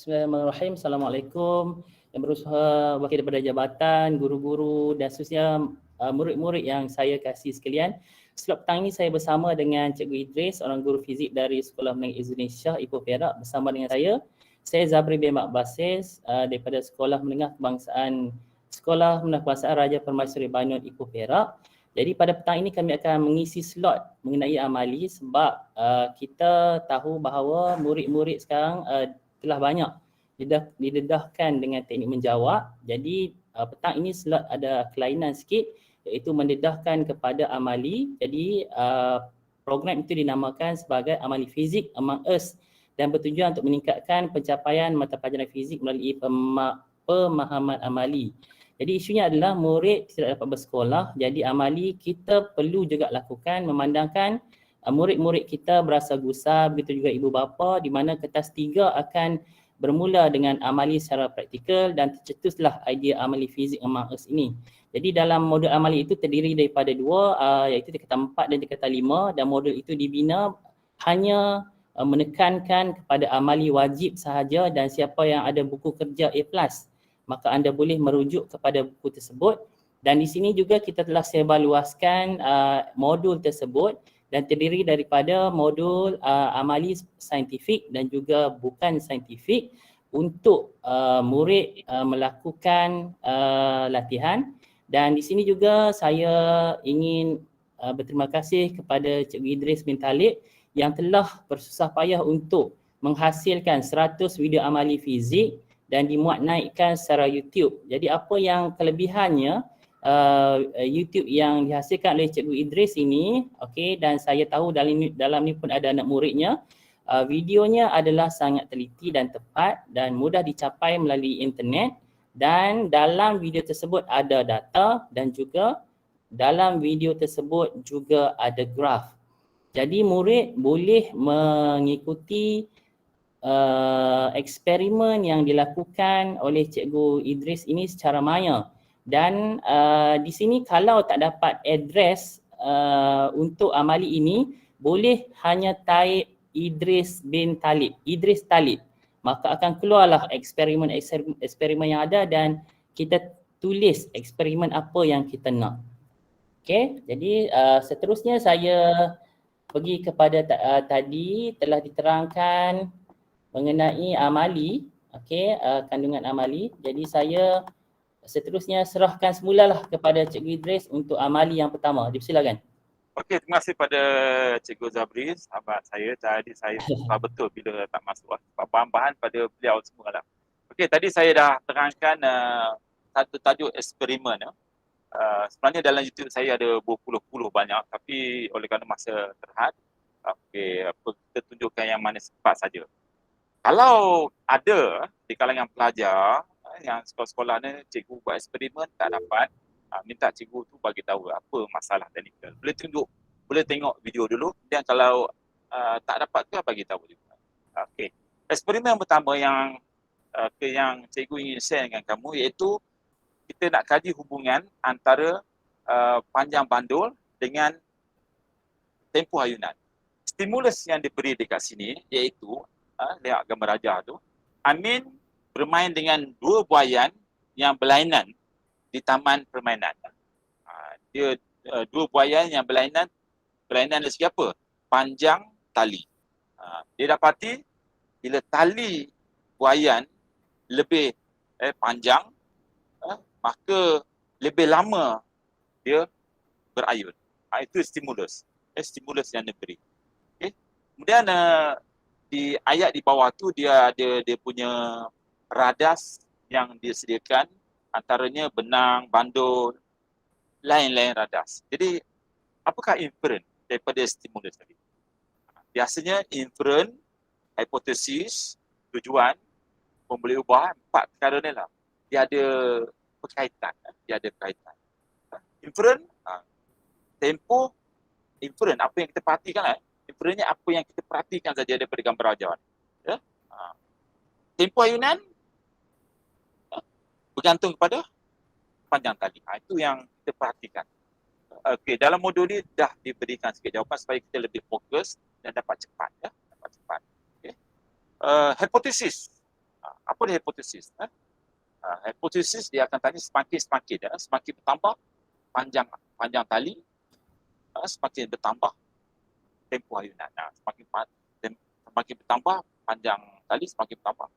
Bismillahirrahmanirrahim. Assalamualaikum yang berusaha wakil daripada jabatan, guru-guru dan seterusnya murid-murid yang saya kasih sekalian. Slot petang ini saya bersama dengan Cikgu Idris, seorang guru fizik dari Sekolah Menengah Indonesia Ipoh Perak, bersama dengan saya Zabri bin Makbasis daripada Sekolah Menengah Kebangsaan Raja Permaisuri Banun Ipoh Perak. Jadi pada petang ini kami akan mengisi slot mengenai amali sebab kita tahu bahawa murid-murid sekarang telah banyak didedahkan dengan teknik menjawab. Jadi petang ini slot ada kelainan sikit, iaitu mendedahkan kepada amali. Jadi program itu dinamakan sebagai amali fizik among us dan bertujuan untuk meningkatkan pencapaian mata pelajaran fizik melalui pemahaman amali. Jadi isunya adalah murid tidak dapat bersekolah, jadi amali kita perlu juga lakukan memandangkan murid-murid kita berasa gusar, begitu juga ibu bapa, di mana kertas 3 akan bermula dengan amali secara praktikal dan tercetuslah idea amali fizik among us ini. Jadi dalam modul amali itu terdiri daripada 2, iaitu tingkatan 4 dan tingkatan 5, dan modul itu dibina hanya menekankan kepada amali wajib sahaja, dan siapa yang ada buku kerja A+, maka anda boleh merujuk kepada buku tersebut. Dan di sini juga kita telah sebarluaskan modul tersebut dan terdiri daripada modul amali saintifik dan juga bukan saintifik untuk murid melakukan latihan. Dan di sini juga saya ingin berterima kasih kepada Cikgu Idris bin Talib yang telah bersusah payah untuk menghasilkan 100 video amali fizik dan dimuat naikkan secara YouTube. Jadi apa yang kelebihannya YouTube yang dihasilkan oleh Cikgu Idris ini, okey, dan saya tahu dalam ni pun ada anak muridnya, videonya adalah sangat teliti dan tepat dan mudah dicapai melalui internet, dan dalam video tersebut ada data dan juga dalam video tersebut juga ada graf. Jadi murid boleh mengikuti eksperimen yang dilakukan oleh Cikgu Idris ini secara maya. Dan di sini kalau tak dapat address untuk amali ini, boleh hanya type Idris Talib. Maka akan keluarlah eksperimen yang ada dan kita tulis eksperimen apa yang kita nak. Okey, jadi seterusnya saya pergi kepada tadi telah diterangkan mengenai amali, okey, kandungan amali. Jadi saya seterusnya serahkan semulalah kepada Cikgu Idris untuk amali yang pertama. Dipersilakan. Okey, terima kasih pada Cikgu Zabri, sahabat saya. Tadi saya susah betul bila tak masuk bahan-bahan pada beliau semua lah. Okey, tadi saya dah terangkan satu tajuk eksperimen. Sebenarnya dalam YouTube saya ada berpuluh-puluh banyak, tapi oleh kerana masa terhad, okey, kita tunjukkan yang mana sempat saja. Kalau ada di kalangan pelajar yang sekolah-sekolah ni cikgu buat eksperimen tak dapat, minta cikgu tu bagi tahu apa masalah teknikal. Boleh tengok video dulu, dan kalau tak dapat tu bagi tahu juga. Okey. Eksperimen yang pertama yang cikgu ingin share dengan kamu iaitu kita nak kaji hubungan antara panjang bandul dengan tempoh ayunan. Stimulus yang diberi dekat sini iaitu lihat gambar rajah tu. Amin bermain dengan 2 buaian yang berlainan di taman permainan. Dia 2 buaian yang berlainan dari segi apa? Panjang tali. Dia dapati bila tali buaian lebih panjang, maka lebih lama dia berayun. Itu stimulus. Stimulus yang diberi. Okay. Kemudian di ayat di bawah tu dia ada dia punya radas yang disediakan, antaranya benang, bandul, lain-lain radas. Jadi apakah inferen daripada stimulus tadi? Biasanya inferen, hipotesis, tujuan, boleh ubah 4 perkara ni lah. Dia ada berkaitan. Inferen, tempoh, inferen apa yang kita perhatikan lah. Inferennya apa yang kita perhatikan saja daripada gambar rajah. Ya? Tempoh ayunan bergantung kepada panjang tali. Itu yang kita perhatikan. Okey, dalam modul ni dah diberikan sikit jawapan supaya kita lebih fokus dan dapat cepat. Ya? Dapat cepat. Okay. Hipotesis. Apa dia hipotesis? Hipotesis dia akan tanya semakin bertambah panjang tali, semakin bertambah tempoh ayunan. Semakin bertambah panjang tali, semakin bertambah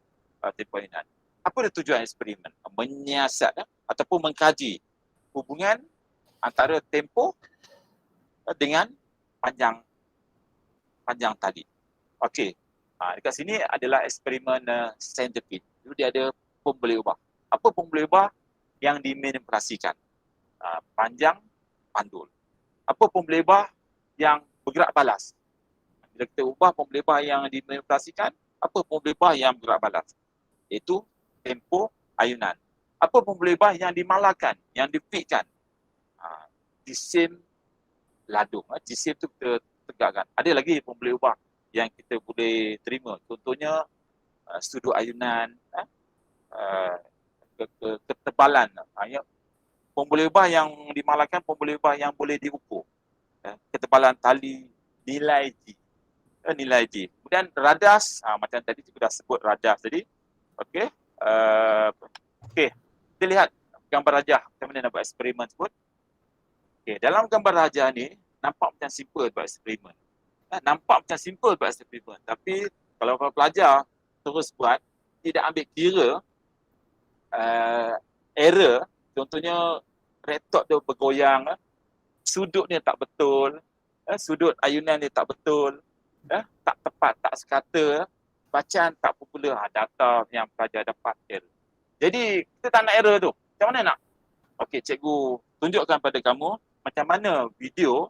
tempoh ayunan. Apa dia tujuan eksperimen? Menyiasat ataupun mengkaji hubungan antara tempoh dengan panjang tali. Okey. Dekat sini adalah eksperimen saintifik. Jadi dia ada pemboleh ubah. Apa pemboleh ubah yang dimanipulasikan? Panjang pandul. Apa pemboleh ubah yang bergerak balas? Bila kita ubah pemboleh ubah yang dimanipulasikan, apa pemboleh ubah yang bergerak balas? Iaitu tempoh ayunan. Apa pemboleh ubah yang dimalakan, yang dipitkan? Jisim ladung. Jisim tu kita tegakkan. Ada lagi pemboleh ubah yang kita boleh terima. Contohnya sudut ayunan, ketebalan. Pemboleh ubah yang dimalakan, pemboleh ubah yang boleh diukur. Ketebalan tali, nilai G. Nilai G. Kemudian radas, macam tadi kita dah sebut radas tadi. Okey. Okey. Kita lihat gambar rajah macam mana nak buat eksperimen sebut. Okey, dalam gambar rajah ni nampak macam simple buat eksperimen. Nampak macam simple buat eksperimen, tapi kalau pelajar terus buat, tidak ambil kira error, contohnya retot dia bergoyang, sudut dia tak betul, sudut ayunan dia tak betul, tak tepat, tak sekata, bacaan tak popular, data yang pelajar dapat error. Jadi kita tak nak error tu. Macam mana nak? Okey, cikgu tunjukkan pada kamu macam mana video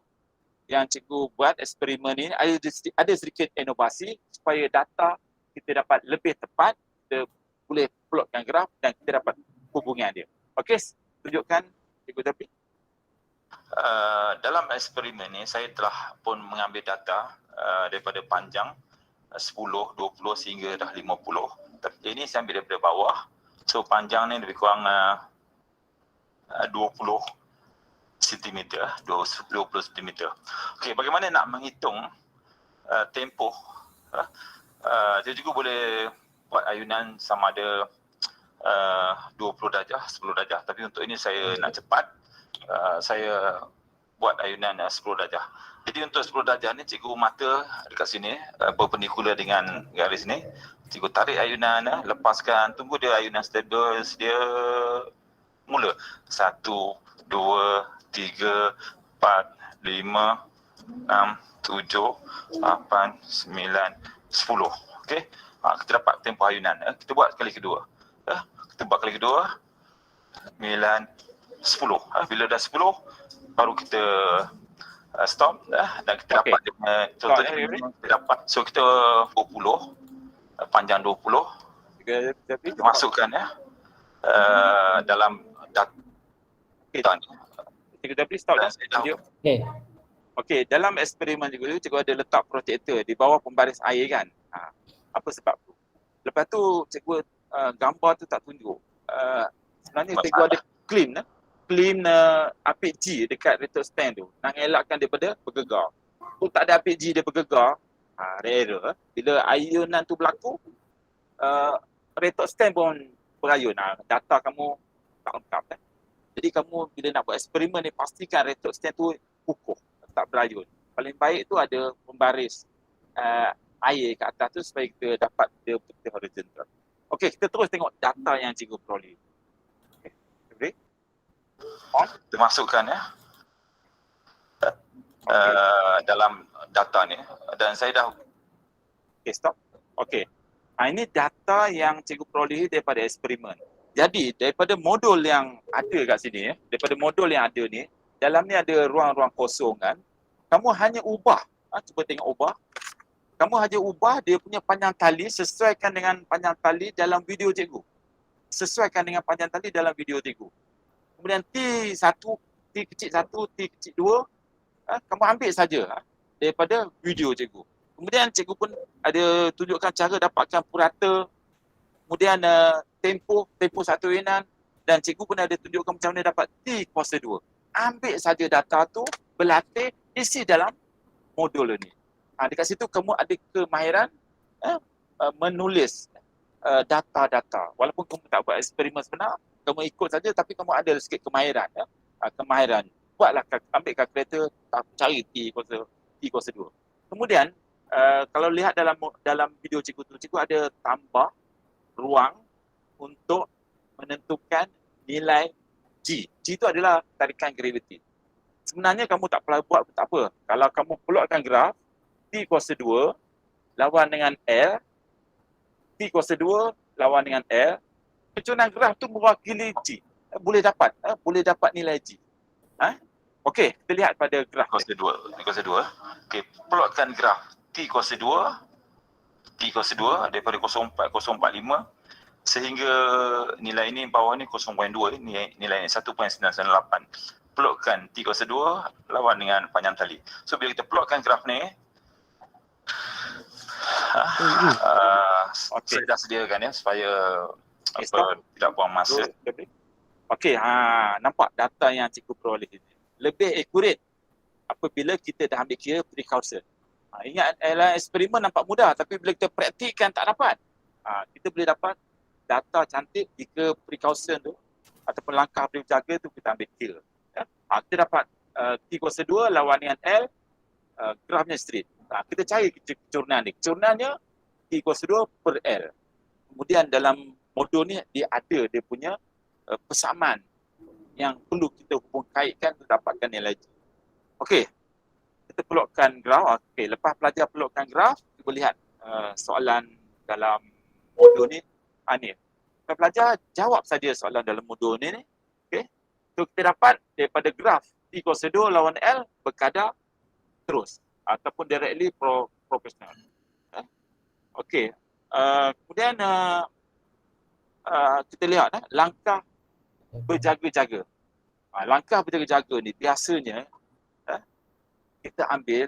yang cikgu buat eksperimen ni ada sedikit inovasi supaya data kita dapat lebih tepat, kita boleh plotkan graf dan kita dapat hubungan dia. Okey, tunjukkan cikgu Tapi. Dalam eksperimen ni saya telah pun mengambil data daripada panjang 10, 20 sehingga dah 50. Tapi ini saya ambil daripada bawah. So panjang ni lebih kurang 20 cm, 20 cm. Okey, bagaimana nak menghitung tempoh? Dia juga boleh buat ayunan sama ada 20 darjah, 10 darjah. Tapi untuk ini saya nak cepat, saya buat ayunan 10 darjah. Jadi untuk 10 darjah ni cikgu mata dekat sini perpendikular dengan garis ni. Cikgu tarik ayunan, lepaskan, tunggu dia ayunan stabil, dia mula 1, 2, 3, 4, 5, 6, 7, 8, 9, 10. Okey. Kita dapat tempoh ayunan. Kita buat kali kedua. Kita buat kali kedua 9, 10. Bila dah 10 baru kita stop dan kita dapat contohnya kita dapat, so kita 20, panjang 20 kita masukkan dalam data ni. Cikgu Tapi stop dah. Okey. Okey, dalam eksperimen juga cikgu ada letak protektor di bawah pembaris air kan. Apa sebab tu? Lepas tu cikgu gambar tu tak tunjuk. Sebenarnya cikgu ada claim apik G dekat retot stand tu. Nak elakkan daripada bergegar. Tu tak ada apik G dia bergegar. Error. Bila ayunan tu berlaku, retot stand pun berayun. Data kamu tak lengkap kan. Jadi kamu bila nak buat eksperimen ni pastikan retot stand tu kukuh, tak berayun. Paling baik tu ada pembaris air kat atas tu supaya kita dapat dia betul horizontal. Okey, kita terus tengok data yang cikgu peroleh. Okey. Kita masukkan dalam data ni dan saya dah Stop. Okey. Ini data yang cikgu peroleh daripada eksperimen. Jadi daripada modul yang ada kat sini, daripada modul yang ada ni, dalam ni ada ruang-ruang kosong kan. Kamu hanya ubah, cuba tengok ubah. Kamu hanya ubah dia punya panjang tali sesuaikan dengan panjang tali dalam video cikgu. Sesuaikan dengan panjang tali dalam video cikgu. Kemudian T1, T kecil 1, T kecil 2, kamu ambil saja daripada video cikgu. Kemudian cikgu pun ada tunjukkan cara dapatkan purata, kemudian tempoh satu ayunan, dan cikgu pun ada tunjukkan macam mana dapat T kuasa 2. Ambil saja data tu, berlatih, isi dalam modul ni. Dekat situ kamu ada kemahiran menulis data-data. Walaupun kamu tak buat eksperimen sebenar, kamu ikut saja tapi kamu ada sikit kemahiran. Kemahiran. Buatlah, ambil kalkulator, cari T kuasa 2. Kemudian, kalau lihat dalam video cikgu tu, cikgu ada tambah ruang untuk menentukan nilai G. G itu adalah tarikan graviti. Sebenarnya kamu tak perlu buat pun tak apa. Kalau kamu plotkan graf, T kuasa 2 lawan dengan L, T kuasa 2 lawan dengan L, penyusunan graf tu mewakili G. Boleh dapat nilai G. Okey, kita lihat pada graf Kuasa 2. Okey, plotkan graf T kuasa 2 daripada 0.4045 sehingga nilai ini bawah ni 0.2 ni nilai 1.998. Plotkan T kuasa 2 lawan dengan panjang tali. So bila kita plotkan graf ni, saya dah sediakan ya supaya tidak buang masa. Okey, nampak data yang cikgu peroleh ini. Lebih akurat apabila kita dah ambil kira precaution. Ingat, eksperimen nampak mudah tapi bila kita praktikkan tak dapat. Kita boleh dapat data cantik jika precaution tu ataupun langkah berjaga tu kita ambil kira. Kita dapat T kuasa 2 lawan dengan L, grafnya straight. Kita cari kecurunan ni. Kecurunannya T kuasa 2 per L. Kemudian dalam modul ni dia punya persamaan yang perlu kita hubung kaitkan untuk dapatkan nilai G. Okey, kita plotkan graf. Okey, lepas pelajar plotkan graf, kita boleh lihat soalan dalam modul ni. Ni. Pelajar jawab saja soalan dalam modul ni. Okey, so kita dapat daripada graf T kuasa 2 lawan L berkadar terus ataupun directly proportional. Okey, kemudian kita lihat langkah berjaga-jaga. Langkah berjaga-jaga ni biasanya kita ambil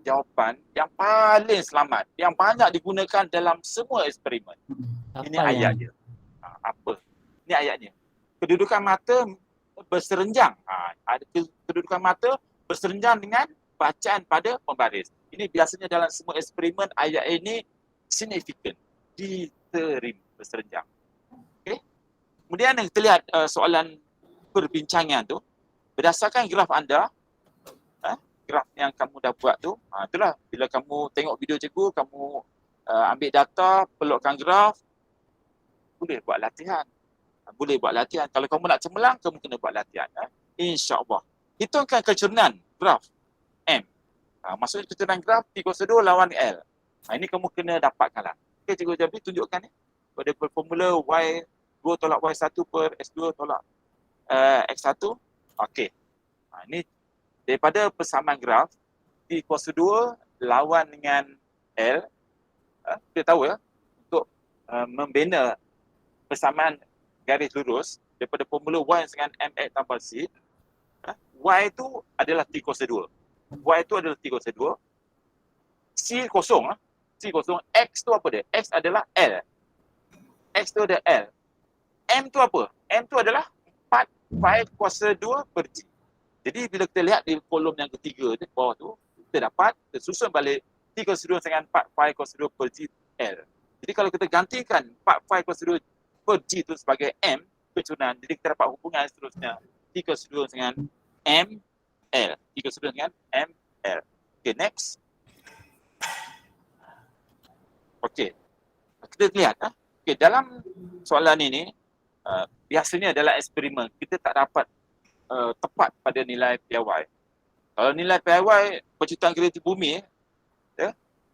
jawapan yang paling selamat, yang banyak digunakan dalam semua eksperimen. Ini ayatnya. Apa? Ini ayatnya. Kedudukan mata berserenjang. Kedudukan mata berserenjang dengan bacaan pada pembaris. Ini biasanya dalam semua eksperimen ayat ini signifikan, diterima berserenjang. Okey. Kemudian kita lihat soalan perbincangan tu. Berdasarkan graf anda, graf yang kamu dah buat tu, itulah bila kamu tengok video cikgu, kamu ambil data, pelukkan graf, boleh buat latihan. Kalau kamu nak cemerlang, kamu kena buat latihan. InsyaAllah. Hitungkan kecurunan graf M. Maksudnya kecurunan graf T kuasa 2 lawan L. Ini kamu kena dapatkanlah. Okey, cikgu Jabri tunjukkan ni. Pada formula Y2 tolak Y1 per S2 tolak X1. Okey. Ini daripada persamaan graf T kuasa 2 lawan dengan L. Kita tahu untuk membina persamaan garis lurus daripada formula Y dengan MX tambah C, Y itu adalah T kuasa 2. Y itu adalah T kuasa 2. C kosong. X tu apa dia? X adalah L. X tu ada L. M tu apa? M tu adalah 4 pi kuasa 2 per G. Jadi bila kita lihat di kolom yang ketiga di bawah tu, kita dapat, kita susun balik T kuasa 2 dengan 4 pi kuasa 2 per G L. Jadi kalau kita gantikan 4 pi kuasa 2 per G tu sebagai M kecurunan, jadi kita dapat hubungan seterusnya T kuasa 2 dengan M L. T kuasa 2 dengan M L. Okay, next. Okey. Kita lihat okey, dalam soalan ini biasanya dalam eksperimen kita tak dapat tepat pada nilai PIY. Kalau nilai PIY percutan graviti bumi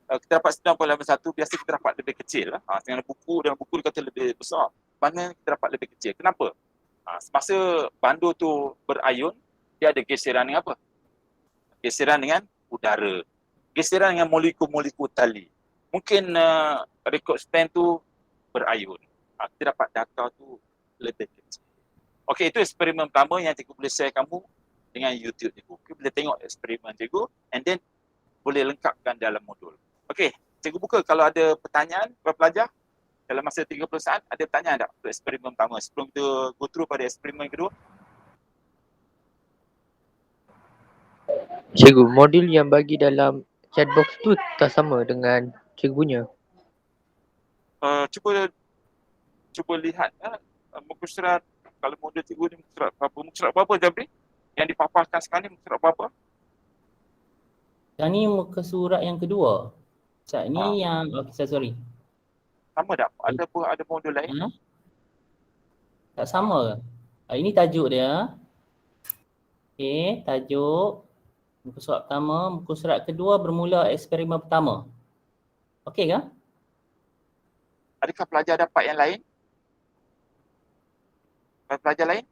kita dapat 9.81, biasa kita dapat lebih kecil dengan dalam buku dia kata lebih besar. Mana kita dapat lebih kecil. Kenapa? Semasa bandur tu berayun, dia ada geseran dengan apa? Geseran dengan udara. Geseran dengan molekul-molekul tali. Mungkin rekod stand tu berayun. Kita dapat data tu lebih kecil. Okey, itu eksperimen pertama yang cikgu boleh share kamu dengan YouTube cikgu. Kita boleh tengok eksperimen cikgu and then boleh lengkapkan dalam modul. Okey, cikgu buka kalau ada pertanyaan kepada pelajar dalam masa 30 saat. Ada pertanyaan tak untuk eksperimen pertama sebelum kita go through pada eksperimen kedua? Cikgu, modul yang bagi dalam chatbox tu tak sama dengan cikgunya. Cuba cuba lihat muka surat, kalau modul cikgu ni muka surat berapa Jabri? Yang dipaparkan sekarang ni muka surat berapa? Yang ni muka surat yang kedua. Ustaz, ni yang, sorry. Sama tak? Ada modul lain? Ha? Tak sama ke? Ini tajuk dia. Okey, tajuk muka surat pertama, muka surat kedua bermula eksperimen pertama. Okey ke? Adakah pelajar dapat yang lain? Pelajar lain?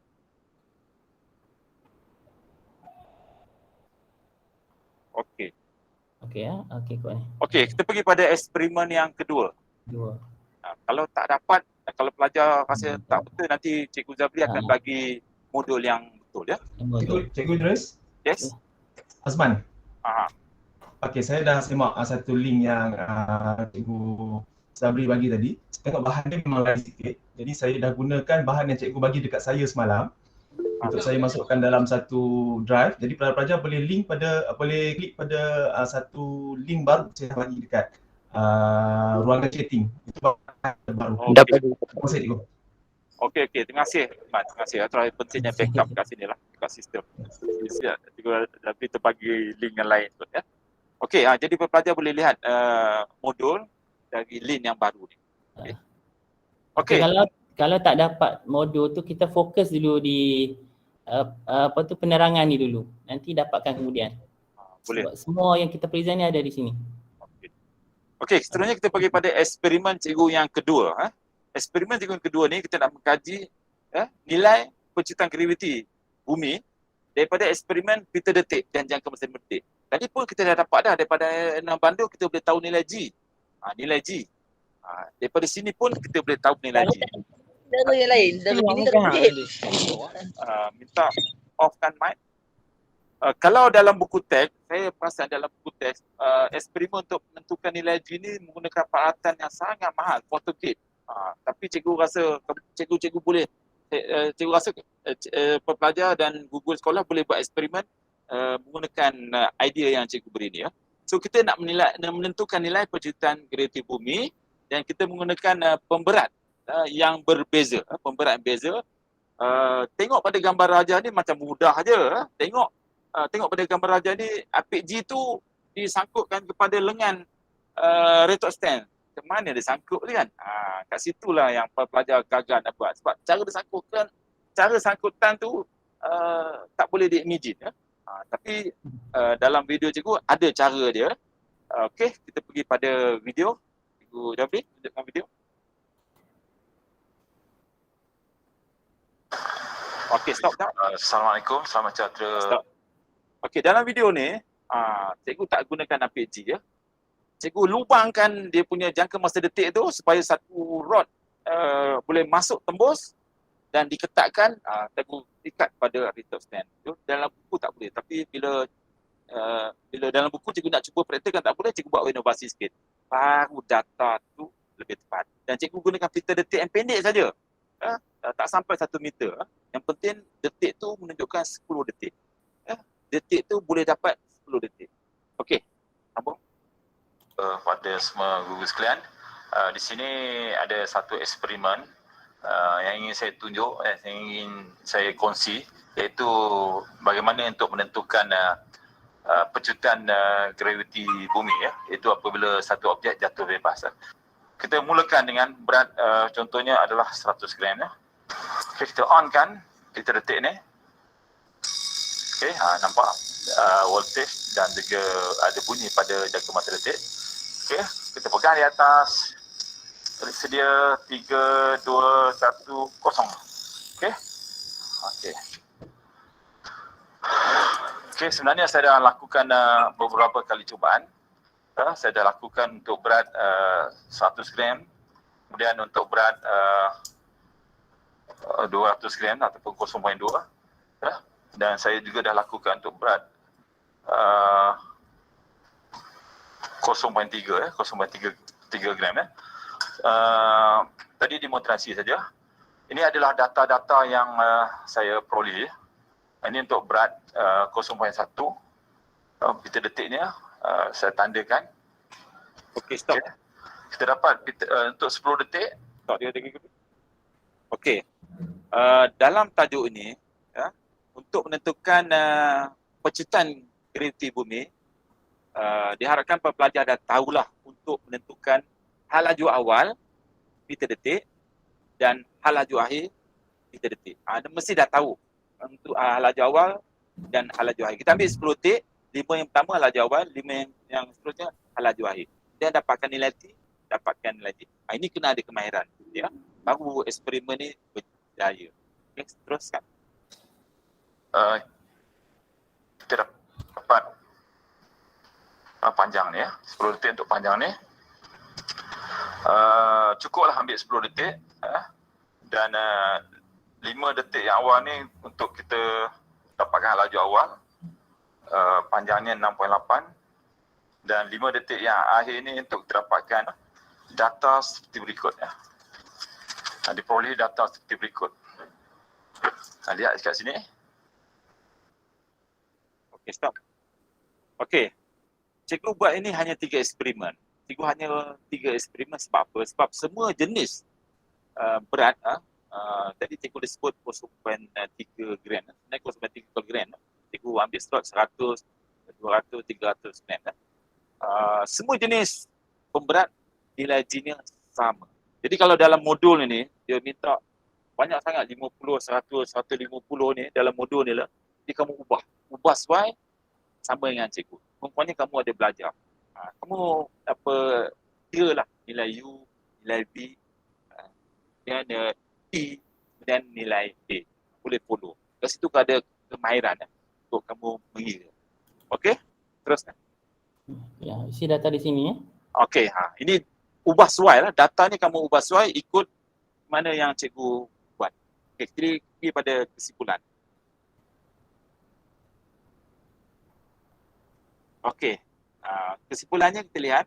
Okey. Okey ya. Okey kot ni. Okey, kita pergi pada eksperimen yang kedua. Dua. Kalau tak dapat, kalau pelajar rasa tak betul, nanti Cikgu Zabri akan bagi modul yang betul ya. Cikgu Idris? Yes? Azman? Aha. Okey, saya dah semak satu link yang Cikgu Zabri bagi tadi. Saya tengok bahan dia memang lain sikit. Jadi saya dah gunakan bahan yang Cikgu bagi dekat saya semalam untuk saya masukkan dalam satu drive. Jadi pelajar-pelajar boleh klik pada satu link baru saya bagi dekat ruangan chatting. Itu bahan baru. Dapat. Terima kasih Cikgu. Okey, terima kasih. Terima kasih. Terlalu pentingnya backup kat sini lah, kat sistem. Cikgu Zabri terbagi link yang lain tu ya. Okey, jadi pelajar boleh lihat modul dari link yang baru ni. Okey. Kalau tak dapat modul tu, kita fokus dulu di penerangan ni dulu. Nanti dapatkan kemudian. Boleh. Sebab semua yang kita present ni ada di sini. Okey, seterusnya kita pergi pada eksperimen cikgu yang kedua. Eksperimen cikgu yang kedua ni kita nak mengkaji nilai penciptaan graviti bumi daripada eksperimen Peter detik dan jangka masa detik. Tadi pun kita dah dapat dah daripada 6 bandul kita boleh tahu nilai G. Nilai G. Daripada sini pun kita boleh tahu nilai G. Ada yang lain. Dalam ini tak boleh. Minta offkan mic. Kalau dalam buku teks, saya perasan dalam buku teks, eksperimen untuk menentukan nilai G ni menggunakan peralatan yang sangat mahal, photogate. Tapi cikgu rasa, cikgu boleh, cikgu rasa pelajar dan guru sekolah boleh buat eksperimen menggunakan idea yang cikgu beri ni ya. So kita nak menentukan nilai penciptaan graviti bumi dan kita menggunakan pemberat yang berbeza, pemberat yang beza. Tengok pada gambar raja ni macam mudah aja. Tengok pada gambar raja ni, apik G tu disangkutkan kepada lengan retorte stand. Macam mana dia sangkut ni kan? Kat situlah yang pelajar gagal nak buat. Sebab cara sangkutan tu tak boleh di-imagine. Tapi dalam video cikgu ada cara dia. Okey, kita pergi pada video. Cikgu Jabri, tunjukkan video. Okey, stop. Assalamualaikum, selamat sejahtera. Stop. Okey, dalam video ni, cikgu tak gunakan apik G ya. Cikgu lubangkan dia punya jangka masa detik tu supaya satu rod boleh masuk tembus dan diketatkan, cikgu ikat pada retorte stand. Dalam buku tak boleh, tapi bila dalam buku cikgu nak cuba praktikkan tak boleh, cikgu buat inovasi sikit. Baru data tu lebih tepat. Dan cikgu gunakan filter detik yang pendek saja. Tak sampai 1 meter. Yang penting detik tu menunjukkan 10 detik. Detik tu boleh dapat 10 detik. Okey, sambung. Pada semua guru sekalian, di sini ada satu eksperimen yang ingin saya tunjuk, yang ingin saya kongsi, iaitu bagaimana untuk menentukan penciptaan graviti bumi ya, iaitu apabila satu objek jatuh bebas. Kita mulakan dengan berat contohnya adalah 100 gram ya. Okay, kita on kan filter detik ni. Okay, nampak voltage dan juga ada bunyi pada jangka masa detik. Okay, kita pegang di atas. Sedia 3, 2, 1, 0. Okay. Okay, sebenarnya saya dah lakukan beberapa kali cubaan. Saya dah lakukan untuk berat 100 gram. Kemudian untuk berat 200 gram ataupun 0.2. Dan saya juga dah lakukan untuk berat 0.3 gram ya. Tadi demonstrasi saja. Ini adalah data-data yang saya peroleh. Ini untuk berat 0.1 meter detiknya saya tandakan. Okey, stop. Okay. Kita dapat untuk 10 detik. Stop dia lagi. Okey. Dalam tajuk ini, ya, untuk menentukan pecutan graviti bumi, diharapkan pelajar dah tahulah untuk menentukan hal laju awal meter detik dan hal laju akhir meter detik. Mesti dah tahu untuk hal laju awal dan hal laju akhir. Kita ambil 10 detik, 5 yang pertama hal laju awal, 5 yang seterusnya hal laju akhir. Dan dapatkan nilai T, dapatkan nilai T. Ini kena ada kemahiran, ya. Baru eksperimen ni berjaya. Okay, teruskan. Kita dapat panjang ni ya, 10 detik untuk panjang ni. Cukuplah ambil 10 detik dan 5 detik yang awal ni untuk kita dapatkan laju awal, panjangnya 6.8, dan 5 detik yang akhir ni untuk kita dapatkan data seperti berikut ya. Diperoleh data seperti berikut. Lihat kat sini. Okey, stop. Okey. Cikgu buat ini hanya 3 eksperimen. Cikgu hanya 3 eksperimen sebab apa? Sebab semua jenis berat, tadi cikgu disebut 0.3 gram. Sebenarnya 0.3 gram. Cikgu ambil slot 100, 200, 300 gram. Semua jenis pemberat nilai G-nya sama. Jadi kalau dalam modul ini, dia minta banyak sangat, 50, 100, 150 ni dalam modul ni lah. Jadi kamu ubah sesuai sama dengan cikgu. Rupanya kamu ada belajar. Kamu kira lah nilai U, nilai B, dan E, dan nilai A. Boleh follow. Kat situ ada kemahiran untuk kamu mengira. Okey? Teruskan. Ya, isi data di sini ya. Okey, ini ubah sesuai lah. Data ni kamu ubah sesuai ikut mana yang cikgu buat. Okey, kita pergi pada kesimpulan. Okey, kesimpulannya kita lihat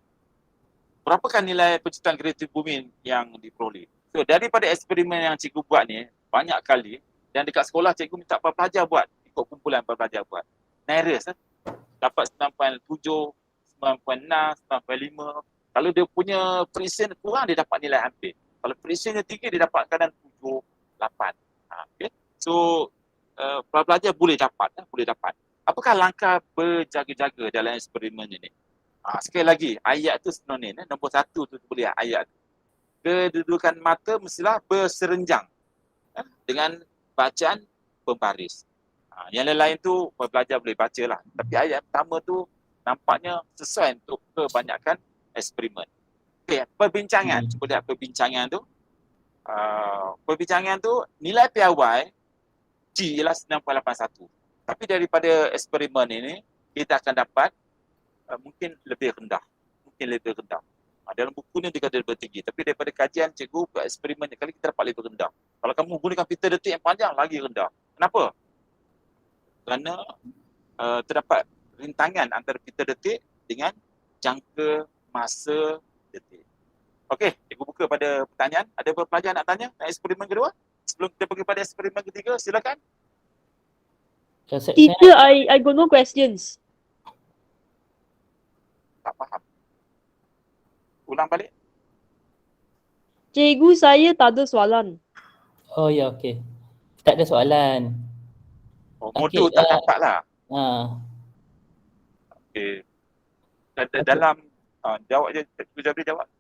berapakah nilai pecutan graviti bumi yang diperoleh. So daripada eksperimen yang cikgu buat ni banyak kali, dan dekat sekolah cikgu minta pelajar buat, ikut kumpulan pelajar buat. Nearest dapat 9.7, 9.6, 9.5. Kalau dia punya precision kurang, dia dapat nilai hampir. Kalau precisionnya tinggi, dia dapat kadang 7, 8. Okay. So pelajar boleh dapat. Apakah langkah berjaga-jaga dalam eksperimen ini? Sekali lagi, ayat tu sebenarnya, nombor 1 tu boleh ayat. Kedudukan mata mestilah berserenjang dengan bacaan pembaris. Yang lain tu pelajar boleh baca lah. Tapi ayat pertama tu nampaknya sesuai untuk kebanyakan eksperimen. Okay, perbincangan. Cuba lihat perbincangan tu. Perbincangan tu nilai PIY G ialah 9.81. Tapi daripada eksperimen ini kita akan dapat mungkin lebih rendah. Dalam buku ni dia kata lebih tinggi. Tapi daripada kajian cikgu buat eksperimen kali kita dapat lebih rendah. Kalau kamu gunakan meter detik yang panjang lagi rendah. Kenapa? Kerana terdapat rintangan antara meter detik dengan jangka masa detik. Okey, cikgu buka pada pertanyaan. Ada pelajar nak tanya nak eksperimen kedua? Sebelum kita pergi pada eksperimen ketiga, silakan. Teacher, I got no questions. Tak faham. Ulang balik. Cikgu, saya tak ada soalan. Oh ya, okey. Tak ada soalan. Modul tak dapat lah. Okey. Dalam jawab je, cikgu Jabri jawab.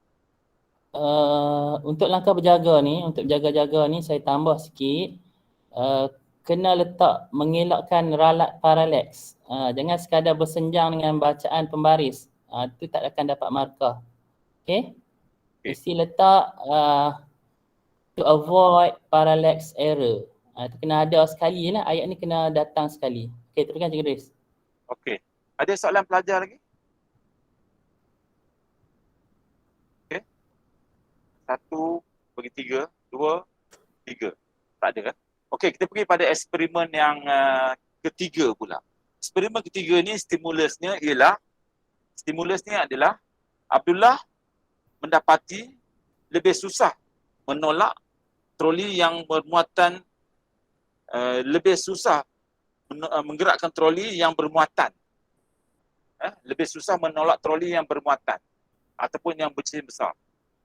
Untuk langkah berjaga ni, untuk jaga-jaga ni saya tambah sikit. Kena letak mengelakkan ralat paraleks. Jangan sekadar bersenjang dengan bacaan pembaris. Itu tak akan dapat markah. Okay? Mesti letak to avoid parallax error. Itu kena ada sekali lah. Ayat ni kena datang sekali. Okay, teruskan Cikgu Idris. Okey. Ada soalan pelajar lagi? Okey. 1 bagi 3, 2, 3. Tak ada kan? Okey, kita pergi pada eksperimen yang ketiga pula. Eksperimen ketiga ni stimulusnya adalah Abdullah mendapati lebih susah menolak troli yang bermuatan menggerakkan troli yang bermuatan. Lebih susah menolak troli yang bermuatan ataupun yang berjisim besar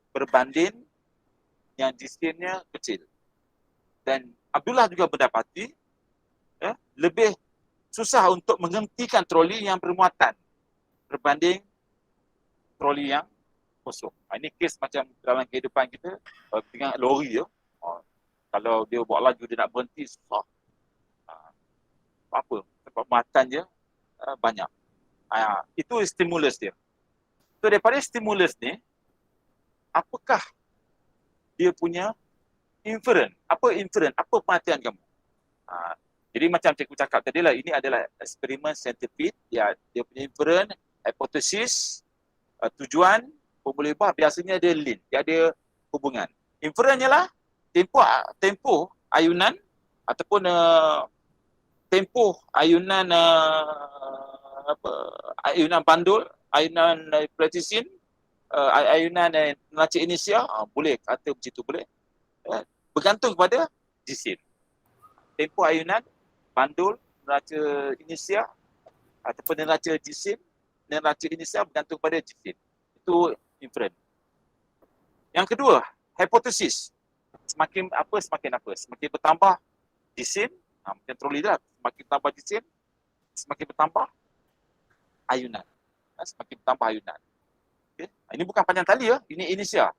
berbanding yang jisimnya kecil. dan Abdullah juga mendapati lebih susah untuk menghentikan troli yang bermuatan berbanding troli yang kosong. Ini kes macam dalam kehidupan kita dengan lori ya. Kalau dia bawa laju dia nak berhenti susah. Apa? Sebab muatan dia banyak. Itu stimulus dia. So daripada stimulus ni, apakah dia punya inferen? Apa inferen? Apa pengertian kamu? Jadi macam cikgu cakap tadi lah, ini adalah eksperimen saintifik. Dia punya inferen, hipotesis, tujuan, formula ubah biasanya dia link, dia ada hubungan. Inferennya lah tempoh ayunan ataupun tempoh ayunan ayunan bandul, ayunan pletisin, ayunan neraca inisia, boleh kata macam tu boleh. Bergantung kepada jisim. Tempoh ayunan, bandul, neraca inisia ataupun neraca jisim, neraca inisia bergantung pada jisim. Itu inferen. Yang kedua, hipotesis. Semakin bertambah jisim, macam troli dah, semakin bertambah jisim, semakin bertambah ayunan. Semakin bertambah ayunan. Okay. Ini bukan panjang tali ya, ini inisia.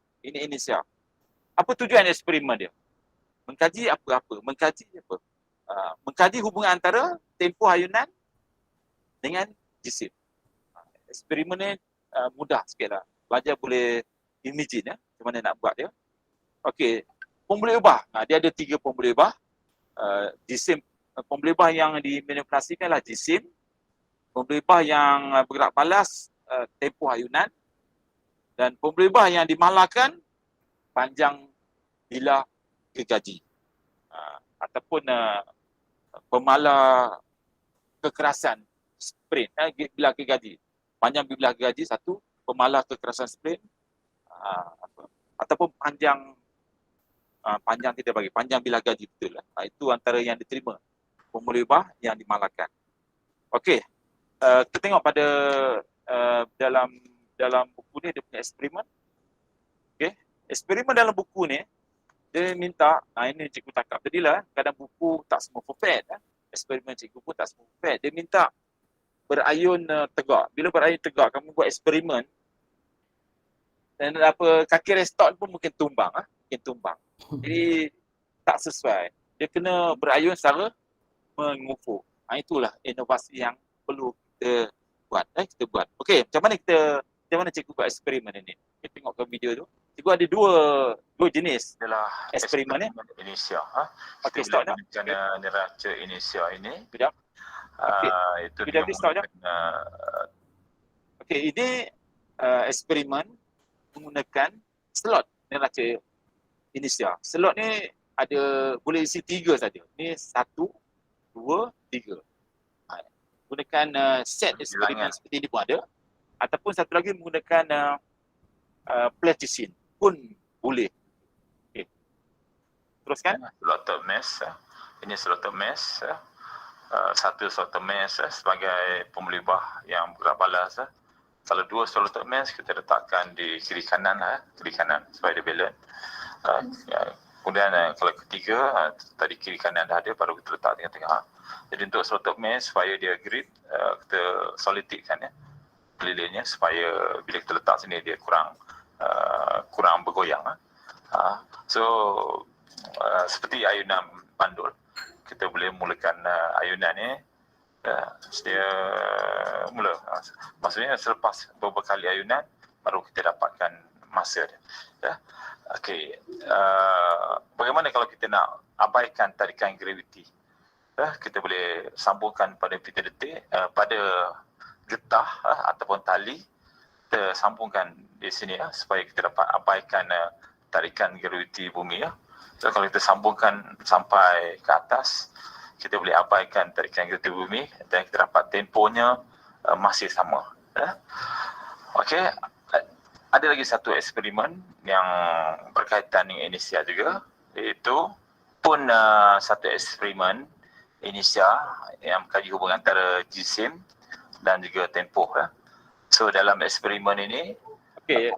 Apa tujuan eksperimen dia? Mengkaji apa-apa, mengkaji hubungan antara tempoh ayunan dengan jisim. Eksperimen ni mudah sikitlah. Pelajar boleh imagine macam mana nak buat dia. Okey, formula ubah. Dia ada 3 formula ubah. Jisim, formula ubah yang dimanipulasikan adalah jisim. Formula ubah yang bergerak balas, tempoh ayunan. Dan formula ubah yang dimalakan, panjang bilah gergaji. Ataupun pemala kekerasan sprint, bilah gergaji. Panjang bilah gergaji satu, pemala kekerasan sprint, ataupun panjang kita bagi panjang bilah gaji betul lah. Itu antara yang diterima formula ubah yang dimalakan. Okey, kita tengok pada dalam buku ni dia punya eksperimen. Okey, eksperimen dalam buku ni dia minta, ini cikgu cakap tadi lah, kadang buku tak semua perfect. Eksperimen cikgu pun tak semua perfect. Dia minta berayun tegak. Bila berayun tegak, kamu buat eksperimen, dan kaki restoran pun mungkin tumbang. Jadi tak sesuai. Dia kena berayun secara mengufuk. Itulah inovasi yang perlu kita buat. Okey, macam mana cikgu buat eksperimen ini? Kita tengok ke video tu. Cikgu ada dua jenis adalah eksperimen ni. Inisia. Okey, Kita start dah. menggunakan neraca inisia ini. Kejap. Itu Kejap, dia start dah. menggunakan Okey, ini eksperimen menggunakan slot neraca inisia. Slot ni boleh isi 3 saja. Ni 1, 2, 3. Gunakan set eksperimen seperti ini pun ada. Ataupun satu lagi menggunakan pletisin pun boleh. Okay. Teruskan. slotted mesh. Ini slotted mesh. Satu slotted mesh sebagai pemulibah yang bergerak balas. Kalau 2 slotted mesh kita letakkan di kiri kanan supaya dia balance. Kemudian kalau ketiga tadi kiri kanan dah ada, baru kita letak tengah-tengah. Jadi untuk slotted mesh supaya dia grip, kita solidkan kelilingnya supaya bila kita letak sini dia kurang bergoyang. So seperti ayunan bandul, kita boleh mulakan ayunan ni sedia mula. Maksudnya selepas beberapa kali ayunan baru kita dapatkan masa dia. Okey, bagaimana kalau kita nak abaikan tarikan graviti? Kita boleh sambungkan pada pita detik, pada getah ataupun tali, kita sambungkan di sini supaya kita dapat abaikan tarikan graviti bumi. So kalau kita sambungkan sampai ke atas, kita boleh abaikan tarikan graviti bumi dan kita dapat tempohnya masih sama. Okey, ada lagi satu eksperimen yang berkaitan dengan inisia juga, iaitu pun satu eksperimen inisia yang mengkaji hubungan antara jisim dan juga tempoh. So dalam eksperimen ini, Okey,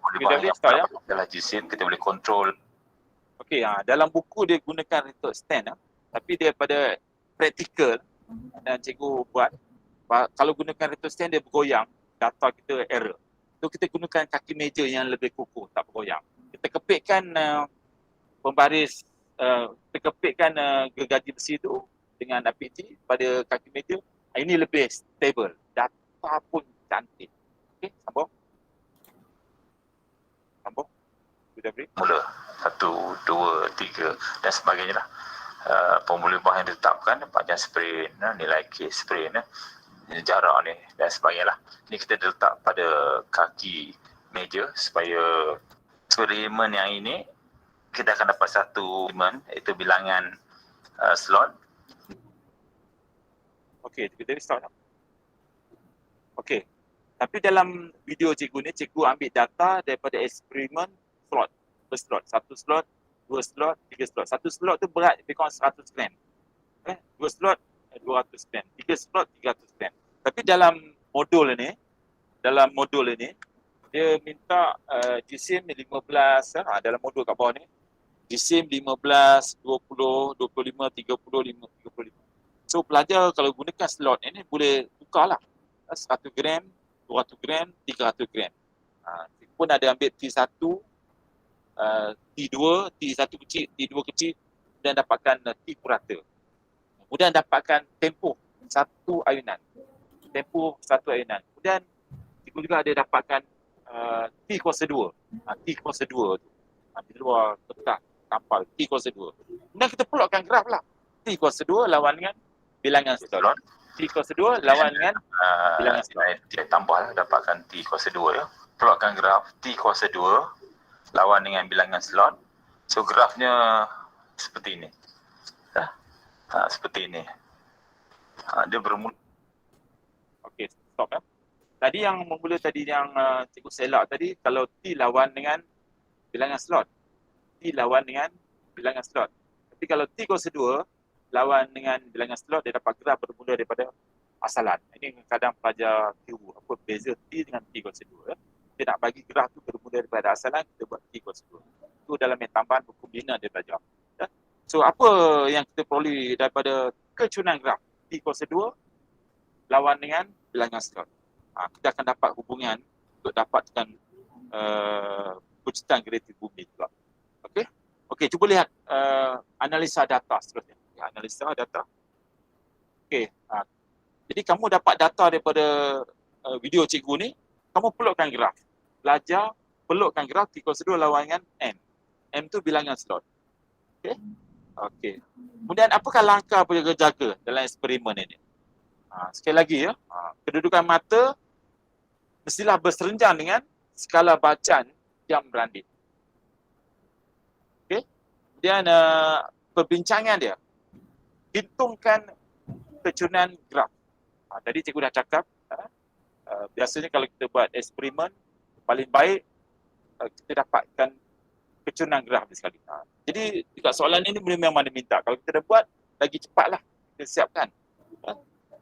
adalah jisim, kita boleh kontrol Okey, dalam buku dia gunakan retorte stand tapi dia pada praktikal dan cikgu buat kalau gunakan retorte stand dia bergoyang, data kita error. So kita gunakan kaki meja yang lebih kukuh, tak bergoyang. Kita kepitkan pembaris, kita kepitkan gergaji besi tu dengan APT pada kaki meja. Ini lebih stable, data pun cantik. Okey, sambung. Sambung. Sudah beri? Mula 1, 2, 3 dan sebagainya lah. Formula bahan yang ditetapkan, panjang sprint, nilai K sprint, jarak ni dan sebagainya lah. Ini kita letak pada kaki meja supaya eksperimen yang ini kita akan dapat satu elemen iaitu bilangan slot. Okey, kita start. Okey. Tapi dalam video cikgu ni, cikgu ambil data daripada eksperimen slot. Per slot. 1 slot, 2 slot, 3 slot. 1 slot tu berat lebih kurang 100 gram. 2 slot, 200 gram. 3 slot, 300 gram. Tapi dalam modul ini, dia minta jisim 15, dalam modul kat bawah ni, jisim 15, 20, 25, 30, 35. So pelajar kalau gunakan slot ini boleh tukarlah. 100 gram, 200 gram, 300 gram. Pun ada ambil T1, T2, T1 kecil, T2 kecil dan dapatkan T purata. Kemudian dapatkan tempoh satu ayunan. Kemudian cikgu juga ada dapatkan T kuasa 2. T kuasa 2 tu. Di luar kertas tampal T kuasa 2. Kemudian kita plotkan graf lah. T kuasa 2 lawan dengan bilangan slot. T kuasa 2 lawan dengan bilangan slot. Dia tambahlah dapatkan T kuasa 2 ya. Plotkan graf T kuasa 2 lawan dengan bilangan slot. So grafnya seperti ini. Seperti ini. Dia bermula. Okey, stop ya. Tadi yang memula tadi yang cikgu selak tadi, kalau T lawan dengan bilangan slot. T lawan dengan bilangan slot. Tapi kalau T kuasa 2 lawan dengan bilangan slot, dia dapat graf bermula daripada asalan. Ini kadang pelajar kira apa beza T dengan T kuasa 2. Ya. Dia nak bagi graf tu bermula daripada asalan, kita buat T kuasa 2. Itu dalam yang tambahan hukum bina dia belajar. Ya. So apa yang kita peroleh daripada kecunan graf T kuasa 2 lawan dengan bilangan slot. Kita akan dapat hubungan untuk dapatkan pencitraan genetik bumi juga. Okey? Okey, cuba lihat analisa data seterusnya. Analisa data. Okey. Jadi kamu dapat data daripada video cikgu ni, kamu pelukkan graf. Belajar pelukkan graf T kuasa 2 lawan dengan M. M tu bilangan slot. Okey? Okey. Kemudian apakah langkah penjaga-jaga dalam eksperimen ini? Sekali lagi ya, kedudukan mata mestilah berserenjang dengan skala bacaan jam beranding. Okey. Kemudian perbincangan dia, hitungkan kecunan graf. Tadi cikgu dah cakap, biasanya kalau kita buat eksperimen, paling baik kita dapatkan kecunan graf sekali. Jadi dekat soalan ini memang ada minta. Kalau kita dah buat, lagi cepatlah kita siapkan.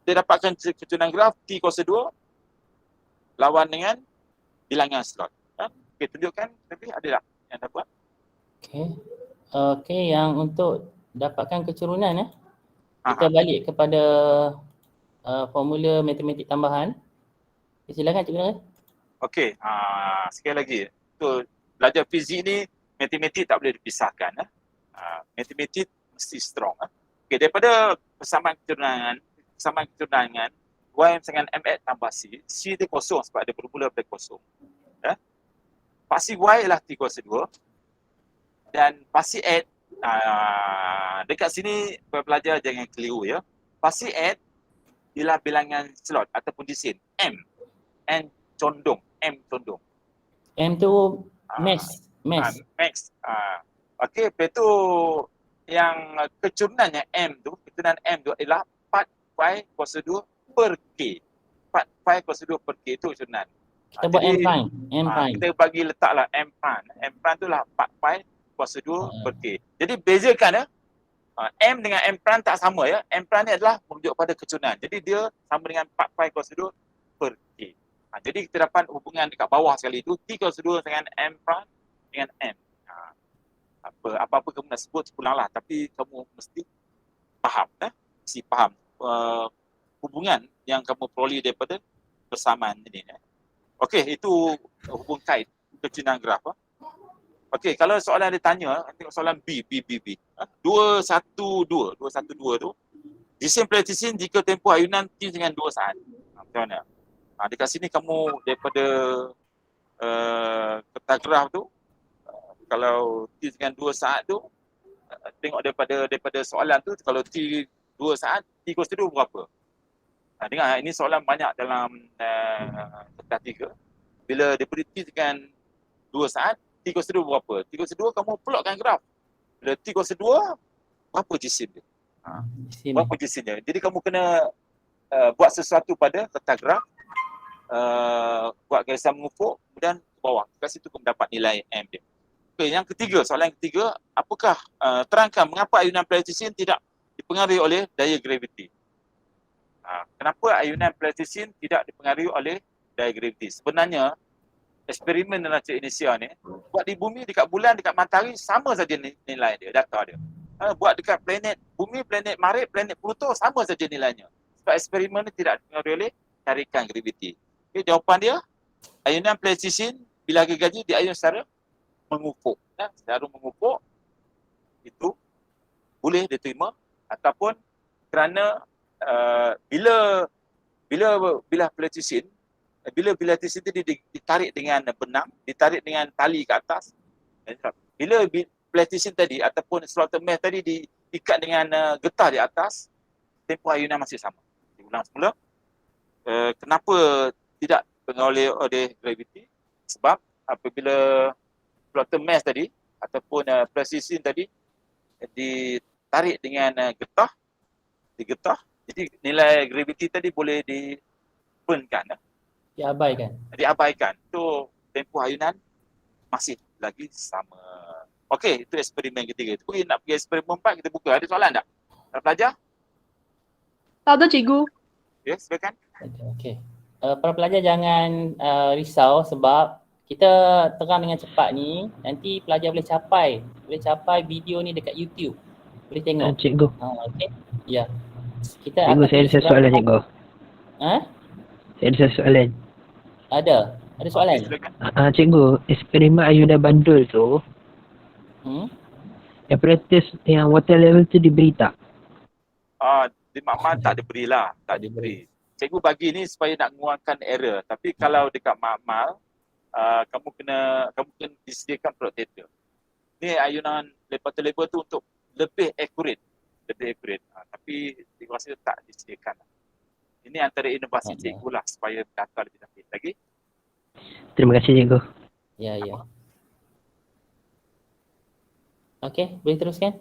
Dia dapatkan kecunan graf T kuasa 2 lawan dengan bilangan slot. Okey, tunjukkan lebih ada tak yang dah buat? Okey, yang untuk dapatkan kecurunan kita balik kepada formula matematik tambahan. Silakan Cikgu Nara. Okey, sekali lagi. Untuk belajar fizik ni, matematik tak boleh dipisahkan. Matematik mesti strong. Okey, daripada persamaan kecurangan, Y dengan MX tambah C. C dia kosong sebab dia bermula dari kosong. Paksi Y ialah T kuasa 2. Dan paksi X, dekat sini pelajar jangan keliru ya. Paksi X ialah bilangan slot ataupun jisim. M. M condong. M tu mass. Max. Okey, lepas tu yang kecurunannya M tu ialah 4 pi kuasa 2 per K. 4 pi kuasa 2 per K itu kecurunan. Kita buat M prime. Kita bagi letaklah M prime. M prime tu lah 4 pi kuasa 2 per K. Jadi bezakan M dengan M prime tak sama ya. M prime ni adalah merujuk pada kecurunan. Jadi dia sama dengan 4 pi kuasa 2 per K. Jadi kita dapat hubungan dekat bawah sekali itu T kuasa 2 dengan M prime dengan M. apa-apa kamu nak sebut pulanglah, tapi kamu mesti faham, mesti faham hubungan yang kamu peroleh daripada persamaan ini. Okey, itu hubung kait kecinahan graf. Okey, kalau soalan dia tanya, tengok soalan B. 212 tu, jisim pletisin jika tempoh ayunan T dengan 2 saat. Macam mana? Dekat sini kamu daripada peta graf tu, kalau T dengan 2 saat tu, tengok daripada soalan tu, kalau T 2 saat, T equals to 2 berapa? Dengar, ini soalan banyak dalam peta 3. Bila daripada T dengan 2 saat, T equals to 2 berapa? T equals to 2, kamu plotkan graf. Bila T equals to 2, berapa jisim dia? Berapa jisim dia? Jadi kamu kena buat sesuatu pada peta graf, buat garisan mengufuk, kemudian ke bawah. Kat situ kamu dapat nilai M dia. Okay, yang ketiga, soalan yang ketiga, apakah terangkan mengapa ayunan pletisin tidak dipengaruhi oleh daya graviti? Kenapa ayunan pletisin tidak dipengaruhi oleh daya graviti? Sebenarnya, eksperimen dalam Cik Indonesia ni, buat di bumi, dekat bulan, dekat matahari, sama saja nilai dia, data dia. Buat dekat planet bumi, planet Marikh, planet Pluto, sama saja nilainya. Sebab eksperimen ni tidak dipengaruhi oleh tarikan graviti. Okay, jawapan dia, ayunan pletisin bila gergaji diayun secara mengufuk. Secara mengufuk, itu boleh diterima, ataupun kerana bila pletisin, bila pletisin itu ditarik dengan benang, ditarik dengan tali ke atas, bila pletisin tadi ataupun slot mesh tadi diikat dengan getah di atas, tempoh ayunan masih sama. Diulang semula. Kenapa tidak dipengaruhi oleh graviti? Sebab apabila slot mesh tadi ataupun pletisin tadi ditarik dengan getah, digetah, jadi nilai graviti tadi boleh diabaikan. Itu tempoh ayunan masih lagi sama. Okey, itu eksperimen ketiga. Kita nak pergi eksperimen 4, kita buka. Ada soalan tak? Nak pelajar? Tak ada, cikgu. Ya, silakan. Okey. Para pelajar jangan risau sebab kita terang dengan cepat ni, nanti pelajar boleh capai video ni dekat YouTube. Boleh tengok. Cikgu. Okey. Ya. Kita Cikgu, saya ada soalan, cikgu. Saya ada soalan. Ada soalan? Okay, silakan. Cikgu, eksperimen ayunan bandul tu, apparatus yang water level tu diberi tak? Di makmal tak diberilah, tak diberi. Cikgu bagi ni supaya nak mengurangkan error. Tapi kalau dekat makmal, kamu kena disediakan protector. Ni ayunan water level tu untuk lebih accurate. Tapi cikgu rasa tak disediakan. Ini antara inovasi cikgu lah supaya data lebih dapet lagi. Terima kasih, cikgu. Ya. Okey, boleh teruskan?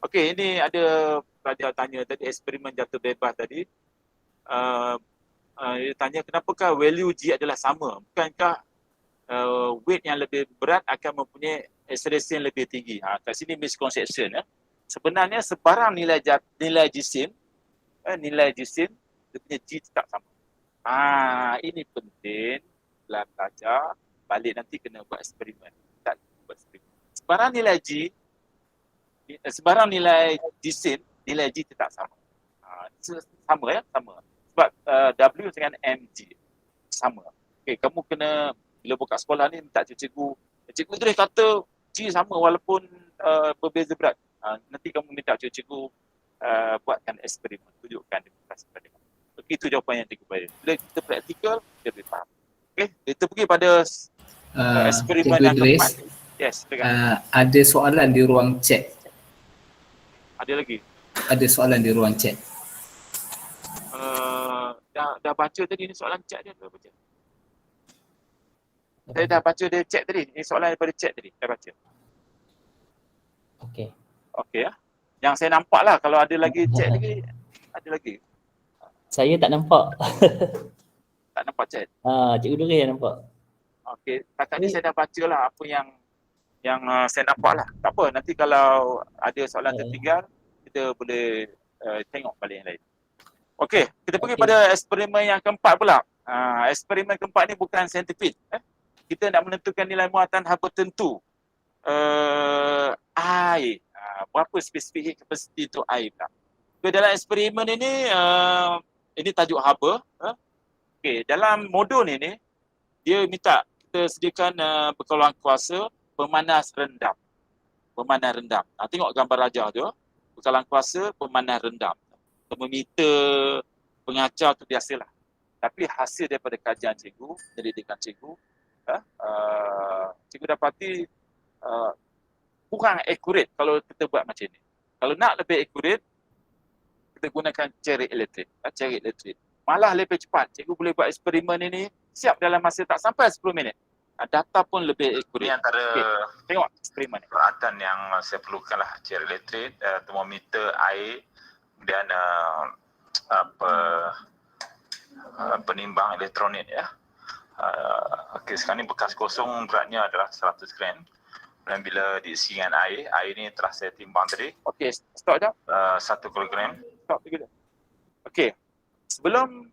Okey, ini ada pelajar tanya tadi, eksperimen jatuh bebas tadi. Dia tanya kenapakah value G adalah sama? Bukankah weight yang lebih berat akan mempunyai acceleration yang lebih tinggi? Kat sini misconception. Sebenarnya sebarang nilai jisim, dia punya G tetap sama. Ini penting lah belajar, balik nanti kena buat eksperimen. Tak buat eksperimen. Sebarang nilai jisim, nilai G tetap sama. Sama. Sebab W dengan mg sama. Okay, kamu kena bila buka sekolah ni minta cikgu Idris kata G sama walaupun berbeza berat. Nanti kamu minta cikgu buatkan eksperimen, tunjukkan demonstrasi pada kamu. Itu jawapan yang cikgu beri. Bila kita praktikal, kita boleh faham. Okay, kita pergi pada eksperimen yang keempat. Yes, ada soalan di ruang chat. Ada lagi? Ada soalan di ruang chat. Dah baca tadi ni soalan chat dia. Saya dah baca dia chat tadi. Ini soalan daripada chat tadi. Saya baca. Okey. Okey ya. Yang saya nampak lah kalau ada lagi chat lagi. Ada lagi. Saya tak nampak. Tak nampak chat. Cikgu Duri yang nampak. Okey. Kakak ni saya dah baca lah apa yang saya nampak lah. Tak apa. Nanti kalau ada soalan tertinggal, kita boleh tengok balik yang lain. Okey. Kita pergi pada eksperimen yang keempat pula. Eksperimen keempat ni bukan saintifik. Kita nak menentukan nilai muatan haba tentu air. Berapa spesifik kapasiti untuk air pula. Okay, dalam eksperimen ini tajuk haba. Okay, dalam modul ini, dia minta kita sediakan perkongkuan kuasa pemanas rendam. Pemanas rendam. Tengok gambar rajah tu. Perkongkuan kuasa pemanas rendam. Termometer pengacar tu biasalah. Tapi hasil daripada kajian cikgu, pendidikan cikgu, cikgu dapati kurang akurat kalau kita buat macam ni. Kalau nak lebih akurat, kita gunakan cerik elektrik. Cerik elektrik. Malah lebih cepat. Cikgu boleh buat eksperimen ini siap dalam masa tak sampai 10 minit. Data pun lebih akurat. Ini antara tengok eksperimen ni. peralatan yang saya perlukan lah. Cerik elektrik, termometer, air, kemudian penimbang elektronik ya. Okey, sekarang ni bekas kosong beratnya adalah 100 gram. Dan bila diisi dengan air ni telah saya timbang tadi. Okey, stop jap. 1 kilogram. Stop dulu. Okey. Sebelum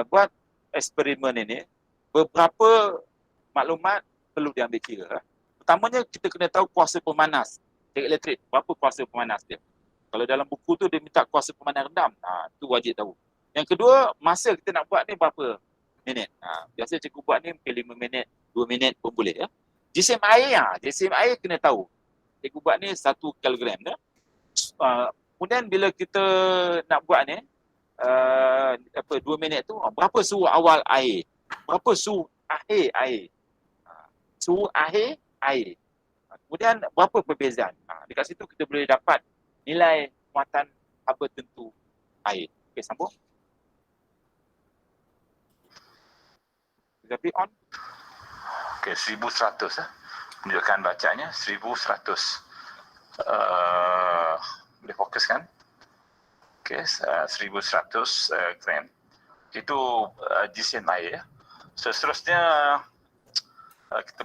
buat eksperimen ini, beberapa maklumat perlu diambil kira. Pertamanya kita kena tahu kuasa pemanas cerik elektrik. Berapa kuasa pemanas dia? Kalau dalam buku tu dia minta kuasa pemanas rendam. Tu wajib tahu. Yang kedua, masa kita nak buat ni berapa minit? Biasa cikgu buat ni mungkin 5 minit, 2 minit pun boleh ya. Jisim air, jisim air kena tahu. Cikgu buat ni 1 kilogram ya. Kemudian bila kita nak buat ni 2 minit tu, berapa suhu awal air? Berapa suhu akhir air? Suhu akhir air. Kemudian berapa perbezaan? Dekat situ kita boleh dapat nilai muatan haba tentu air. Okey, sambung. Tapi on. Okey, 1100 menunjukkan bacanya 1100. Boleh fokuskan. Okey, 1100 gram. Itu jisim air ya. Seterusnya kita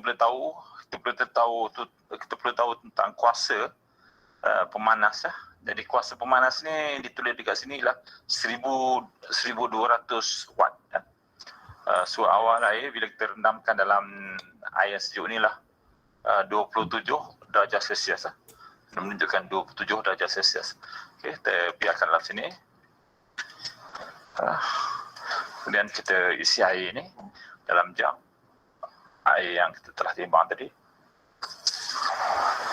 perlu tahu tentang kuasa pemanas ya. Jadi kuasa pemanas ni ditulis dekat sini lah 1200 watt ya. Suhu awal air bila kita rendamkan dalam air sejuk ni lah 27 darjah Celsius menunjukkan 27 darjah Celsius. Okey, kita biarkan dalam sini. Kemudian kita isi air ni dalam jam air yang kita telah timbang tadi.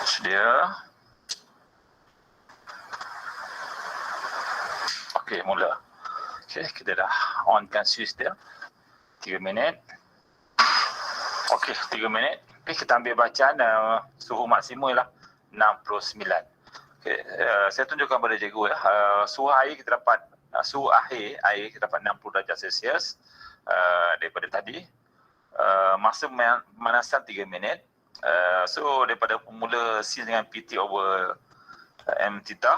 Sedia. Okey, mula. Okey, kita dah onkan switch dia. 3 minit. Okey, 3 minit. Okey, kita ambil bacaan suhu maksimum ialah 69. Okey, saya tunjukkan pada cikgu ya. Suhu air kita dapat, suhu akhir air kita dapat 60 darjah Celsius daripada tadi. Masa pemanasan 3 minit. So daripada formula C dengan PT over M theta,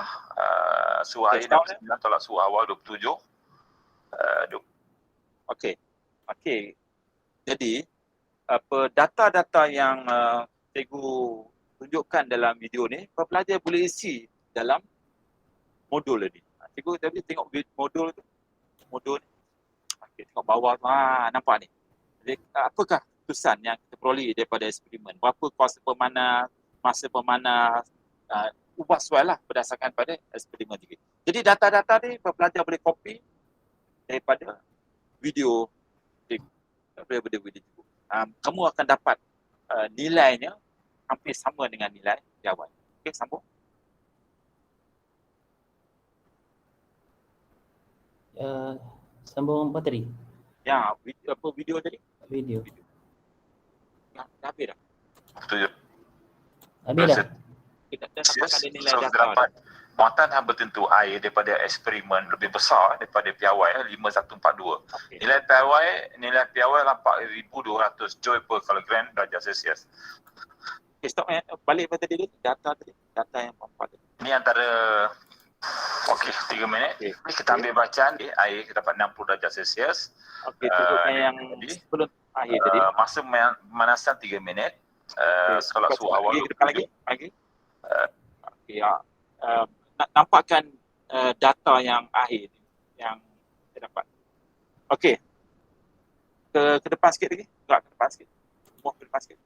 suhu air 69 tolak suhu awal 27. Okey. Okey. Jadi data-data yang cikgu tunjukkan dalam video ni, pelajar boleh isi dalam modul ni. Cikgu tadi tengok modul tu. Modul ni. Okey, tengok bawah tu. Nampak ni. Jadi apakah keputusan yang kita peroleh daripada eksperimen? Berapa kuasa pemanas, masa pemanas, ubah soal lah berdasarkan pada eksperimen juga. Jadi data-data ni pelajar boleh copy daripada video daripada video cikgu. Kamu akan dapat nilainya hampir sama dengan nilai di awal. Okey, sambung. Sambung apa tadi? Ya, video tadi? Video. Dah habis dah? Setuju. Habis dah? Kita dapatkan ada nilai So, data. dapat muatan haba tentu air daripada eksperimen lebih besar daripada piawai 5142. Okay. Nilai piawai adalah 4200 joule per kilogram darjah Celsius. Okay, stop balik pada tadi data yang empat tadi. Ini antara okey 3 minit. Okay. Kita ambil bacaan air kita dapat 60 darjah Celsius. Okey, tunjukkan yang sebelum akhir tadi. Masa pemanasan 3 minit. Solat suhu awal lagi. Okey, nampakkan data yang akhir yang kita dapat. Okey. Ke depan sikit lagi. Gerak ke depan sikit. Ke depan sikit.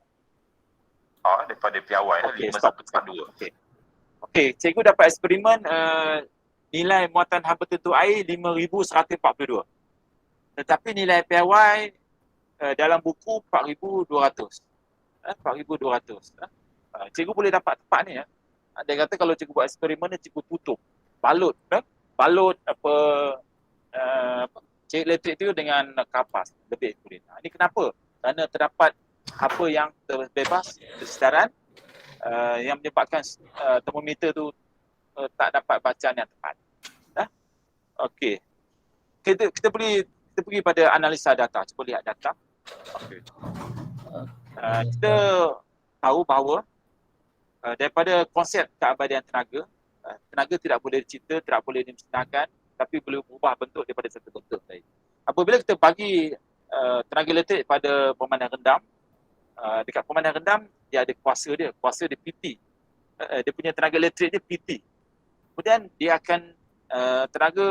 daripada piawai Okey, 5 stop. sampai 42. Okey, cikgu dapat eksperimen nilai muatan haba tertentu air 5,142. Tetapi nilai piawai dalam buku 4,200. 4,200. Cikgu boleh dapat tepat ni ya. Dia kata kalau cikgu buat eksperimen ni cikgu tutup. Balut cair elektrik tu dengan kapas lebih akurat. Ini kenapa? Kerana terdapat haba yang terbebas bersedaran yang menyebabkan termometer tu tak dapat bacaan yang tepat. Okey. Kita pergi pada analisa data. Cuba lihat data. Okey. Kita tahu bahawa daripada konsep keabadian tenaga, tenaga tidak boleh dicipta, tidak boleh dimusnahkan, tapi boleh berubah bentuk daripada satu bentuk lain. Apabila kita bagi tenaga elektrik pada pemandangan rendam, dekat pemandangan rendam dia ada kuasa dia PT. Dia punya tenaga elektrik dia PT. Kemudian dia akan tenaga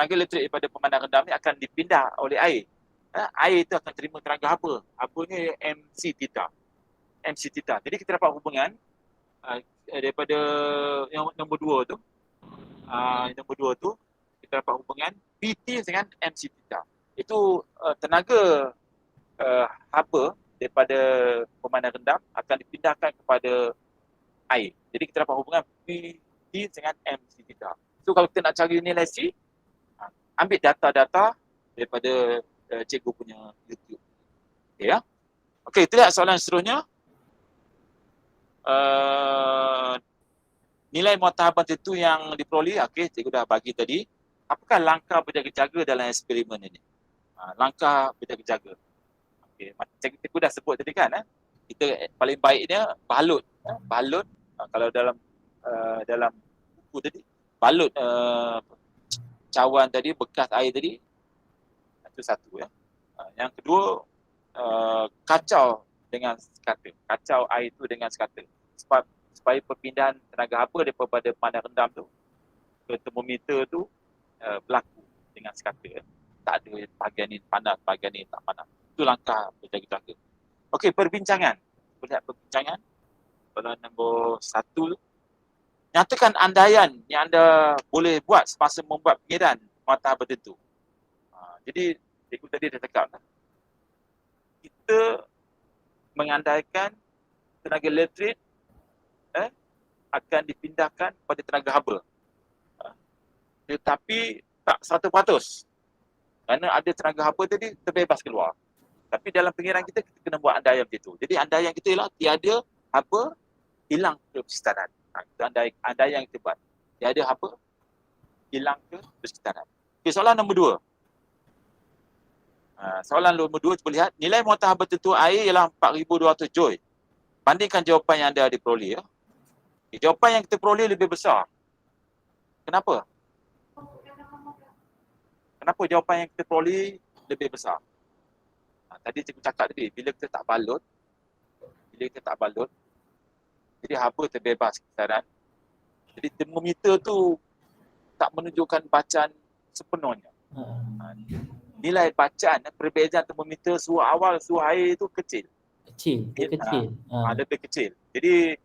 elektrik daripada pemandangan rendam ni akan dipindah oleh air. Air itu akan terima tenaga haba. Habanya MC theta. Jadi kita dapat hubungan daripada yang nombor 2 tu. Nombor 2 tu kita dapat hubungan PT dengan MC theta. Itu tenaga haba daripada pemandangan rendam akan dipindahkan kepada air. Jadi kita dapat hubungan PT dengan MC theta. So kalau kita nak cari nilai C, ambil data-data daripada cikgu punya YouTube. Okey ya. Okey, kita lihat soalan seterusnya. Nilai muatan haba tertentu yang diperoleh, okey, cikgu dah bagi tadi. Apakah langkah berjaga-jaga dalam eksperimen ini? Langkah berjaga-jaga. Okey, cikgu dah sebut tadi kan, kita paling baiknya balut. Kalau dalam buku tadi, balut cawan tadi, bekas air tadi, itu satu ya. Yang kedua, kacau dengan sekata. Kacau air itu dengan sekata. Supaya perpindahan tenaga haba daripada pandang rendam tu ke termometer tu berlaku dengan sekata. Tak ada bahagian ni panas, bahagian ni tak panas. Itu langkah berjaga-jaga. Okey, perbincangan. Lihat perbincangan. Soalan nombor 1. Nyatakan andaian yang anda boleh buat semasa membuat pengiran muatan haba tertentu. Jadi, cikgu tadi dah cakap lah. Kita mengandaikan tenaga elektrik akan dipindahkan pada tenaga haba. Tetapi tak 100%. Kerana ada tenaga haba tadi terbebas keluar. Tapi dalam pengiran kita kena buat andaian macam tu. Jadi andaian kita ialah tiada haba hilang ke persekitaran. Itu andaian yang kita buat. Tiada haba hilang ke persekitaran. Okay, soalan nombor 2. Soalan nombor 2, cuba lihat. Nilai muatan haba tertentu air ialah 4,200 joule. Bandingkan jawapan yang anda diperoleh. Ya. Jawapan yang kita peroleh lebih besar. Kenapa? Kenapa jawapan yang kita peroleh lebih besar? Tadi cikgu cakap tadi, bila kita tak balut, jadi haba terbebas sekitaran. Jadi termometer tu tak menunjukkan bacaan sepenuhnya. Nilai bacaan, perbezaan termometer suhu awal, suhu air tu kecil. Lebih kecil. Jadi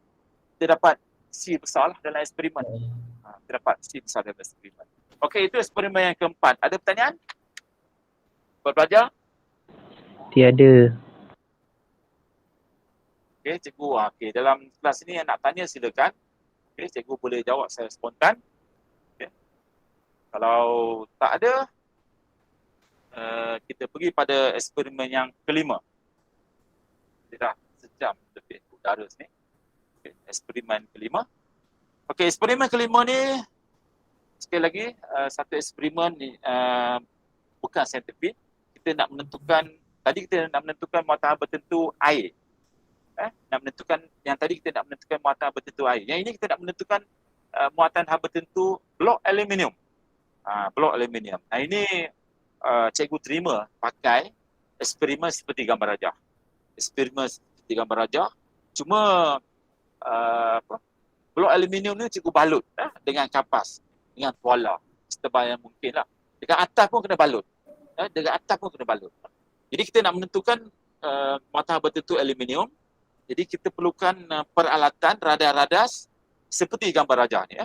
kita dapat C besar lah dalam eksperimen. Kita dapat C besar dalam eksperimen. Okey, itu eksperimen yang keempat. Ada pertanyaan? Buat belajar? Tiada. Okey, cikgu. Okey, dalam kelas ini yang nak tanya silakan. Okey, cikgu boleh jawab secara spontan. Okay. Kalau tak ada, kita pergi pada eksperimen yang kelima. Dah sejam lebih udara sini. Okay, eksperimen kelima. Okey, eksperimen kelima ni sekali lagi satu eksperimen ni bukan saintifik. Kita nak menentukan, tadi kita nak menentukan muatan haba tertentu air. Nak menentukan, yang tadi kita nak menentukan muatan haba tertentu air. Yang ini kita nak menentukan muatan haba tertentu blok aluminium. Blok aluminium. Nah ini cikgu terima pakai eksperimen seperti gambar rajah. Eksperimen seperti gambar rajah. Cuma blok aluminium ni cikgu balut dengan kapas, dengan tuala setebal yang mungkin lah. Dekat atas pun kena balut. Dekat atas pun kena balut. Jadi kita nak menentukan muatan haba tertentu aluminium. Jadi kita perlukan peralatan radar seperti gambar rajah ni.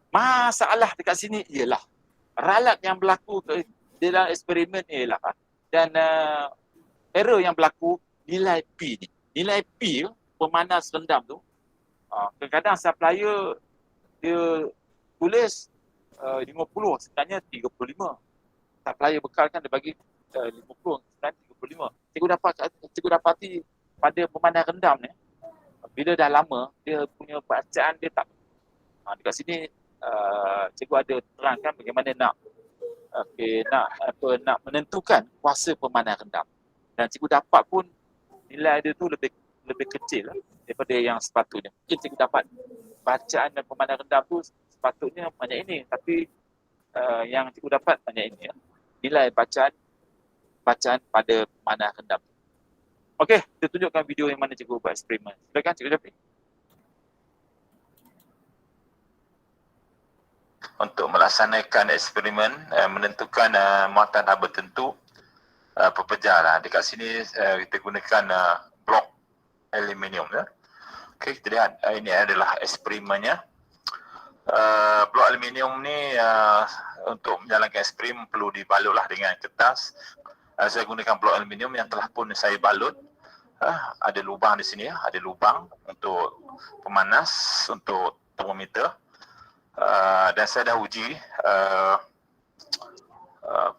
Masalah dekat sini ialah ralat yang berlaku dalam eksperimen ialah dan error yang berlaku nilai P ni. Nilai P pemanas rendam tu kadang-kadang supplier dia tulis 50, sebenarnya 35. Supplier bekal kan dia bagi 50, sebenarnya 35. Cikgu dapati pada pemanas rendam ni, bila dah lama dia punya bacaan dia tak dekat sini cikgu ada terangkan bagaimana nak menentukan kuasa pemanas rendam. Dan cikgu dapat pun nilai dia tu lebih kecil daripada yang sepatutnya. Mungkin cikgu dapat bacaan dan pemanas rendam tu sepatutnya banyak ini, tapi yang cikgu dapat banyak ini. Nilai bacaan pada pemanas rendam. Okey, kita tunjukkan video yang mana cikgu buat eksperimen. Silakan cikgu Jafri. Untuk melaksanakan eksperimen menentukan muatan haba tertentu pepejar lah. Dekat sini kita gunakan blok aluminium ya. Okey, kita lihat ini adalah eksperimennya. Blok aluminium ni untuk menjalankan eksperimen perlu dibalutlah dengan kertas. Saya gunakan blok aluminium yang telah pun saya balut. Ada lubang di sini, ada lubang untuk pemanas untuk termometer. Dan saya dah uji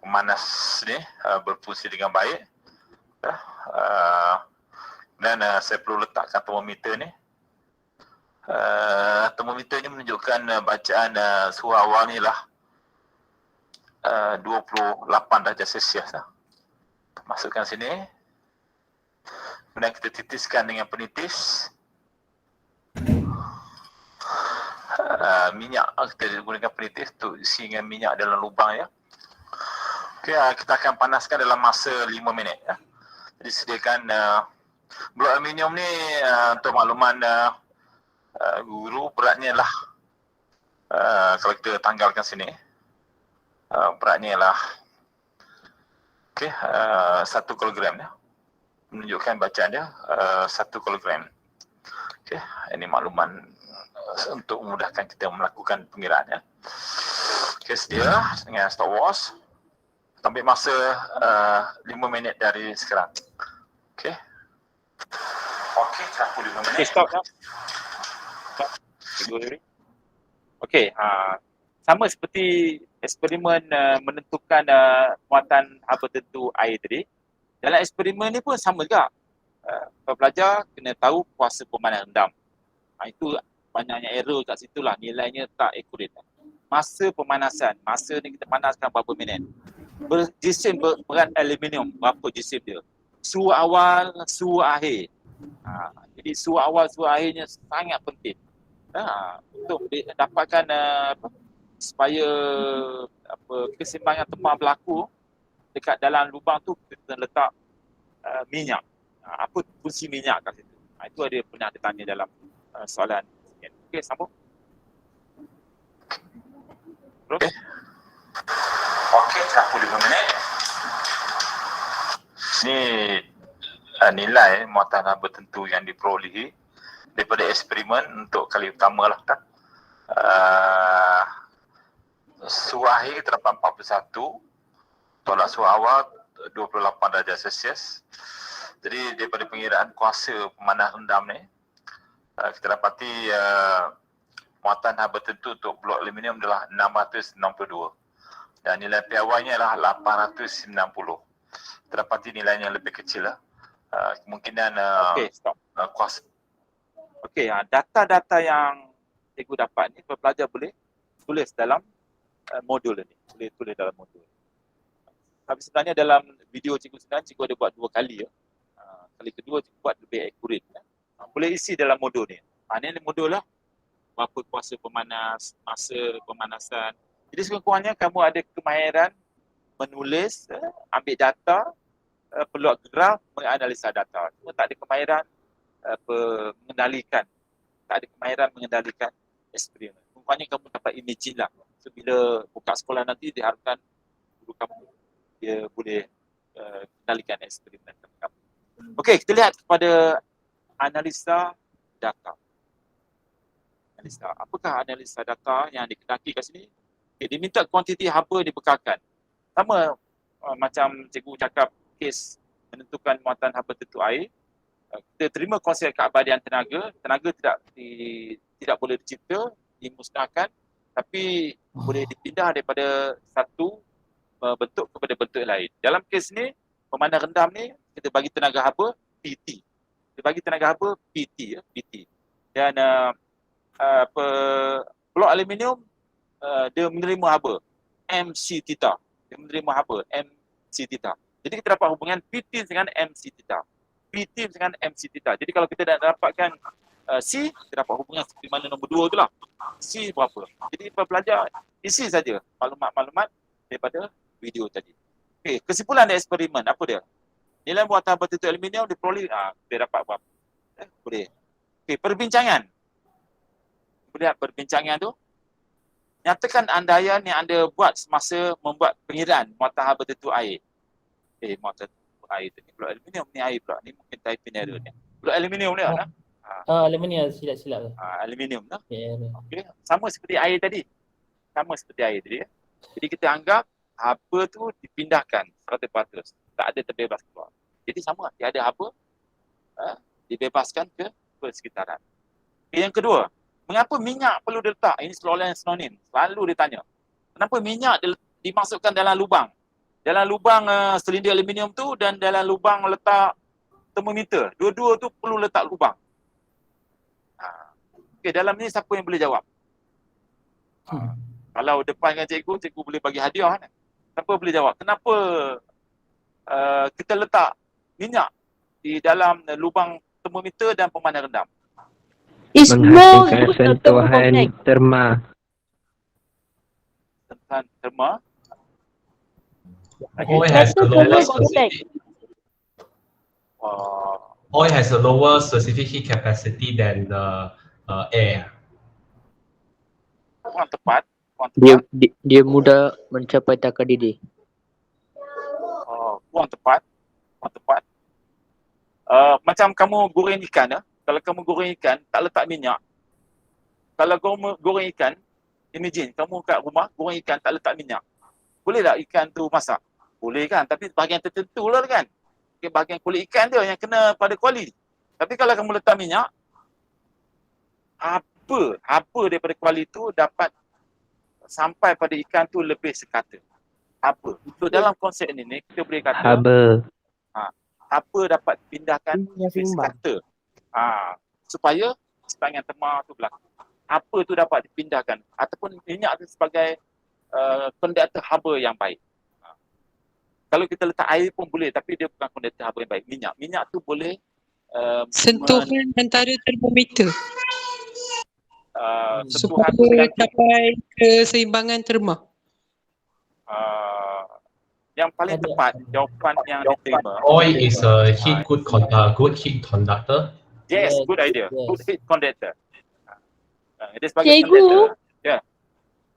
pemanas ni berfungsi dengan baik. Dan saya perlu letakkan termometer ni. Termometer ni menunjukkan bacaan suhu awal ni lah 28 darjah Celsius lah. Masukkan sini. Kemudian kita titiskan dengan penitis. Minyak kita gunakan penitis untuk isi dengan minyak dalam lubang ya. Okey, kita akan panaskan dalam masa 5 minit ya. Jadi sediakan blok aluminium ni untuk makluman guru beratnya lah kalau kita tanggalkan sini beratnya lah 1 kilogram ya. Menunjukkan bacaan dia 1 kilogram. Okey, ini makluman untuk memudahkan kita melakukan pengiraan ya. Okey, sedia dengan stopwatch. Ambil masa 5 minit dari sekarang. Okey. Okey, 45 minit. Okey, stop ya. Okey, sama seperti eksperimen menentukan muatan haba tertentu air tadi. Dalam eksperimen ni pun sama juga. Pelajar kena tahu kuasa pemanas rendam. Itu banyaknya error kat situ lah, nilainya tak akurat. Masa pemanasan, masa ni kita panaskan berapa minit. Jisim berat aluminium, berapa jisim dia. Suhu awal, suhu akhir. Jadi suhu awal, suhu akhirnya sangat penting. Untuk dapatkan supaya keseimbangan tempat berlaku dekat dalam lubang tu kita letak minyak. Apa fungsi minyak kat situ? Itu ada pernah ditanya dalam soalan. Okey, sambung. Terus. Okey, 45 minit. Ini nilai muatan haba tertentu yang diperolehi daripada eksperimen untuk kali pertama lah kan. Suhu akhir kita dapat 41, tolak suhu awal 28 darjah Celsius. Jadi daripada pengiraan kuasa pemanas rendam ni, kita dapati muatan haba tertentu untuk blok aluminium adalah 662 dan nilai PAY-nya adalah 890. Kita dapati nilainya lebih kecil lah. Kemungkinan kuasa. Okey, data-data yang cikgu dapat ni pelajar boleh tulis dalam modul ni. Boleh tulis dalam modul. Tapi sebenarnya dalam video cikgu sebenarnya cikgu ada buat 2 kali ya. Kali kedua cikgu buat lebih akurat. Boleh isi dalam modul ni. Ini modul lah. Berapa kuasa pemanas, masa pemanasan. Jadi sekurang-kurangnya kamu ada kemahiran menulis, ambil data, perlu graf, menganalisa data. Cuma tak ada kemahiran mengendalikan. Tak ada kemahiran mengendalikan eksperimen. Sekurang-kurangnya kamu dapat imagine lah. So, bila buka sekolah nanti diharapkan guru kamu dia boleh kendalikan eksperimen kamu. Okey, kita lihat kepada analisa data. Analisa. Apakah analisa data yang dikendaki kat sini? Okay, diminta kuantiti haba dibekalkan. Sama macam cikgu cakap kes menentukan muatan haba tertentu air. Kita terima konsep keabadian tenaga. Tenaga tidak boleh dicipta, dimusnahkan, tapi boleh dipindah daripada satu bentuk kepada bentuk lain. Dalam kes ni, pemandangan rendam ni, kita bagi tenaga haba PT. Kita bagi tenaga haba PT. PT. Dan blok aluminium, dia menerima haba MC theta. Dia menerima haba MC theta. Jadi kita dapat hubungan PT dengan MC theta. PT dengan MC theta. Jadi kalau kita dah dapatkan C, kita dapat hubungan seperti mana nombor 2 tu lah. C berapa. Jadi pelajar isi saja maklumat-maklumat daripada video tadi. Okey, kesimpulan dari eksperimen apa dia? Nilai muatan haba tertentu aluminium diperoleh, dia dapat berapa? Boleh. Okey, perbincangan. Lihat perbincangan tu. Nyatakan andaian yang anda buat semasa membuat pengiraan muatan haba tertentu air. Muatan air tu ni blok aluminium ni air pula. Ni mungkin typing error ni. Blok aluminium ni lah. Aluminium silap-silap. Aluminium lah. Yeah. Okay. Sama seperti air tadi. Sama seperti air tadi. Jadi kita anggap haba tu dipindahkan 100%. Tak ada terbebas keluar. Jadi sama. Dia ada haba dibebaskan ke persekitaran. Okay, yang kedua, mengapa minyak perlu diletak? Ini soalan sinonim. Selalu ditanya. Kenapa minyak dimasukkan dalam lubang? Dalam lubang silinder aluminium tu dan dalam lubang letak termometer. Dua-dua tu perlu letak lubang. Okey, dalam ni siapa yang boleh jawab? Kalau depan dengan cikgu boleh bagi hadiah kan? Siapa boleh jawab? Kenapa kita letak minyak di dalam lubang termometer dan pemanah rendam? It's more Menghasilkan good the sentuhan thermocontact. terma. Tentang terma. Oil has a lower Thermocontact. specific. Oil has a lower specific heat capacity than the air. Kurang tepat. Dia mudah mencapai takar didih. Kurang tepat. Macam kamu goreng ikan. Kalau kamu goreng ikan, tak letak minyak. Kalau kamu goreng ikan, imagine kamu kat rumah goreng ikan tak letak minyak. Boleh tak ikan tu masak? Boleh kan, tapi bahagian tertentu lah kan. Bahagian kulit ikan dia yang kena pada kuali. Tapi kalau kamu letak minyak, apa daripada kuali tu dapat sampai pada ikan tu lebih sekata. Apa? Untuk dalam konsep ini kita boleh kata Haba. apa dapat dipindahkan lebih sekata. Supaya sepanjang terma tu berlaku. Apa tu dapat dipindahkan ataupun minyak tu sebagai konduktor haba yang baik. Kalau kita letak air pun boleh, tapi dia bukan konduktor haba yang baik. Minyak tu boleh sentuhan antara termometer sentuhan supaya capai keseimbangan terma. Yang paling tepat jawapan yang diterima. Oil is a good heat conductor. Yes, good idea. Yes. Good heat conductor. Dia sebagai Cikgu, conductor. Ya,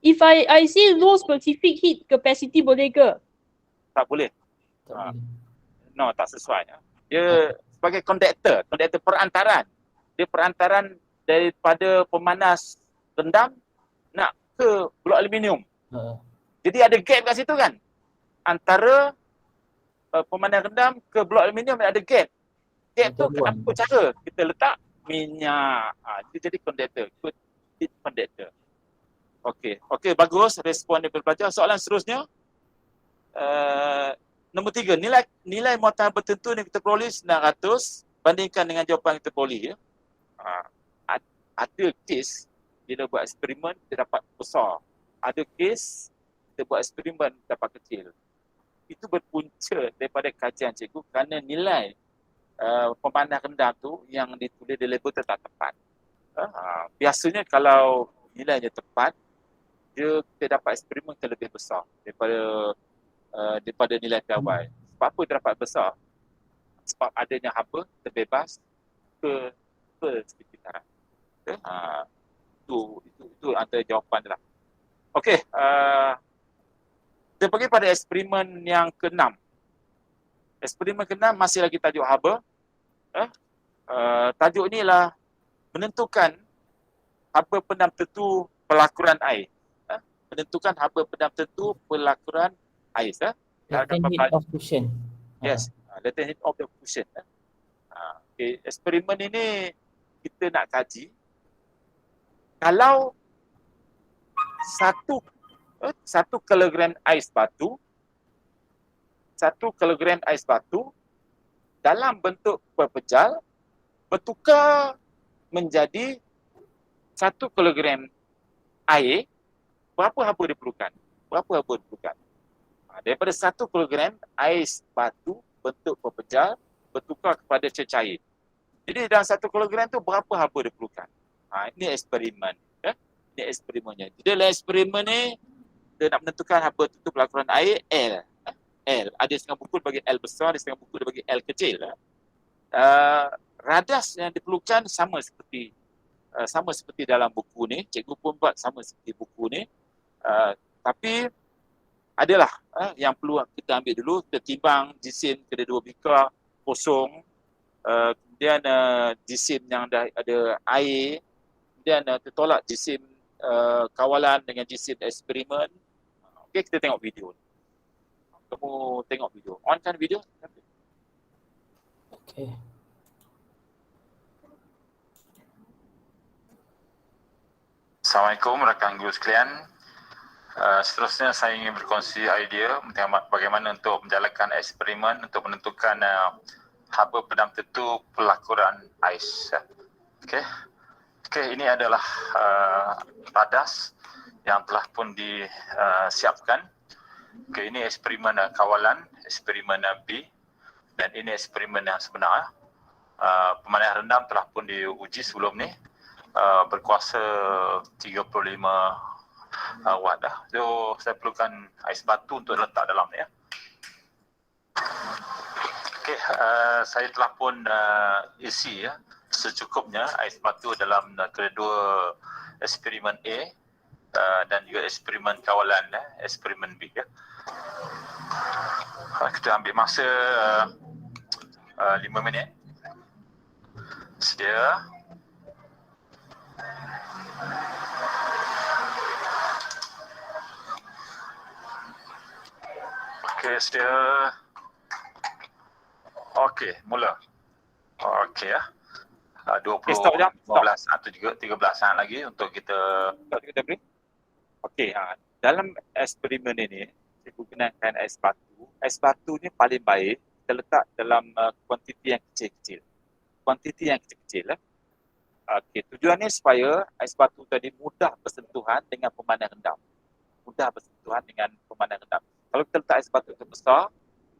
if I see low specific heat capacity boleh ke? tak boleh. Tak boleh. No, tak sesuai. Dia sebagai konduktor perantaran. Dia perantaran daripada pemanas rendam nak ke blok aluminium. Jadi ada gap kat situ kan? Antara pemanas rendam ke blok aluminium ada gap. Gap tu apa cara kita letak minyak. Dia jadi konduktor, good heat conductor. Okey, bagus respon daripada pelajar. Soalan seterusnya. Nombor 3, nilai muatan tertentu yang kita peroleh 900 bandingkan dengan jawapan yang kita peroleh. Ada kes bila buat eksperimen kita dapat besar. Ada kes kita buat eksperimen dapat kecil. Itu berpunca daripada kajian cikgu kerana nilai pemanah rendam tu yang ditulis di label tu tak tepat. Biasanya kalau nilainya tepat, kita dapat eksperimen yang lebih besar daripada nilai PAY. Sebab apa dia dapat besar? Sebab adanya haba terbebas ke sekitaran. Itu antara jawapan dia lah. Okey, kita pergi pada eksperimen yang ke-6. Eksperimen ke-6 masih lagi tajuk haba. tajuk ni ialah menentukan haba pendam tentu pelakuran air. Menentukan haba pendam tentu pelakuran air. Latent heat of fusion. Yes, latent heat of the fusion. Okay. Eksperimen ini kita nak kaji kalau satu kilogram ais batu, 1 kilogram ais batu dalam bentuk berpejal bertukar menjadi 1 kilogram air, berapa haba diperlukan? Daripada 1 kilogram ais batu bentuk berpejal bertukar kepada cecair. Jadi dalam 1 kilogram tu berapa haba diperlukan? Ini eksperimen. Ini eksperimennya. Jadi dalam eksperimen ni dia nak menentukan haba tentu pelakuran air L. Ada setengah buku bagi L besar, ada setengah buku bagi L kecil. Radas yang diperlukan sama seperti dalam buku ni. Cikgu pun buat sama seperti buku ni. Tapi adalah yang perlu kita ambil dulu, kita timbang jisim kedua bikar kosong, kemudian jisim yang dah ada air, kemudian tertolak jisim kawalan dengan jisim eksperimen. Okey, kita tengok video. Kamu tengok video. On kan video? Okey. Assalamualaikum rakan guru sekalian. Seterusnya saya ingin berkongsi idea bagaimana untuk menjalankan eksperimen untuk menentukan haba pendam tentu pelakuran ais. Okey, ini adalah radas yang telah pun disiapkan. Okey, ini eksperimen kawalan, eksperimen B, dan ini eksperimen yang sebenar. Pemandangan rendam telah pun diuji sebelum ni, berkuasa 35 watt dah. So saya perlukan ais batu untuk letak dalam ni. Okey, saya telah pun isi secukupnya ais batu dalam kedua eksperimen A dan juga eksperimen kawalan, eksperimen B. Kita ambil masa 5 minit. Sedia. Okey, sedia. Okey, mula. Okey 15 atau juga 13 saat lagi untuk kita beri. Okey, dalam eksperimen ini saya gunakan ais batu. Ais batu ni paling baik kita letak dalam kuantiti yang kecil-kecil. Okey, tujuannya supaya ais batu tadi mudah bersentuhan dengan pemandangan rendam. Kalau kita letak ais batu yang besar,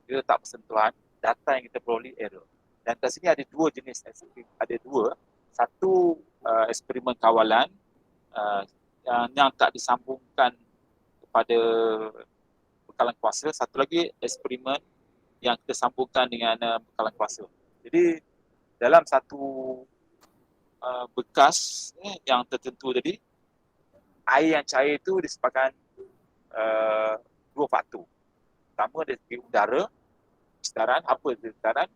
dia tak bersentuhan, data yang kita peroleh error. Dan kat sini ada dua jenis eksperimen. Ada dua. Satu eksperimen kawalan yang tak disambungkan kepada bekalan kuasa. Satu lagi eksperimen yang kita sambungkan dengan bekalan kuasa. Jadi dalam satu bekas yang tertentu tadi, air yang cair itu disebabkan dua faktor. Pertama dari segi udara, kesedaran, apa kesedaran.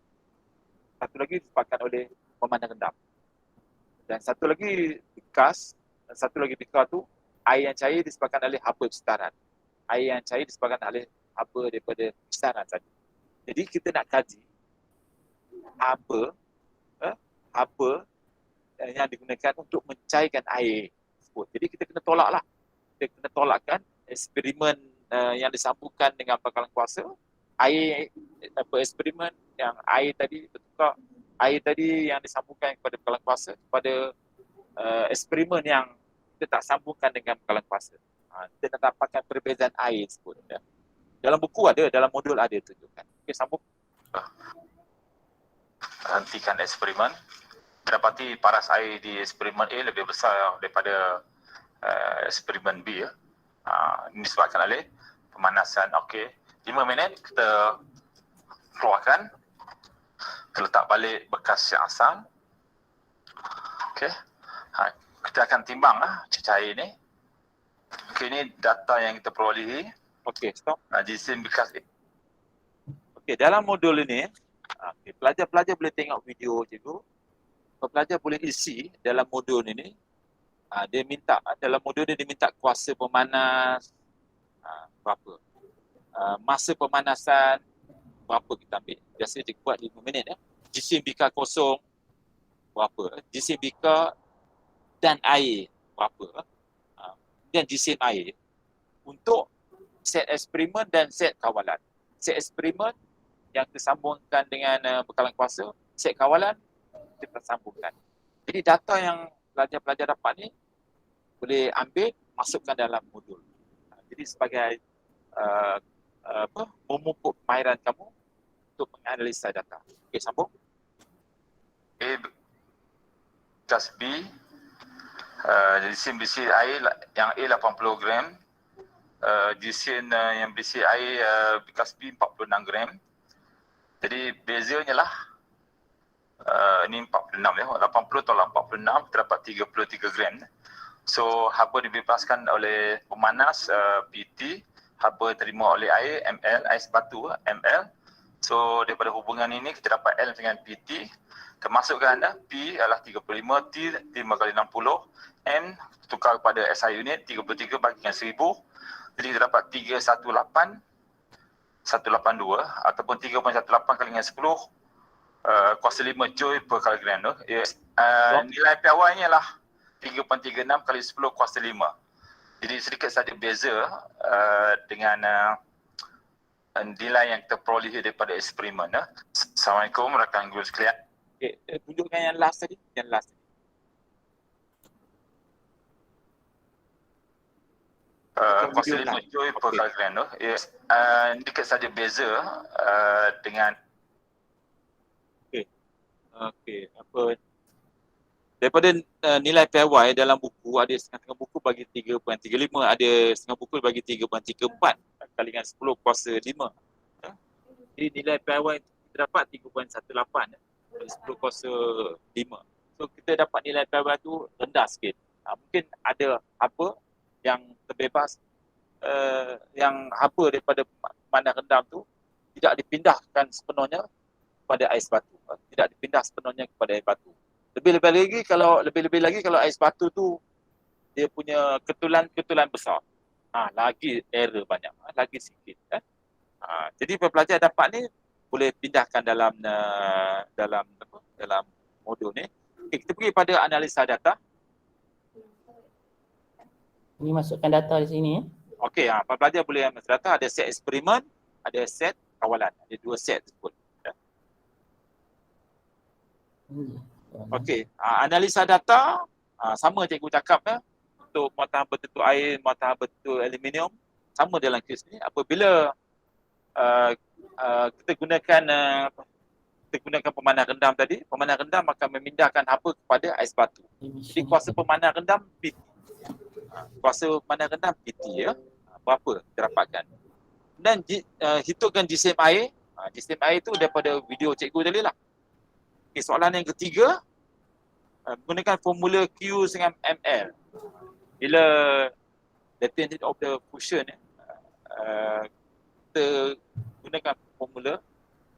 Satu lagi disebabkan oleh pemandangan rendam. Dan satu lagi bekas, tu air yang cair disebabkan oleh haba kesedaran. Air yang cair disebabkan oleh haba daripada kesedaran tadi. Jadi kita nak kaji haba yang digunakan untuk mencairkan air tersebut. Jadi kita kena tolaklah. Kita kena tolakkan eksperimen yang disambungkan dengan bekalan kuasa. Eksperimen yang air tadi bertukar, air tadi yang disambungkan kepada bekalan kuasa kepada eksperimen yang kita tak sambungkan dengan bekalan kuasa. Kita nak dapatkan perbezaan air tersebut. Dalam buku ada, dalam modul ada tunjukkan. Okey, sambung. Hentikan eksperimen. Dapati paras air di eksperimen A lebih besar daripada eksperimen B. Ini disebabkan oleh pemanasan. Okey, 5 minit kita keluarkan. Kita letak balik bekas yang asam. Okey. Kita akan timbang cecair ni. Okey, ini data yang kita perolehi. Okey, stop. Jisim bekas. Okey, dalam modul ini Okay. Pelajar-pelajar boleh tengok video cikgu. Pelajar boleh isi dalam modul ini. Dia minta, dalam modul dia minta kuasa pemanas berapa. Masa pemanasan berapa kita ambil. Biasanya dia buat 5 minit. Jisim bikar kosong berapa. Jisim bikar dan air berapa. Dan jisim air. Untuk set eksperimen dan set kawalan. Set eksperimen yang tersambungkan dengan bekalan kuasa, set kawalan kita sambungkan. Jadi data yang pelajar-pelajar dapat ni boleh ambil, masukkan dalam modul. Jadi sebagai memupuk kemahiran kamu untuk menganalisa data. Okey, sambung. A bekas B, jisim berisi air yang A 80 gram, jisim yang berisi air bekas B 46 gram. Jadi bezanya lah ini 46 ya, 80 tolak 46 terdapat 33 gram. So haba dibebaskan oleh pemanas PT, haba terima oleh air ml, ais batu ml. So daripada hubungan ini kita dapat L dengan PT. Termasuk ganda P adalah 35, T 5 kali 60, M tukar kepada SI unit 33 bagi dengan 1000. Jadi kita dapat 318 182 ataupun 3.18 kali dengan 10 kuasa 5 joule per kilogram tu. Nilai piawainya lah 3.36 kali 10 kuasa 5. Jadi sedikit saja beza dengan nilai yang kita perolehi daripada eksperimen. Assalamualaikum rakan guru sekalian. Okay, tunjukkan yang last tadi. Yang last tadi. Kuasa 5 joule per kilogram tu. Sedikit saja beza dengan Okey, apa daripada nilai piawai dalam buku, ada setengah buku bagi 3.35, ada setengah buku bagi 3.34 kali dengan 10 kuasa 5. Jadi nilai piawai kita dapat 3.18 kali 10 kuasa 5. So kita dapat nilai piawai tu rendah sikit. Mungkin ada apa yang terbebas, yang haba daripada pandang rendam tu tidak dipindahkan sepenuhnya kepada ais batu. Tidak dipindah sepenuhnya kepada air batu. Lebih-lebih lagi kalau ais batu tu dia punya ketulan besar. Lagi error banyak, lagi sikit. Jadi pelajar dapat ni boleh pindahkan dalam modul ni. Okay, kita pergi pada analisa data. Ini masukkan data di sini. Okey, pelajar boleh ambil data, ada set eksperimen, ada set kawalan. Ada 2 set tersebut. Okey, analisa data sama cikgu cakap untuk muatan bertutur air, muatan bertutur aluminium sama dalam kes ni. Apabila kita gunakan pemanah rendam tadi, pemanah rendam akan memindahkan haba kepada ais batu. Jadi kuasa pemanah rendam PT. Kuasa pemanah rendam PT ya. Berapa terapatkan. Dan hitungkan jisim air. Jisim air tu daripada video cikgu tadi lah. Okay, soalan yang ketiga, gunakan formula Q dengan ML. Bila latent heat of the fusion, kita gunakan formula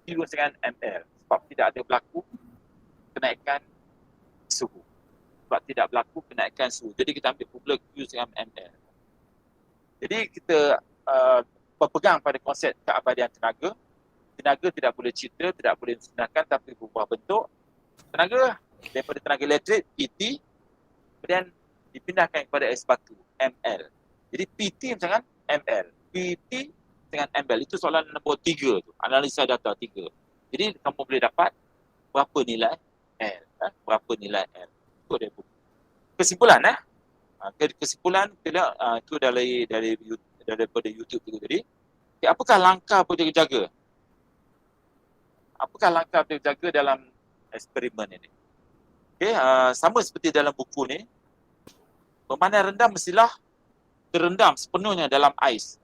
Q dengan ML sebab tidak ada berlaku kenaikan suhu. Sebab tidak berlaku kenaikan suhu. Jadi kita ambil formula Q dengan ML. Jadi kita berpegang pada konsep keabadian tenaga. Tenaga tidak boleh cedera, tidak boleh dimusnahkan tapi berubah bentuk. Tenaga daripada tenaga elektrik PT kemudian dipindahkan kepada ais batu ML. Jadi PT dengan ML. PT dengan ML. Itu soalan nombor 3 tu. Analisa data 3. Jadi kamu boleh dapat berapa nilai L. Berapa nilai L. Itu dia buku. Kesimpulan kesimpulan itu daripada YouTube itu tadi. Okay, apakah langkah berjaga-jaga? Apakah langkah berjaga dalam eksperimen ini? Okay, sama seperti dalam buku ni, pemanah rendam mestilah terendam sepenuhnya dalam ais.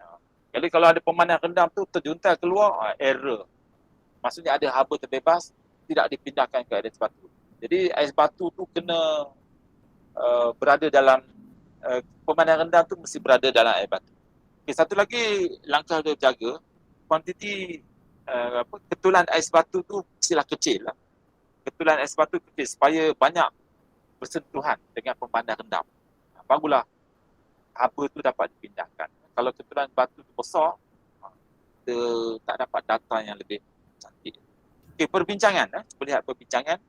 Jadi kalau ada pemanah rendam tu terjuntai keluar, error. Maksudnya ada haba terbebas, tidak dipindahkan ke ais batu. Jadi ais batu tu kena berada dalam, pemanah rendam tu mesti berada dalam air batu. Okay, satu lagi langkah berjaga, kuantiti ketulan ais batu tu mestilah kecil lah. Ketulan ais batu kecil supaya banyak bersentuhan dengan pemanah rendam. Barulah haba tu dapat dipindahkan. Kalau ketulan batu tu besar, kita tak dapat data yang lebih cantik. Okey, perbincangan. Cuba lihat perbincangan.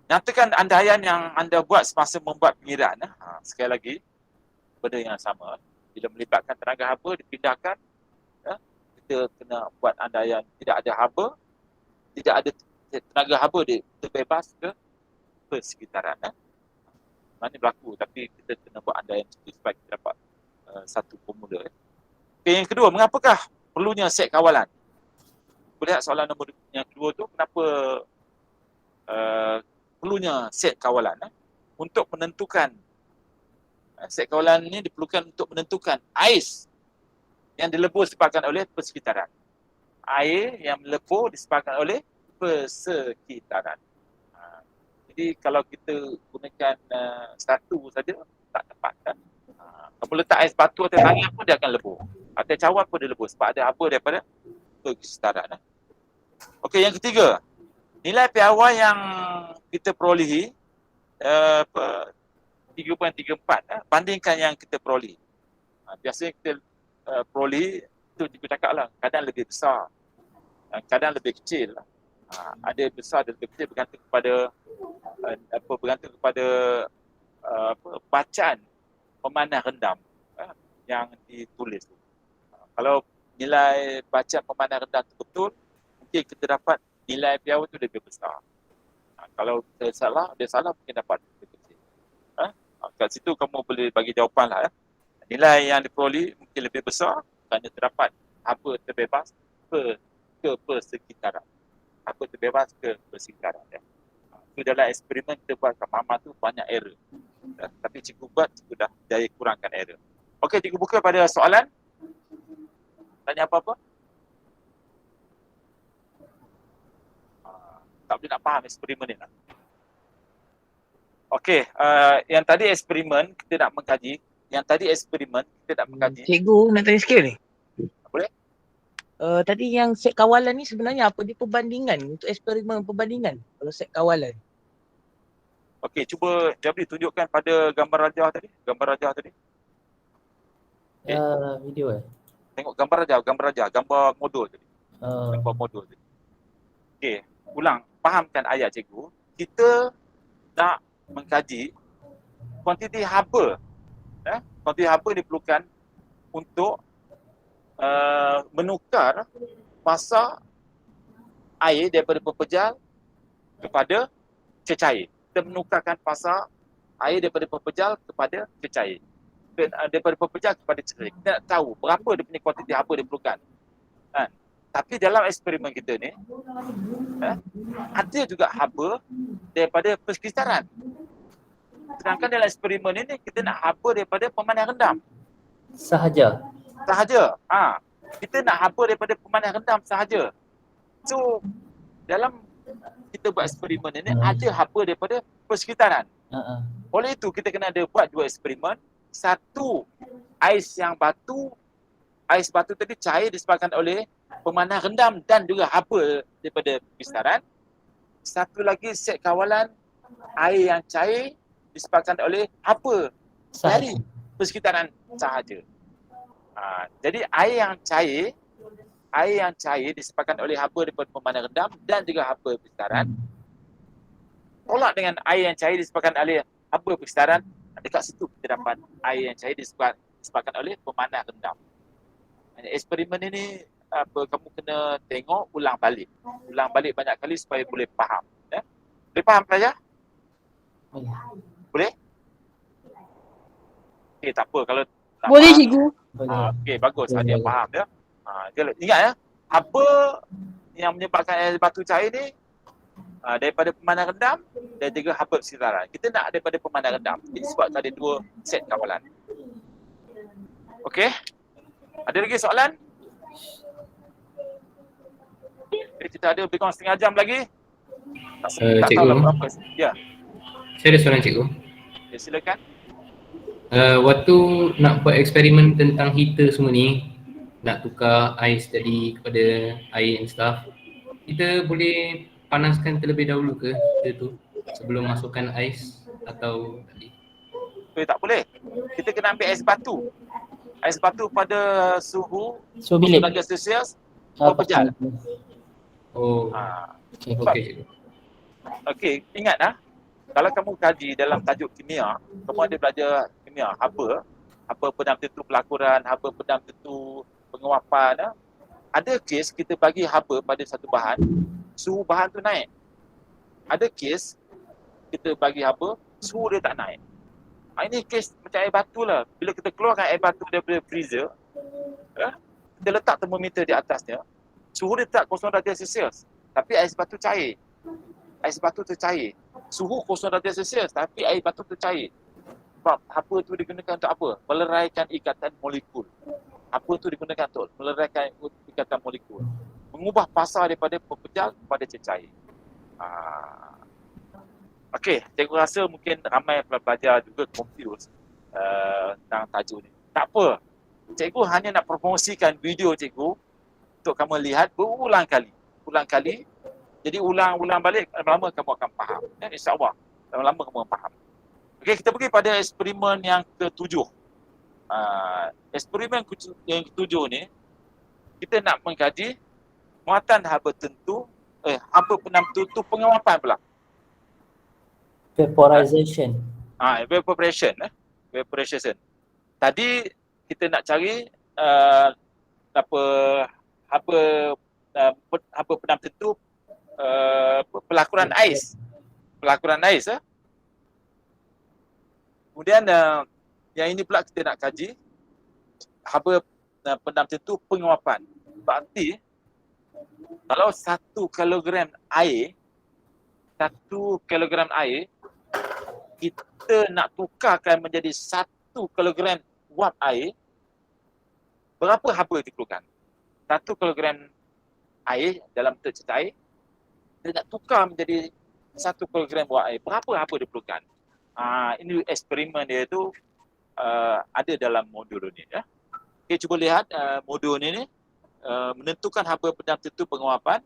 Nyatakan andaian yang anda buat semasa membuat pengiran. Sekali lagi, benda yang sama. Bila melibatkan tenaga haba, dipindahkan, kita kena buat andaian tidak ada haba, tidak ada tenaga haba, dia terbebas ke persekitaran. Mana berlaku, tapi kita kena buat andaian supaya kita dapat satu formula. Okay, yang kedua, mengapakah perlunya set kawalan? Kita lihat soalan nombor yang kedua tu, kenapa perlunya set kawalan untuk menentukan set kawalan ni diperlukan untuk menentukan ais yang dilebur disebabkan oleh persekitaran. Air yang melebur disebabkan oleh persekitaran. Jadi kalau kita gunakan satu saja tak tepat kan. Kalau letak ais batu atas tangan pun dia akan lebur. Atas cawan pun dia lebur sebab ada haba daripada persekitaran. Okey, yang ketiga, nilai piawai yang kita perolehi 3.34 bandingkan yang kita perolehi. Biasanya kita perolehi tu cikgu cakap lah, kadang lebih besar, kadang lebih kecil. Ada besar dan lebih kecil bergantung kepada bacaan pemanah rendam yang ditulis. Kalau nilai bacaan pemanah rendam tu betul, mungkin kita dapat nilai piawai tu lebih besar. Kalau dia salah mungkin dapat lebih kecil. Kat situ kamu boleh bagi jawapan lah. Nilai yang diperoleh mungkin lebih besar kerana terdapat haba terbebas ke persekitaran. Haba terbebas ke persekitaran. Itu dalam eksperimen kita buat kat Mama tu banyak error. Tapi cikgu buat, cikgu dah daya kurangkan error. Okey, cikgu buka pada soalan. Tanya apa-apa? Tak boleh nak faham eksperimen ni lah. Okey, yang tadi eksperimen kita nak mengkaji. Yang tadi eksperimen kita nak mengkaji. Cikgu nak tanya sikit ni. Boleh? Tadi yang set kawalan ni sebenarnya apa? Dia perbandingan untuk eksperimen perbandingan kalau set kawalan. Okey, cuba Jabri tunjukkan pada gambar rajah tadi. Gambar rajah tadi. Okay. Video Tengok gambar rajah, gambar modul tadi. Gambar modul tadi. Okey, ulang. Fahamkan ayat cikgu. Kita nak mengkaji kuantiti haba. Kuantiti haba diperlukan untuk menukar masa air daripada pepejal kepada cecair. Kita menukarkan masa air daripada pepejal kepada cecair. Daripada pepejal kepada cecair. Kita nak tahu berapa dia punya kuantiti haba diperlukan. Tapi dalam eksperimen kita ni, ada juga haba daripada persekitaran. Sedangkan dalam eksperimen ini, kita nak haba daripada pemanah rendam. Sahaja. Kita nak haba daripada pemanah rendam sahaja. So, dalam kita buat eksperimen ini, ada haba daripada persekitaran. Oleh itu, kita kena ada buat dua eksperimen. Satu, ais batu tadi cair disebabkan oleh pemanah rendam dan juga haba daripada persekitaran. Satu lagi set kawalan air yang cair disebabkan oleh haba dari persekitaran sahaja. Jadi air yang cair disebabkan oleh haba daripada pemanah rendam dan juga haba persekitaran. Tolak dengan air yang cair disebabkan oleh haba persekitaran. Dekat situ kita dapat air yang cair disebabkan oleh pemanah rendam. Eksperimen ini kamu kena tengok ulang balik banyak kali supaya boleh faham. Boleh faham pelajar? Boleh? Okey, tak apa kalau tak Boleh faham. cikgu. Okey, bagus. Ada yang faham ya. Ingat ya, apa yang menyebabkan air batu cair ni daripada pemanah rendam dan juga haba persekitaran. Kita nak daripada pemanah rendam. Ini sebab ada dua set kawalan. Okey. Ada lagi soalan? Kita ada lebih kurang setengah jam lagi. Tak tahu lah berapa. Ya. Saya ada soalan cikgu. Ya, silakan. Waktu nak buat eksperimen tentang heater semua ni, nak tukar ais tadi kepada air and stuff, kita boleh panaskan terlebih dahulu ke dia tu sebelum masukkan ais atau tadi? Tak boleh. Kita kena ambil ais batu. Ais batu pada suhu Suhu bilik. darjah Celsius berpejal. Oh. Okey. Okey, ingat kalau kamu kaji dalam tajuk kimia, kamu ada belajar kimia, haba pedam tentu pelakuran, haba pedam tentu penguapan. Ada kes kita bagi haba pada satu bahan, suhu bahan tu naik. Ada kes kita bagi haba, suhu dia tak naik. Ini kes macam air batu lah. Bila kita keluarkan air batu daripada freezer, kita letak termometer di atasnya, suhu dia tak 0 darjah Celsius. Tapi ais batu cair. Ais batu tu cair. Suhu 0 darjah Celsius tapi air batu tu cair. Sebab haba tu digunakan untuk apa? Meleraikan ikatan molekul. Haba tu digunakan untuk meleraikan ikatan molekul. Mengubah fasa daripada pepejal kepada cecair. Okey, cikgu rasa mungkin ramai pelajar juga confused tentang tajuk ni. Tak apa. Cikgu hanya nak promosikan video cikgu untuk kamu lihat berulang kali. Jadi ulang balik, lama-lama kamu akan faham. InsyaAllah, lama-lama kamu akan faham. Okey, kita pergi pada eksperimen yang ke-7. Eksperimen yang ke-7 ni, kita nak mengkaji muatan haba tentu, haba penam tentu penguapan pula. Vaporization. Evaporation. Tadi kita nak cari haba penam tentu pelakuran ais. Kemudian yang ini pula kita nak kaji haba penam tentu penguapan. Berarti kalau 1 kilogram air kita nak tukarkan menjadi 1 kilogram wap air, berapa haba diperlukan? 1 kilogram air dalam bentuk cecair, kita nak tukar menjadi 1 kilogram wap air, berapa haba diperlukan? Ini eksperimen dia tu ada dalam modul ni. Okay, cuba lihat modul ni menentukan haba pedam tentu penguapan.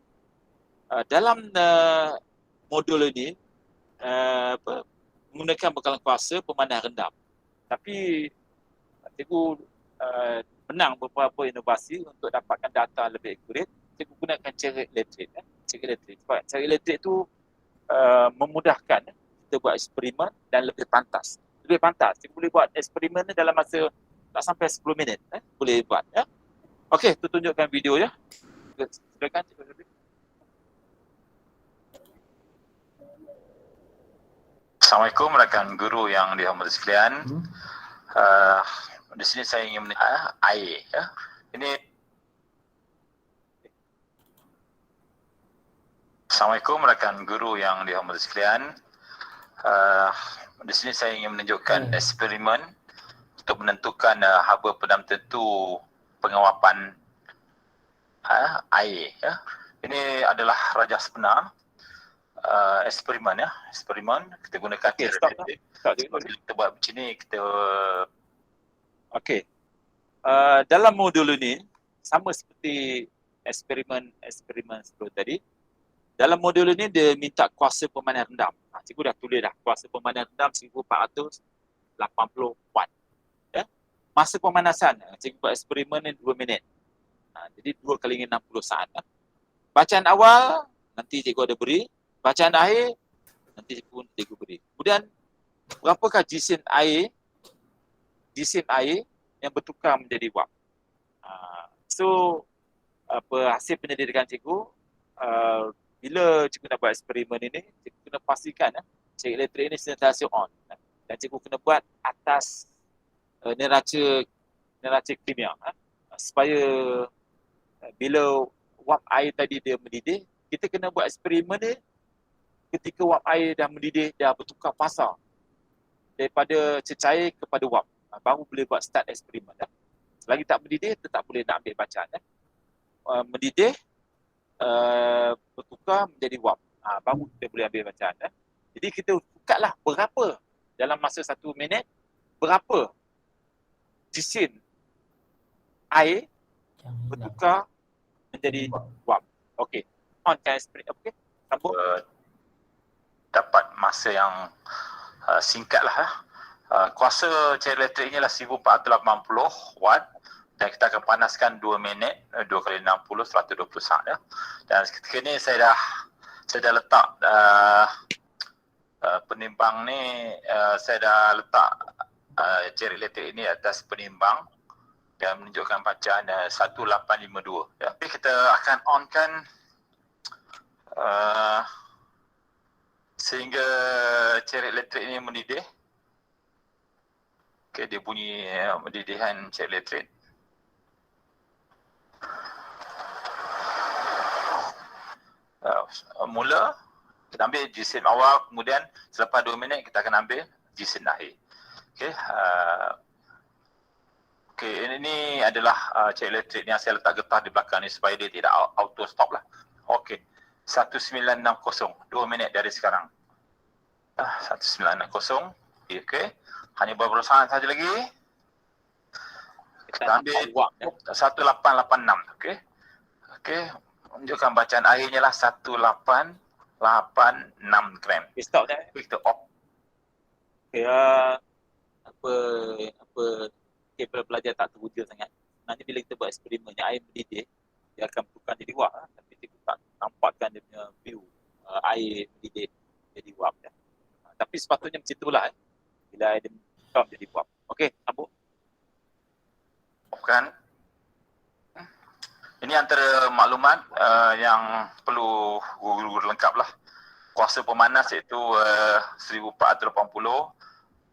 Dalam modul ini menggunakan bekalan kuasa pemandangan rendam. Tapi cikgu menang beberapa inovasi untuk dapatkan data lebih akurat. Cikgu gunakan ceruk elektrik. Sebab ceruk elektrik tu memudahkan kita buat eksperimen dan lebih pantas. Cikgu boleh buat eksperimen ni dalam masa tak sampai 10 minit. Boleh buat. Okey, tu tunjukkan video ya. Silakan cikgu. Assalamualaikum rakan guru yang dihormati sekalian. Di sini saya ingin air. Assalamualaikum rakan guru yang dihormati sekalian. Di sini saya ingin menunjukkan eksperimen untuk menentukan haba pedam tentu penguapan air. Ini adalah rajah sebenar. Eksperimen kita gunakan bila kita buat macam ni kita dalam modul ini sama seperti eksperimen sebelum tadi. Dalam modul ini dia minta kuasa pemandangan rendam. Cikgu dah tulis dah kuasa pemandangan rendam 1480 watt. Masa pemanasan cikgu buat eksperimen ni 2 minit. Jadi 2 kali 60 saat. Bacaan awal nanti cikgu ada beri. Bacaan akhir nanti cikgu beri. Kemudian berapakah jisim air yang bertukar menjadi wap. Hasil penyelidikan cikgu, bila cikgu nak buat eksperimen ini, cikgu kena pastikan ceruk elektrik ini sentiasa on. Dan cikgu kena buat atas neraca kimia. Supaya bila wap air tadi dia mendidih, kita kena buat eksperimen ni ketika wap air dah mendidih, dah bertukar fasa daripada cecair kepada wap. Baru boleh buat start eksperimen. Selagi tak mendidih, tetap boleh nak ambil bacaan. Mendidih, bertukar menjadi wap. Baru kita boleh ambil bacaan. Jadi kita bukalah berapa dalam masa 1 minit, berapa jisim air bertukar menjadi wap. Okey. On time sprint. Okey. Sambung. Dapat masa yang singkat lah. Kuasa cair elektrik ni lah 1480 watt dan kita akan panaskan 2 minit, 2 kali 60, 120 saat ya. Dan ketika ni saya dah letak penimbang ni, saya dah letak cair elektrik ini atas penimbang dan menunjukkan bacaan 1852 ya. Jadi kita akan onkan sehingga cair elektrik ini mendidih. Okey, dia bunyi mendidihan cair elektrik. Mula kita ambil jisim awal, kemudian selepas 2 minit kita akan ambil jisim akhir. Okey, ini adalah cair elektrik yang saya letak getah di belakang ni supaya dia tidak auto stop lah. Okey, 1960, 2 minit dari sekarang. 1960. Okey, hanya beberapa saat saja lagi. Kita ambil 1886. Okey. Okey, tunjukkan bacaan akhirnya lah 1886 gram. Okay, stop dah. Kita off. Okay, okay, pelajar tak teruja sangat. Nanti bila kita buat eksperimen yang air mendidih, dia akan bukan jadi wap. Tapi kita tak nampakkan dia punya view air mendidih jadi wap. Tapi sepatutnya macam itulah. Bila air dia jadi wap. Okey, sambung. Bukan. Ini antara maklumat yang perlu guru-guru lengkap lah. Kuasa pemanas iaitu 1480,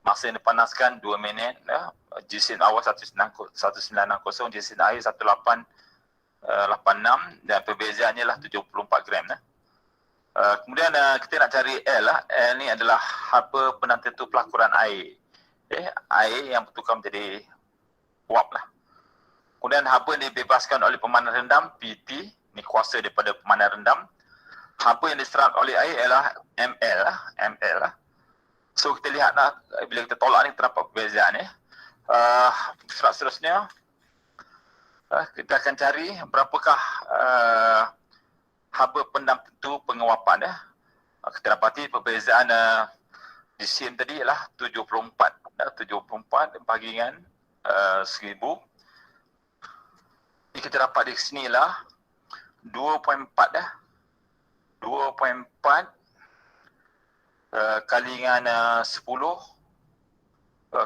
masa yang dipanaskan 2 minit, jisim awal 1960, jisim air 1886 dan perbezaannya lah 74 gram. Kemudian kita nak cari L lah. L ni adalah haba penentu pelakuran air. Air yang bertukar menjadi wap lah. Kemudian haba yang dibebaskan oleh pemanas rendam, PT, ni kuasa daripada pemanas rendam. Haba yang diserap oleh air ialah ml lah. So kita lihat lah, bila kita tolak ni terdapat perbezaan ni. Seterusnya, kita akan cari berapakah haba penentu penguapan ya. Kita dapati perbezaan jisim tadi ialah 74 bagi dengan 1000. Ini kita dapat di sini lah 2.4 dah. 2.4 kali dengan 10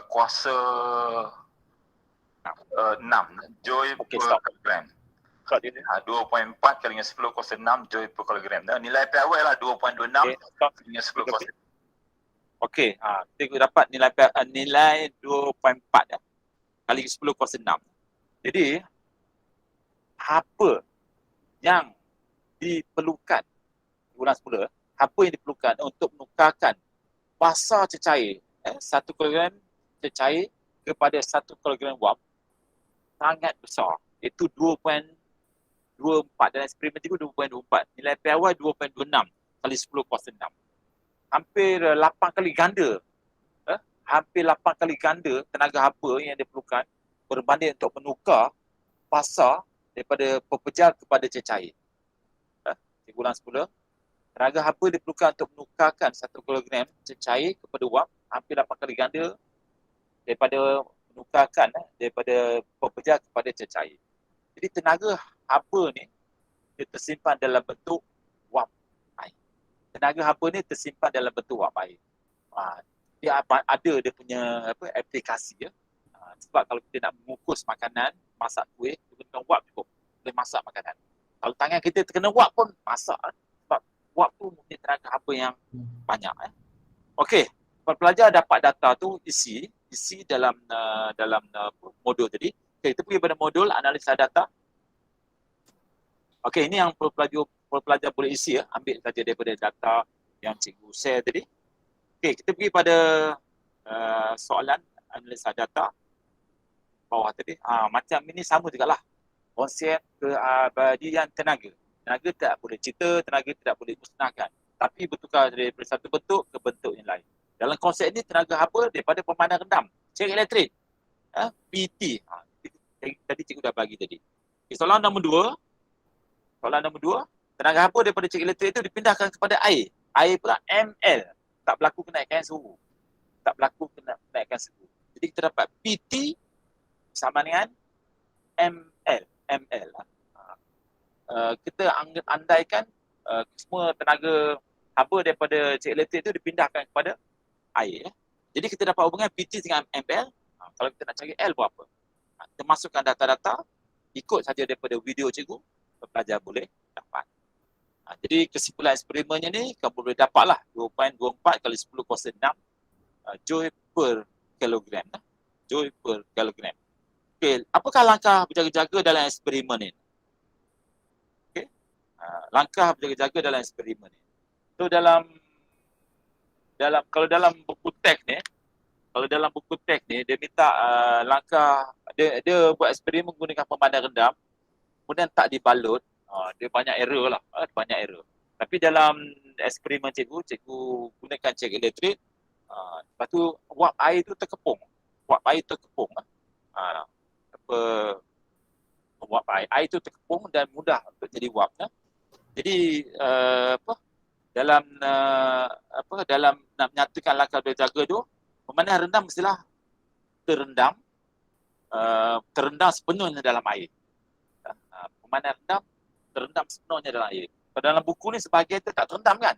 kuasa 6 joule per gram. 2.4 kali dengan 10 kuasa 6 joule per kilogram. Nilai PAW lah 2.26 kali dengan 10 kuasa. Okey, kita dapat nilai 2.4 kali 10 kuasa 6. Jadi apa yang diperlukan, ulang semula, apa yang diperlukan untuk menukarkan massa cecair 1 kg cecair kepada 1 kg wap sangat besar, iaitu 2.24 dalam eksperimen itu 2.24. Nilai PAW 2.26 kali 10 kuasa 6. Hampir 8 kali ganda. Hampir 8 kali ganda tenaga haba yang diperlukan berbanding untuk menukar massa daripada pepejar kepada cecair. Saya ulang semula. Tenaga haba diperlukan untuk menukarkan 1 kg cecair kepada wap hampir 8 kali ganda daripada menukarkan daripada pepejar kepada cecair. Jadi tenaga haba ni dia tersimpan dalam bentuk wap air. Tenaga haba ni tersimpan dalam bentuk wap air. Dia ada dia punya aplikasi ya. Sebab kalau kita nak mengukus makanan, masak kuih, gunakan wap cukup. Boleh masak makanan. Kalau tangan kita terkena wap pun masak. Sebab wap tu mungkin tenaga haba yang banyak. Okey, pelajar dapat data tu isi dalam modul tadi. Okay, kita pergi pada modul analisa data. Okey, ini yang pelajar boleh isi ya. Ambil saja daripada data yang cikgu share tadi. Okey, kita pergi pada soalan analisa data bawah tadi. Macam ini sama jugalah. Konsep keabadian tenaga. Tenaga tak boleh cipta, tenaga tidak boleh musnahkan. Tapi bertukar daripada satu bentuk ke bentuk yang lain. Dalam konsep ini tenaga haba daripada pemandangan rendam. Cair elektrik. PT. Tadi cikgu dah bagi tadi. Okay, soalan nombor 2. Soalan nombor 2. Tenaga haba daripada cek elektrik itu dipindahkan kepada air. Air pula ml. Tak berlaku kenaikan suhu. Tak berlaku kenaikan suhu. Jadi kita dapat PT sama dengan ml. ml lah. Kita andaikan semua tenaga haba daripada cek elektrik itu dipindahkan kepada air. Jadi kita dapat hubungan PT dengan ml. Kalau kita nak cari L berapa? Kita masukkan data-data, ikut saja daripada video cikgu, pelajar boleh dapat. Jadi kesimpulan eksperimennya ni kamu boleh dapatlah 2.24 kali 10 kuasa 6 joule per kilogram. Joule per kilogram. Okey, apakah langkah berjaga-jaga dalam eksperimen ni? Okey. Langkah berjaga-jaga dalam eksperimen ni. So kalau dalam buku teks ni, dia minta langkah dia buat eksperimen menggunakan pemandangan rendam, kemudian tak dibalut. Dia banyak error lah, banyak error. Tapi dalam eksperimen cikgu gunakan cek elektrik, lepas tu wap air tu terkepung. Wap air tu terkepung dan mudah untuk jadi wap. Jadi dalam nak menyatakan langkah berjaga tu, pemandangan rendam mestilah terendam sepenuhnya dalam air. Pemandangan rendam terendam sepenuhnya dalam air. Pada dalam buku ni sebahagian tu tak terendam kan?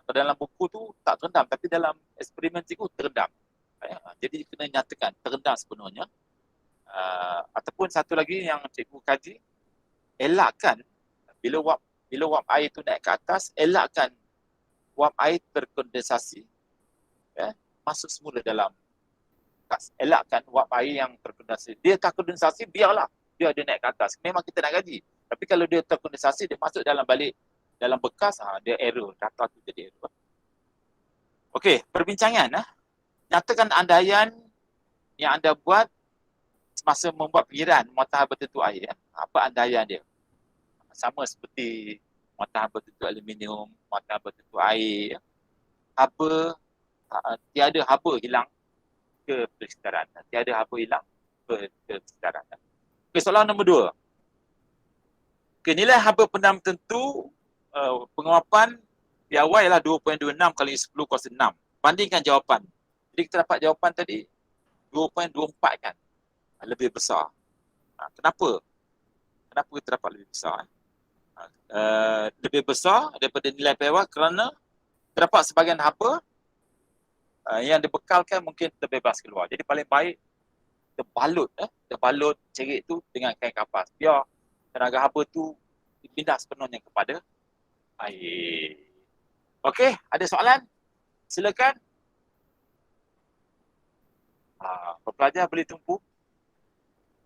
Pada dalam buku tu tak terendam, tapi dalam eksperimen cikgu terendam. Jadi kena nyatakan terendam sepenuhnya. Ataupun satu lagi yang cikgu kaji, elakkan bila wap air tu naik ke atas, elakkan wap air terkondensasi masuk semula dalam bekas. Elakkan wap air yang terkondensasi. Dia terkondensasi, biarlah dia naik ke atas. Memang kita nak gaji. Tapi kalau dia terkondensasi, dia masuk dalam bekas, dia error. Data tu jadi error. Okey, perbincangan. Nyatakan andaian yang anda buat semasa membuat pengiran muatan bertentu air. Apa andaian dia? Sama seperti muatan bertentu aluminium, muatan bertentu air. Tiada haba hilang ke persekitaran. Tiada haba hilang ke persekitaran. Okey, soalan nombor 2. Nilai haba pendam tentu penguapan di awal ialah 2.26 kali 10 kuasa 6. Bandingkan jawapan. Jadi kita dapat jawapan tadi 2.24 kan. Lebih besar. Kenapa? Kenapa kita dapat lebih besar? Lebih besar daripada nilai PW kerana terdapat sebahagian haba yang dibekalkan mungkin terbebas keluar. Jadi paling baik terbalut cerit tu dengan kain kapas. Biar tenaga haba tu dipindah sepenuhnya kepada air. Okey, ada soalan? Silakan. Pelajar boleh tumpu.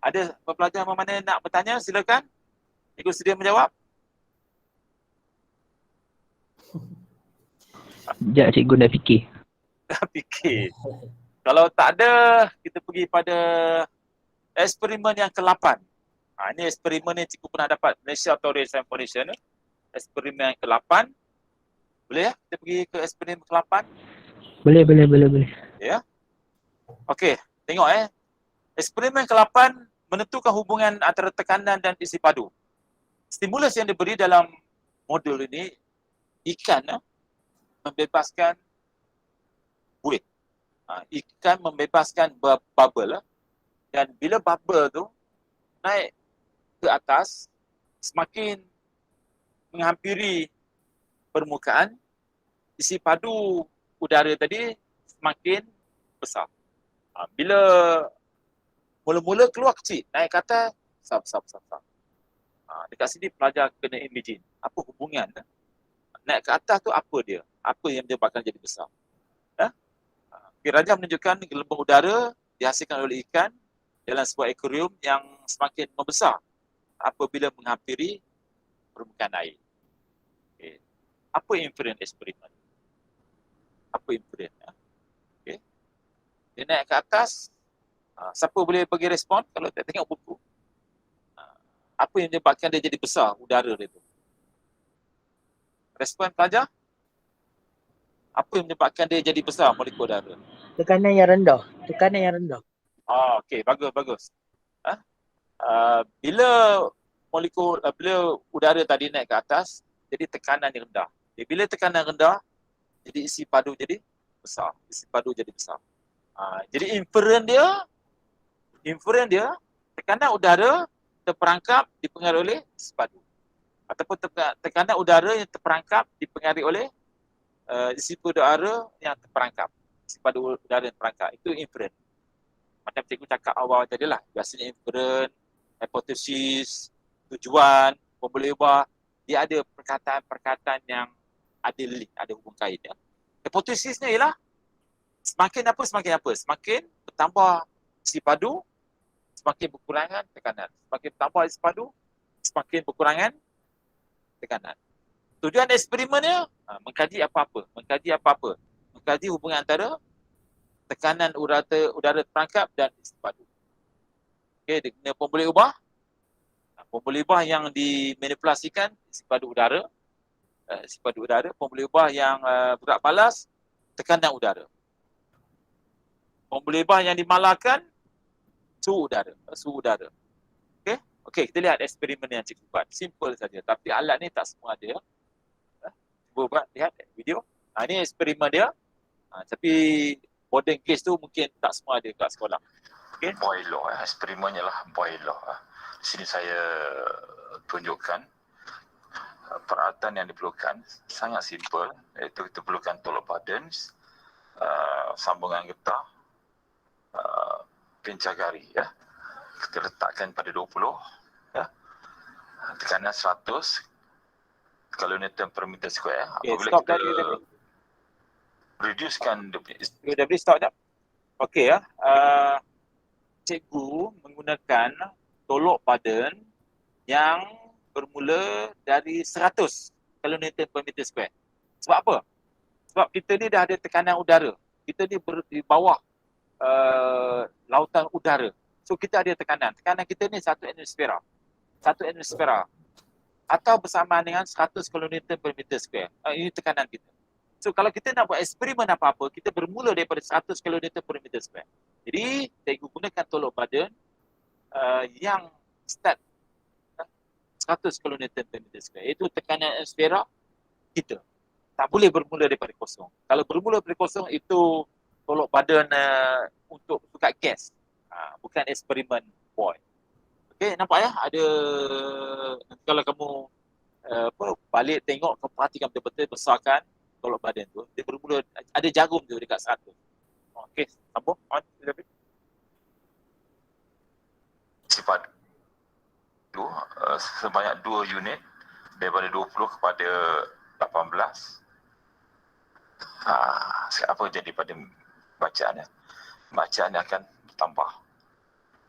Ada pelajar mana nak bertanya? Silakan. Cikgu sedia menjawab. Sekejap cikgu dah fikir. Fikir. Kalau tak ada, kita pergi pada eksperimen yang ke-8. Ini eksperimen ni cikgu pernah dapat Malaysia Authority Science Foundation. Eksperimen yang ke-8. Boleh ya? Kita pergi ke eksperimen ke-8. Boleh. Ya. Okey, tengok eksperimen ke-8 menentukan hubungan antara tekanan dan isi padu. Stimulus yang diberi dalam modul ini, ikan membebaskan buih. Ikan membebaskan bubble. Dan bila bubble tu naik ke atas, semakin menghampiri permukaan, isi padu udara tadi semakin besar. Bila mula-mula keluar kecil, naik ke atas, besar. Dekat sini pelajar kena imagine apa hubungan naik ke atas tu, apa dia? Apa yang menyebabkan jadi besar? Rajah menunjukkan gelembung udara dihasilkan oleh ikan dalam sebuah akuarium yang semakin membesar apabila menghampiri permukaan air. Okay. Apa inferen eksperimen? Apa inferen? Okay. Dia naik ke atas, siapa boleh bagi respon kalau tak tengok buku? Apa yang menyebabkan dia jadi besar udara dia tu? Respon pelajar? Apa yang menyebabkan dia jadi besar molekul udara? Tekanan yang rendah. Okey, bagus. Bila molekul bila udara tadi naik ke atas, jadi tekanan yang rendah. Jadi, bila tekanan rendah, jadi isi padu jadi besar. Isi padu jadi besar. Jadi inferen dia tekanan udara terperangkap dipengaruhi oleh isi padu. Ataupun tekanan udara yang terperangkap dipengaruhi oleh isi padu udara yang terperangkap. Isi padu udara yang terperangkap. Itu inferen. Macam cikgu cakap awal tadi lah. Biasanya inferen, hipotesis, tujuan, pembuluh ubah. Dia ada perkataan-perkataan yang ada link, ada hubung kait. Ya. Hipotesisnya ialah semakin bertambah isi padu, semakin berkurangan tekanan. Semakin bertambah isi padu, semakin berkurangan tekanan. Tujuan eksperimennya mengkaji apa-apa. Mengkaji hubungan antara tekanan udara terperangkap dan isi padu. Okey, dia guna pembuluh ubah. Pembuluh ubah yang dimanipulasikan isi padu udara. Pembuluh ubah yang bergerak balas, tekanan udara. Pembuluh ubah yang dimalakan, suhu udara. Okey, kita lihat eksperimen yang cikgu buat. Simple saja. Tapi alat ni tak semua ada. Cuba buat, lihat video. Ini eksperimen dia. Tapi boarding case tu mungkin tak semua ada kat sekolah. Okay. Boiler, eksperimennya lah boiler. Di sini saya tunjukkan peralatan yang diperlukan sangat simple, iaitu kita perlukan tolak badan, sambungan getah, pencagari ya. Kita letakkan pada 20 ya. Tekanan 100 kilonewton per meter square. Apabila kita reducekan dia boleh stop jap. Okey ya. Cikgu menggunakan tolok badan yang bermula dari 100 kilonewton per meter square. Sebab apa? Sebab kita ni dah ada tekanan udara. Kita ni di bawah lautan udara. So kita ada tekanan. Tekanan kita ni 1 atmosfera. 1 atmosfera. Atau bersamaan dengan 100 kilonewton per meter square. Ini tekanan kita. So kalau kita nak buat eksperimen apa-apa, kita bermula daripada 100 kilonewton per meter square. Jadi, cikgu gunakan tolok badan yang start 100 kilonewton per meter square. Itu tekanan atmosfera kita. Tak boleh bermula daripada kosong. Kalau bermula daripada kosong, itu tolok badan untuk tukar gas. Bukan eksperimen boy. Okey, nampak ya? Ada, kalau kamu balik tengok, kamu perhatikan betul-betul besarkan tolok badan tu. Dia bermula, ada jarum tu dekat 100. Okey, sambung. Sifat tu sebanyak 2 unit daripada 20 kepada 18. Apa jadi pada bacaannya? Bacaannya akan bertambah.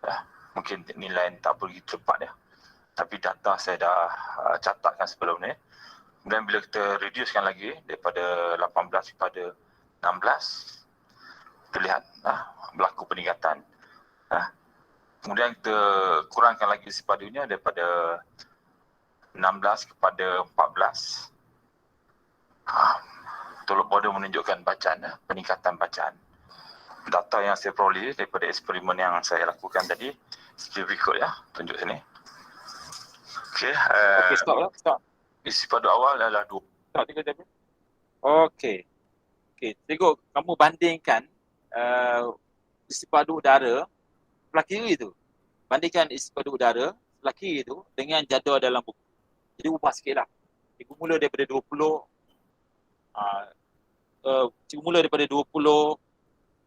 Ya, mungkin nilai tak begitu cepat ya. Tapi data saya dah catatkan sebelum ni. Kemudian bila kita reducekan lagi daripada 18 kepada 16, terlihat berlaku peningkatan. Kemudian kita kurangkan lagi isi padunya daripada 16 kepada 14. Tolok badan menunjukkan bacaan, peningkatan bacaan. Data yang saya peroleh daripada eksperimen yang saya lakukan tadi seperti berikut ya, tunjuk sini. Okey, stop. Isi padu awal adalah 2. Okey. Tengok kamu bandingkan isi padu udara sebelah kiri tu. Bandingkan isi padu udara sebelah kiri tu dengan jadual dalam buku. Jadi ubah sikitlah. Cikgu mula daripada 20. Cikgu mula daripada 20,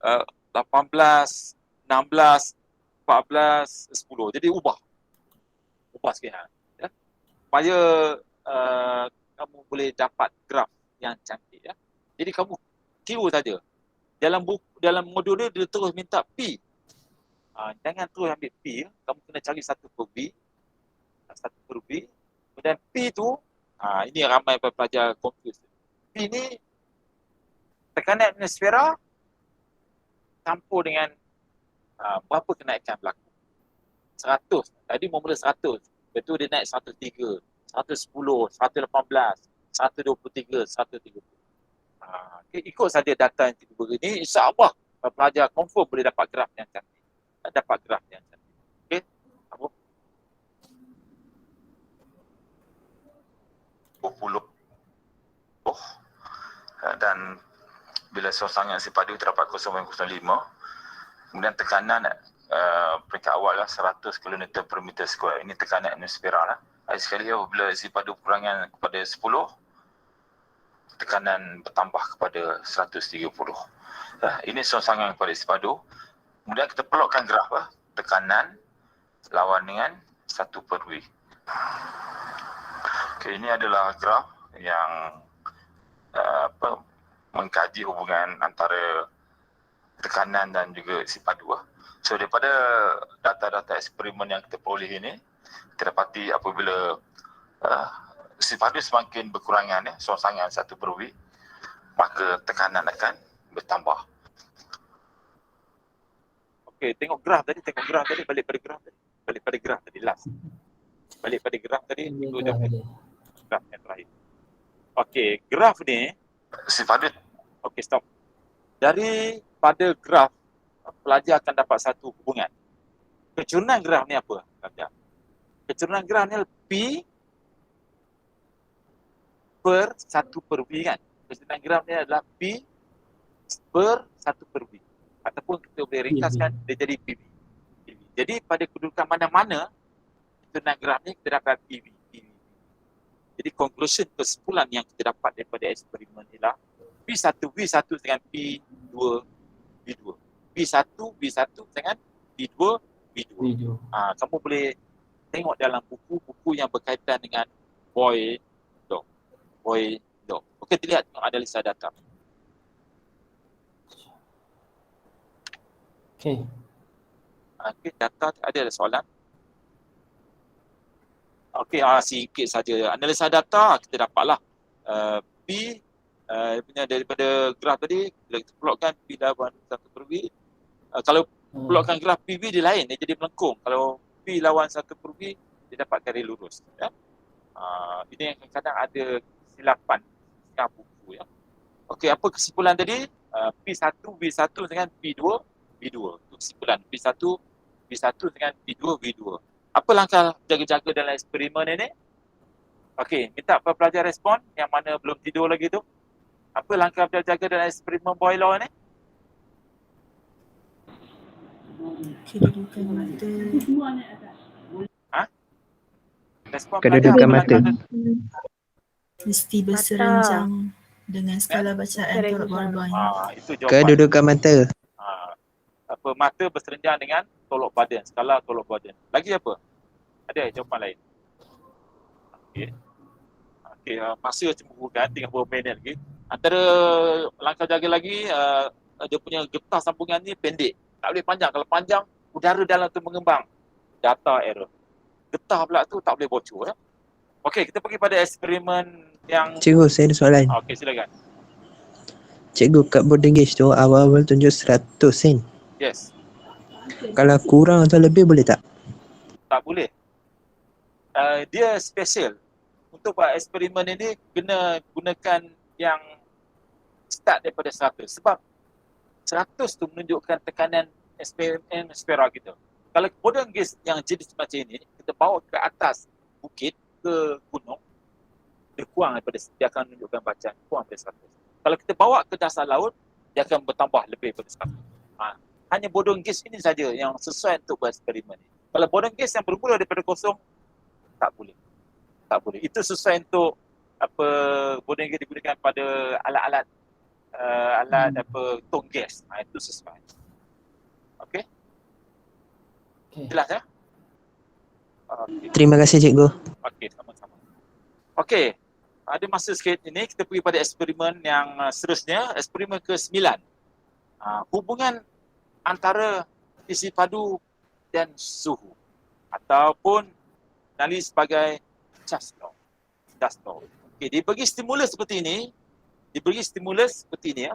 18, 16, 14, 10. Jadi ubah sikit ya. Supaya kamu boleh dapat graf yang cantik ya. Jadi kamu tiru saja. Dalam modul dia terus minta P. Jangan terus ambil P, kamu kena cari 1 per V. 1 per V. Kemudian P tu, ini ramai pelajar confuse. P ni tekanan atmosfera campur dengan berapa kenaikan berlaku. 100. Tadi mula 100. Lepas tu dia naik 103, 110, 118, 123, 130. Ikut saja data yang kita beri ni, insya-Allah pelajar confirm boleh dapat graf yang cantik. Okey, apa? dan bila sorsangan si padu terdapat 0.05, kemudian tekanan peringkat awal lah 100 kN per meter square. Ini tekanan atmosfera lah. Lagi sekali apabila si padu kurangan kepada 10, tekanan bertambah kepada 130. Ini sorsangan kepada si padu. Kemudian kita pelokkan graf lah, tekanan lawan dengan 1/V. Okey, ini adalah graf yang mengkaji hubungan antara tekanan dan juga si padu. So daripada data-data eksperimen yang kita peroleh ini, kita dapati apabila si padu semakin berkurangan, sorsangan 1/V, maka tekanan akan bertambah. Okey, tengok graf tadi, balik pada graf tadi last. Balik pada graf tadi, graf yang terakhir. Okey, graf ni si padu. Okey, stop. Dari pada graf, pelajar akan dapat satu hubungan. Kecurunan graf ni apa, pelajar? Kecurunan graf ni P per 1/V kan? Kecurunan graf ni adalah P per 1/V. Ataupun kita boleh ringkaskan dia jadi PV. Jadi pada kedudukan mana-mana kecurunan graf ni kita dapat PV. Jadi conclusion, kesimpulan yang kita dapat daripada eksperimen ialah P1V1 dengan P2V2. P1V1 dengan P2V2. Kamu boleh tengok dalam buku-buku yang berkaitan dengan Boyd-Law. Okey, kita lihat tengok analisa data. Okey. Okey, data ada soalan? Okey, sikit saja. Analisa data kita dapatlah P daripada graf tadi, kita plotkan P lawan 1/V. Kalau plotkan graf PV dia lain, dia jadi melengkung. Kalau P lawan 1/V, dia dapat garis lurus. Ya? Ini yang kadang-kadang ada kesilapan dengan buku. Ya? Okey, apa kesimpulan tadi? P1V1 dengan P2V2. Itu kesimpulan. P1V1 dengan P2V2. Apa langkah jaga-jaga dalam eksperimen ini? Okey, minta pelajar respon yang mana belum tidur lagi tu. Apa langkah jaga-jaga dalam eksperimen Boyd-Law ni? Kedudukan mata. Respon Kedudukan mata. Mesti berserenjang dengan skala bacaan tolak barbang. Itu jawapan. Kedudukan mata. Mata berserenjang dengan tolok badan, skala tolok badan. Lagi apa? Ada jawapan lain? Okey, masa cemburu kan, 30 minit lagi. Antara langkah jaga lagi, dia punya getah sambungan ni pendek. Tak boleh panjang. Kalau panjang, udara dalam tu mengembang. Data error. Getah pula tu tak boleh bocor. Ya? Okey, kita pergi pada eksperimen yang... Cikgu, saya ada soalan. Okey, silakan. Cikgu, kat boarding gauge tu awal-awal tunjuk 100 sen. Yes. Kalau kurang atau lebih boleh tak? Tak boleh. Dia special. Untuk buat eksperimen ini kena gunakan yang start daripada 100. Sebab 100 tu menunjukkan tekanan atmosfera kita. Kalau boarding gauge yang jenis macam ini, kita bawa ke atas bukit, ke gunung, dia kurang daripada, dia akan menunjukkan bacaan kurang daripada 100. Kalau kita bawa ke dasar laut, dia akan bertambah lebih daripada 100. Hanya boarding gauge ini saja yang sesuai untuk buat eksperimen ini. Kalau boarding gauge yang bermula daripada kosong, tak boleh. Tak boleh. Itu sesuai untuk boarding gauge digunakan pada alat-alat tong gas. Itu sesuai. Okey? Jelas ya? Okay. Terima kasih cikgu. Okey, sama-sama. Okey, ada masa sikit ini kita pergi pada eksperimen yang seterusnya, eksperimen ke-9. Hubungan antara isi padu dan suhu ataupun dikenali sebagai Charles Law. Okey, diberi stimulus seperti ini,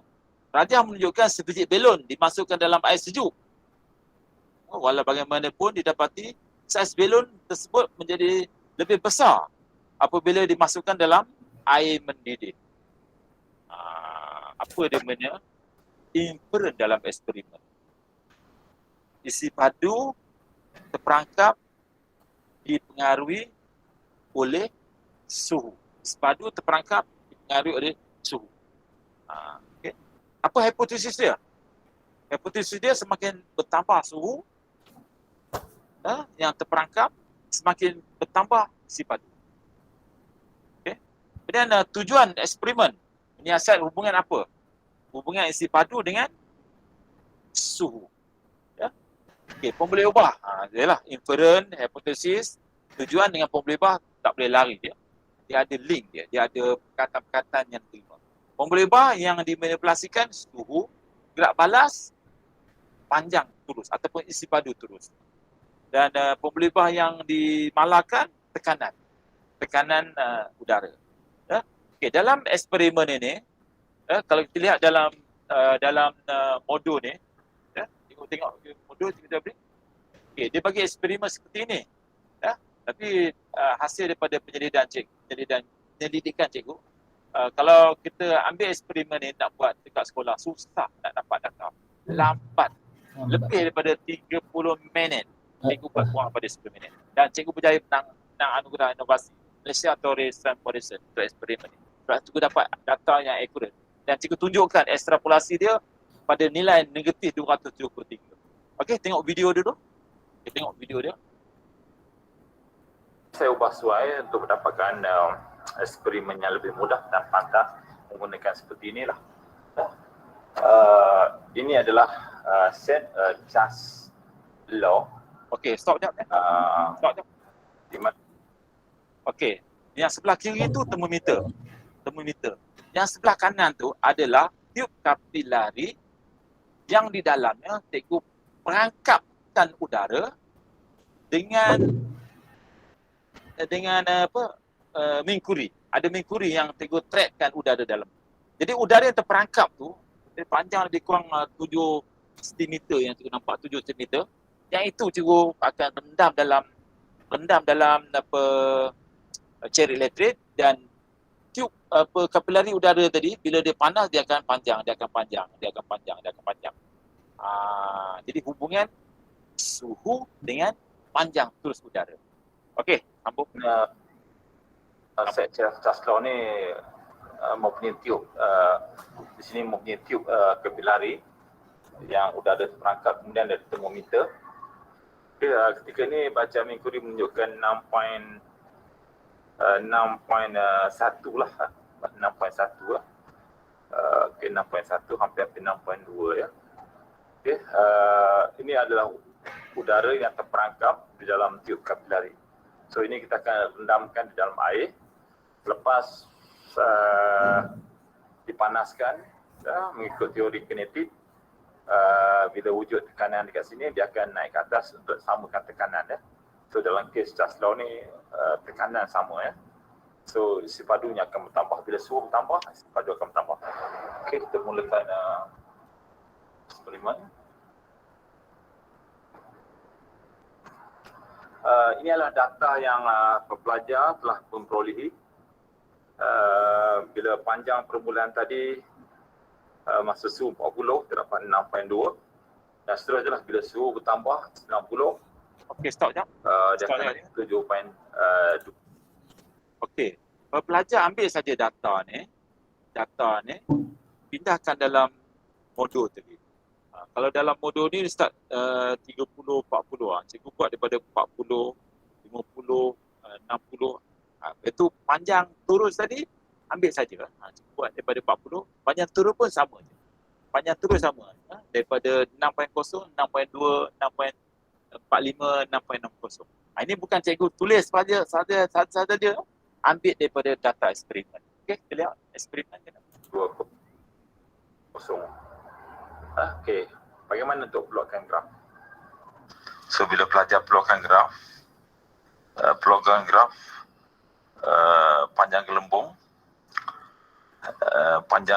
Rajah menunjukkan sebiji belon dimasukkan dalam air sejuk. Walau bagaimanapun didapati saiz belon tersebut menjadi lebih besar apabila dimasukkan dalam air mendidih. Apa namanya? Inferen dalam eksperimen. Isi padu terperangkap dipengaruhi oleh suhu. isi padu terperangkap dipengaruhi oleh suhu. Okay. Apa hipotesis dia? Hipotesis dia semakin bertambah suhu yang terperangkap, semakin bertambah isi padu. Okay. Kemudian tujuan eksperimen menyiasat hubungan apa? Hubungan isi padu dengan suhu. Ya. Okay, pembuluh ubah. Ialah inferen, hipotesis, tujuan dengan pembuluh ubah tak boleh lari dia. Dia ada link dia, dia ada perkataan-perkataan yang terima. Pembuluh ubah yang dimanipulasikan suhu, gerak balas, panjang turus ataupun isi padu turus. Dan pembuluh ubah yang dimalakan tekanan udara. Ya. Okay, dalam eksperimen ini, kalau kita lihat dalam modul ni, tengok modul kita beri. Okay, dia bagi eksperimen seperti ini. Ya. Tapi hasil daripada penyelidikan cikgu, kalau kita ambil eksperimen ni nak buat dekat sekolah, susah nak dapat data. Lambat. Lebih daripada 30 minit. Cikgu buat kurang pada 10 minit. Dan cikgu berjaya menang anugerah inovasi Malaysia Tourist Foundation untuk eksperimen ni. Sebab cikgu dapat data yang akurat. Dan cikgu tunjukkan ekstrapolasi dia pada nilai negatif 273. Okey, tengok video dulu. Okay, tengok video dia. Saya ubah suai untuk mendapatkan eksperimen yang lebih mudah dan pantas menggunakan seperti inilah. Ini adalah set Charles law. Okey, stop jap. Stop jap. Okey, yang sebelah kiri tu termometer. Yang sebelah kanan tu adalah tiub kapilari yang di dalamnya cikgu perangkapkan udara dengan merkuri. Ada merkuri yang cikgu trapkan udara dalam. Jadi udara yang terperangkap tu panjang lebih kurang 7 cm yang cikgu nampak, 7 cm. Yang itu cikgu akan rendam dalam cherry elektrik, dan tiub kapilari udara tadi bila dia panas dia akan panjang. Jadi hubungan suhu dengan panjang terus udara. Okey, sambung. Set Charles law ni mempunyai tiub di sini mempunyai tiub kapilari yang udara terperangkap, kemudian ada termometer. Ketika ni baca merkuri menunjukkan 6.1 lah. 6.1 lah. 6.1 hampir 6.2 ya. Okay. Ini adalah udara yang terperangkap di dalam tiub kapilari. So ini kita akan rendamkan di dalam air. Lepas dipanaskan mengikut teori kinetik. Bila wujud tekanan dekat sini, dia akan naik ke atas untuk samakan tekanan ya. So dalam kes Charles law ni tekanan sama ya. So isi padunya akan bertambah. Bila suhu bertambah, isi padu akan bertambah. Okey, kita mulakan eksperimen. Ini adalah data yang pelajar telah memperolehi. Bila panjang permulaan tadi masa suhu 40 terdapat 6.2 dan seterusnya lah bila suhu bertambah 90. Okey, stop jap. Dia akan 7.2. Okey, pelajar ambil saja data ni, pindahkan dalam modul tadi. Kalau dalam modul ni start 30, 40. Cikgu buat daripada 40, 50, 60. Itu panjang turun tadi, ambil saja. Cikgu buat daripada 40, panjang turun pun sama je. Daripada 6.0, 6.2, 6.45, 6.60. Ini bukan cikgu tulis saja dia, ambil daripada data eksperimen. Okey, kita lihat eksperimen kita. 2.0. Okey, bagaimana untuk plotkan graf? So bila pelajar plotkan graf, panjang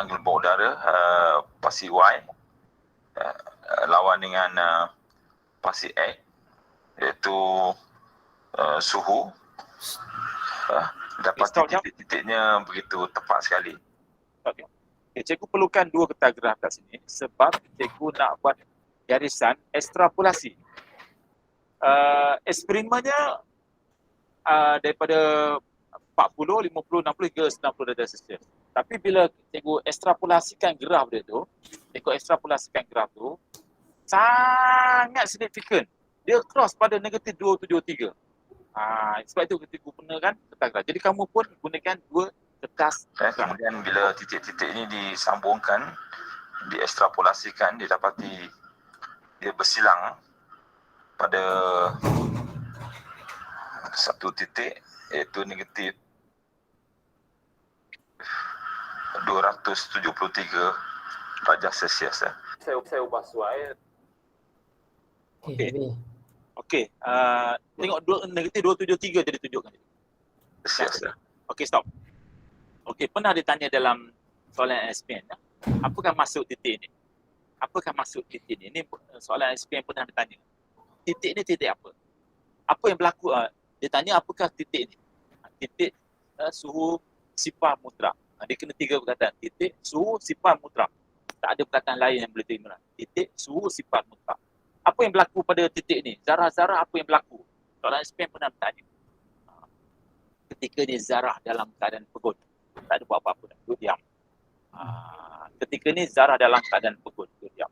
gelembung udara pasti Y lawan dengan pasti X, iaitu suhu. Dapat titik-titiknya begitu tepat sekali. Okay, cikgu perlukan 2 kertas graf kat sini sebab cikgu nak buat garisan ekstrapolasi. Eksperimennya daripada 40, 50, 60 hingga 90 darjah Celsius. Tapi bila cikgu ekstrapolasikan graf dia tu, sangat signifikan. Dia cross pada negatif 273. Sebab itu ketika gunakan kertas graf. Jadi kamu pun gunakan dua kertas graf. Kemudian bila titik-titik ini disambungkan, diekstrapolasikan, didapati dia bersilang pada satu titik, iaitu negatif 273 darjah Celsius. Saya ubah suai. Okey. Tengok negatif 273 jadi tunjukkan. Celsius. Okey, stop. Okey, pernah ditanya dalam soalan SPM, apakah maksud titik ini? Ini soalan SPM pernah ditanya. Titik ni titik apa? Apa yang berlaku? Dia tanya apakah titik ni? Titik suhu sifar mutlak. Dia kena 3 perkataan. Titik, suhu, sifar mutlak. Tak ada perkataan lain yang boleh terima. Titik, suhu, sifar mutlak. Apa yang berlaku pada titik ni? Zarah-zarah apa yang berlaku? Soalan SPM pernah bertanya. Ketika ni zarah dalam keadaan pegun. Tak ada buat apa-apa. Duduk diam. Ketika ni zarah dalam keadaan pegun. Duduk diam.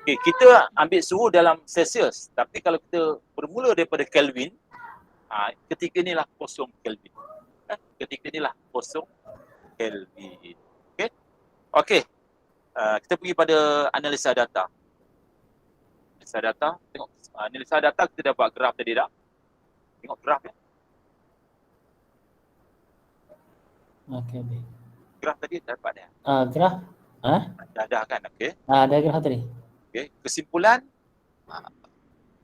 Okay, kita ambil suhu dalam Celsius. Tapi kalau kita bermula daripada Kelvin, ketika inilah 0 Kelvin. Ketika inilah 0 Kelvin. Okey. Kita pergi pada analisa data. Tengok analisa data kita dah buat graf tadi dah. Tengok graf ya. Okey, baik. Graf tadi dah dapat dah. Graf? Dah kan, okey. Dah graf tadi. Okey, kesimpulan.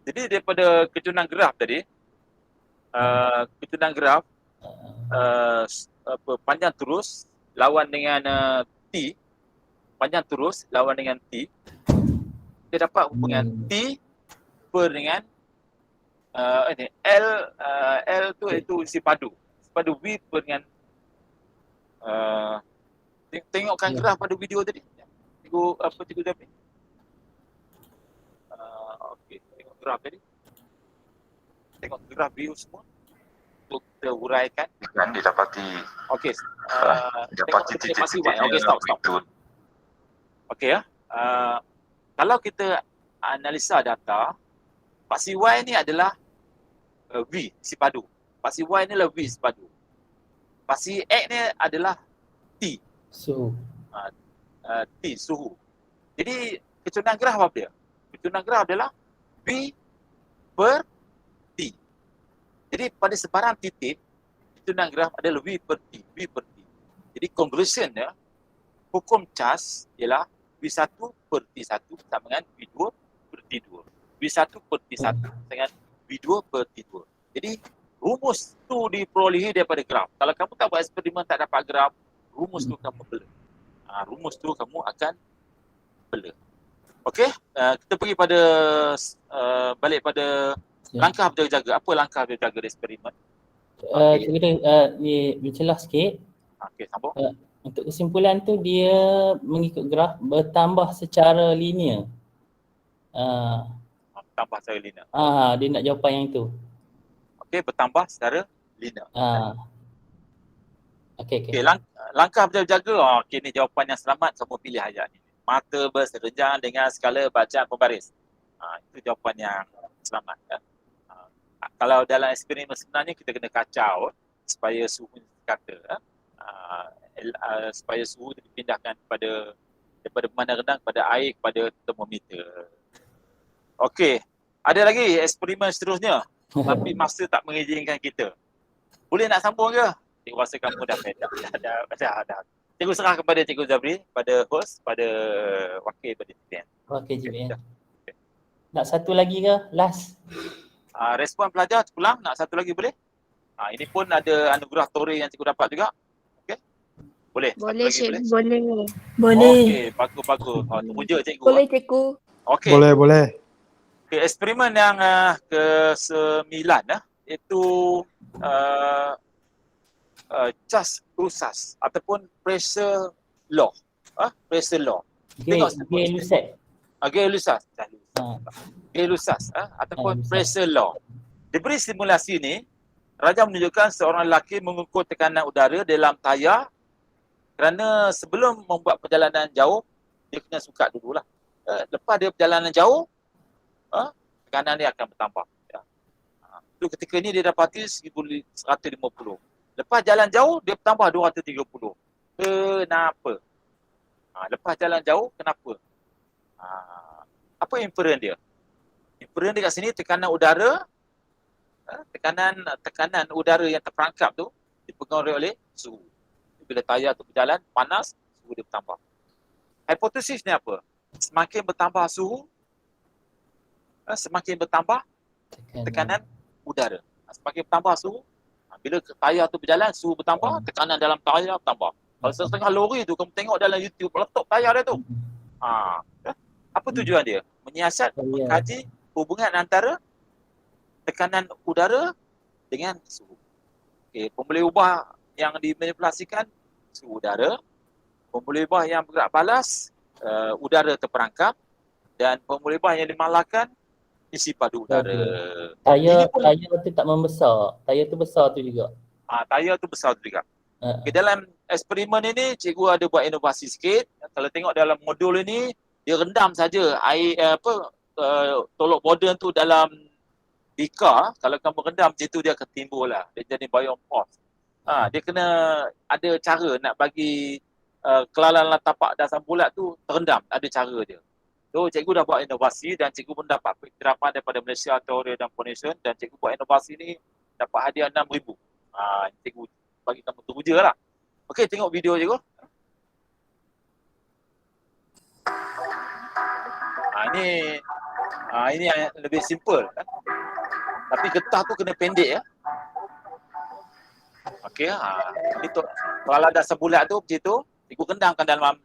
Jadi daripada keturunan graf tadi, panjang terus lawan dengan T, panjang terus lawan dengan T, kita dapat hubungan T per dengan L tu itu isi padu V per dengan tengokkan graf pada video tadi. Cikgu David. Okey, tengok graf tadi. Tengok graf view semua. Untuk kita huraikan. Dan didapati. Okey. Didapati titik-titik. Okey, stop. Okey ya. Kalau kita analisa data, paksi Y ni adalah V, si padu. Paksi Y ni adalah V, si padu. Paksi X ni adalah T. Suhu. T, suhu. Jadi, keturunan graf apa dia? Keturunan graf adalah V per T. Jadi, pada sebarang titik, keturunan graf adalah V per T. Jadi, conversion dia, hukum Charles ialah V1 per T1 sama dengan V2 per T2. V1 per T1 dengan V2 per T2. Jadi, rumus tu diperolehi daripada graf. Kalau kamu tak buat eksperimen tak dapat graf, rumus tu kamu bela. Akan bela. Okey, kita pergi pada balik pada langkah berjaga-jaga. Apa langkah berjaga-jaga di eksperimen? Ni bincanglah sikit. Okey, sambung. Untuk kesimpulan tu dia mengikut graf bertambah secara linear. Bertambah secara linear. Dia nak jawapan yang tu. Okey, bertambah secara linear. Okey. Langkah berjaga-jaga. Okey, ni jawapan yang selamat, semua pilih ayat ni. Mata berserenjang dengan skala bacaan pembaris. Itu jawapan yang selamat. Kalau dalam eksperimen sebenarnya kita kena kacau supaya suhu kata. Supaya suhu dipindahkan daripada mana rendah kepada air kepada termometer. Okey, ada lagi eksperimen seterusnya tapi masa tak mengizinkan kita. Boleh nak sambung ke? Cikgu rasa kamu dah fed up. Dah. Cikgu serah kepada Cikgu Zabri, pada host, pada wakil pada TPN. Okey, Cikgu. Nak satu lagi ke? Last. Respon pelajar pulang, nak satu lagi boleh? Ini pun ada anugerah Tore yang cikgu dapat juga. Boleh? Boleh, cikgu. Okey, bagus. Tunggu je cikgu. Boleh, cikgu. Okey. Boleh. Okay, eksperimen yang ke-9 iaitu Charles Rusas ataupun pressure law. Pressure law. Gay-Lussac ataupun pressure law. Diberi simulasi ni Raja menunjukkan seorang lelaki mengukur tekanan udara dalam tayar kerana sebelum membuat perjalanan jauh, dia kena sukat dululah. Lepas dia perjalanan jauh, tekanan dia akan bertambah. Ya. Itu ketika ni dia dapati 1150. Lepas jalan jauh, dia bertambah 230. Kenapa? Lepas jalan jauh, kenapa? Apa inferen dia? Inferen dia kat sini tekanan udara, tekanan udara yang terperangkap tu dipengaruhi oleh suhu. Bila tayar tu berjalan, panas, suhu dia bertambah. Hipotesis ni apa? Semakin bertambah suhu, semakin bertambah tekanan udara. Semakin bertambah suhu, bila tayar tu berjalan, suhu bertambah, tekanan dalam tayar bertambah. Kalau setengah lori tu, kamu tengok dalam YouTube, letak tayar dia tu. Apa tujuan dia? Menyiasat, mengkaji hubungan antara tekanan udara dengan suhu. Okay, pembeli ubah yang dimanipulasikan, suhu udara. Pembeli ubah yang bergerak balas, udara terperangkap. Dan pembeli ubah yang dimalahkan, isi padu udara. Tayar tu tak membesar. Tayar tu besar tu juga. Tayar tu besar tu juga. Okay, dalam eksperimen ini, cikgu ada buat inovasi sikit. Kalau tengok dalam modul ini, dia rendam saja air tolok modern tu dalam bika. Kalau kamu rendam macam tu, dia akan timbul lah. Dia jadi biomorph. Dia kena ada cara nak bagi kelalalan tapak dasar bulat tu terendam. Ada cara dia. So, cikgu dah buat inovasi dan cikgu pun dapat penyerapan daripada Malaysia Theory dan Foundation, dan cikgu buat inovasi ni dapat hadiah 6,000. Cikgu bagi kamu teruja lah. Okey, tengok video cikgu. Ini yang lebih simple kan. Tapi getah tu kena pendek ya. Okey, ini tu kalau dasar bulat tu macam tu, cikgu kendamkan dalam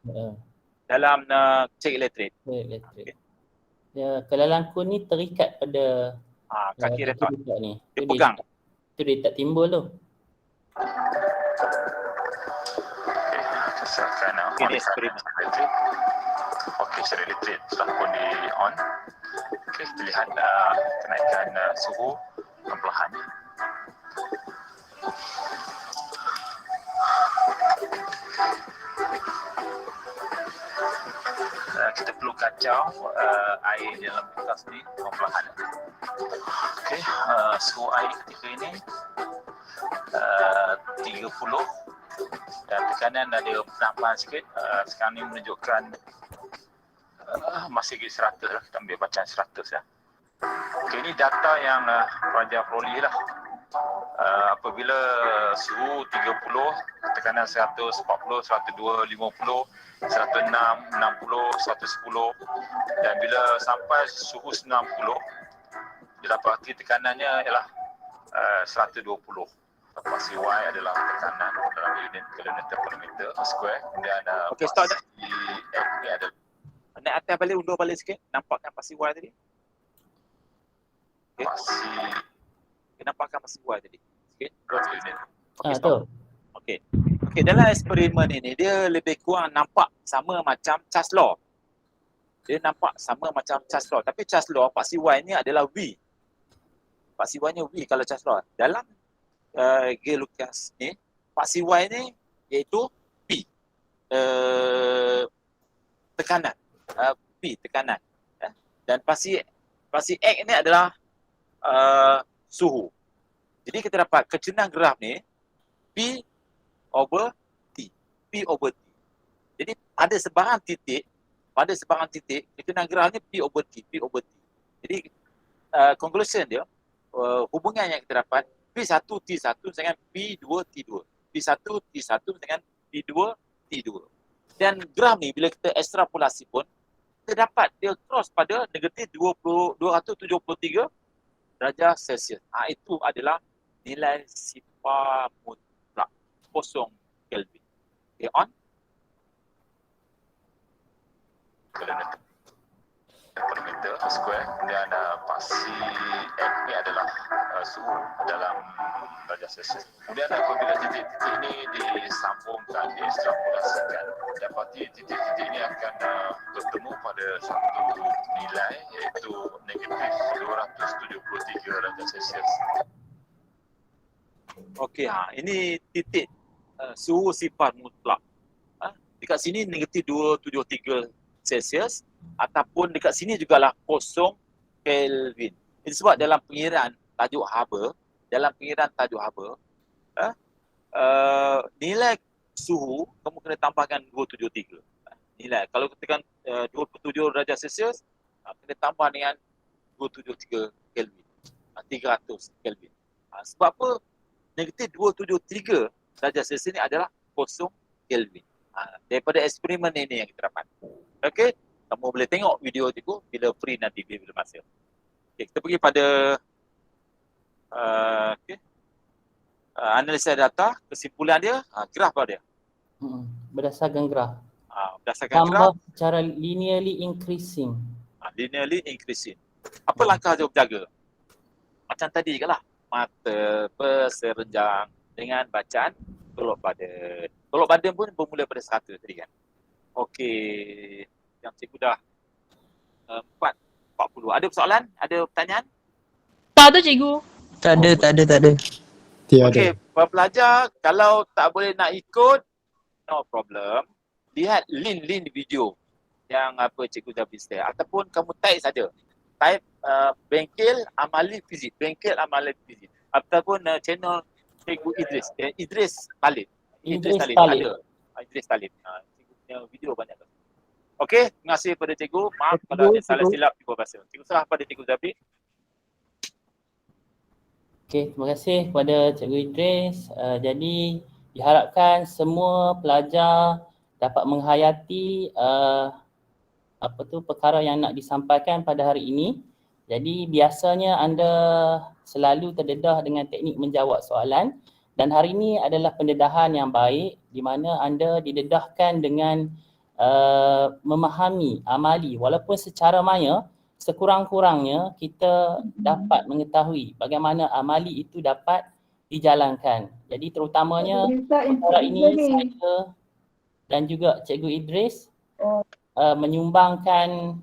cek elektrik. Okay. Ya, kalau langkun ni terikat pada kaki retot ni. Dia pegang. Tu dia tak timbul tu. Okey, ni eksperimen elektrik. Okey, secara elektrik telah pun di on. Okey, kita lihat kenaikan suhu perlahan. Kita perlu kacau air di dalam bekas ni perlahan. Okey, suhu air ketika ini 30 dan tekanan ada penambahan sikit. Sekarang ni menunjukkan masih lagi 100 lah. Kita ambil bacaan 100 lah. Okey, ini data yang Raja peroleh lah. Apabila suhu 30, tekanan 140, 102, 50, 106, 60, 110, dan bila sampai suhu 90, dia dapati tekanannya ialah 120. Pasti Y adalah tekanan dalam unit kilometer per meter square. Kemudian okey, stop dah. Ni ada. Naik atas balik, undur balik sikit. Nampakkan pasti Y tadi. Okay. Nampakkan pasti Y tadi. Sikit. Okey, stop. Okey. Okey, dalam eksperimen ini dia lebih kurang nampak sama macam Charles Law. Dia nampak sama macam Charles Law, tapi Charles Law paksi Y ni adalah V. Paksi Y nya V kalau Charles Law. Dalam Gay Lucas ni, paksi Y ni iaitu P. Tekanan. P tekanan. Dan paksi X ni adalah suhu. Jadi kita dapat kecenang graf ni P over T. P over T. Jadi ada sebarang titik, pada sebarang titik, kecenang graf ni P over T. P over T. Jadi conclusion dia, hubungan yang kita dapat P1 T1 dengan P2 T2. P1 T1 dengan P2 T2. Dan graf ni bila kita ekstrapolasi pun, kita dapat dia cross pada negatif 273 darjah Celsius. Itu adalah nilai sifar mutlak 0 Kelvin. Okay, on. Kilometer per meter square. Kemudian paksi X ni adalah suhu dalam darjah Celsius. Kemudian apabila titik-titik ini disambungkan, diekstrapolasikan, dapati titik-titik ini akan bertemu pada satu nilai iaitu negatif 273 darjah Celsius. Okey, ini titik suhu sifar mutlak. Dekat sini negatif 273 Celsius ataupun dekat sini jugalah 0 Kelvin. Ini sebab dalam pengiraan tajuk haba, nilai suhu kamu kena tambahkan 273. Nilai kalau tekan 27 darjah Celsius, kena tambah dengan 273 Kelvin. 300 Kelvin. Sebab apa? Negatif 273 darjah Celsius ini adalah 0 Kelvin. Daripada eksperimen ini yang kita dapat. Okey, kamu boleh tengok video itu bila free nanti, bila masa. Okey, kita pergi pada analisa data, kesimpulan dia, graf apa dia? Berdasarkan graf. Berdasarkan Tambah graf, secara linearly increasing. linearly increasing. Apa langkah dia berjaga? Macam tadi juga lah. Mata berserenjang dengan bacaan tolok badan. Tolok badan pun bermula pada 100 tadi kan. Okey, yang cikgu dah 4:40. Ada persoalan? Ada pertanyaan? Tak ada cikgu. Tak ada. Okey, pelajar kalau tak boleh nak ikut, no problem. Lihat link video yang apa cikgu dah beri ataupun kamu type saja. Type bengkel amali fizik, ataupun channel cikgu Idris Talib. Idris Talib. Cikgu punya video banyak tu. Okey, terima kasih kepada cikgu. Maaf kalau ada salah silap cikgu bahasa. Cikgu serah pada cikgu Zabri. Okey, terima kasih kepada Cikgu Idris. Jadi diharapkan semua pelajar dapat menghayati perkara yang nak disampaikan pada hari ini. Jadi biasanya anda selalu terdedah dengan teknik menjawab soalan dan hari ini adalah pendedahan yang baik di mana anda didedahkan dengan memahami amali walaupun secara maya, sekurang-kurangnya kita dapat mengetahui bagaimana amali itu dapat dijalankan. Jadi terutamanya perkara ini saya dan juga Cikgu Idris menyumbangkan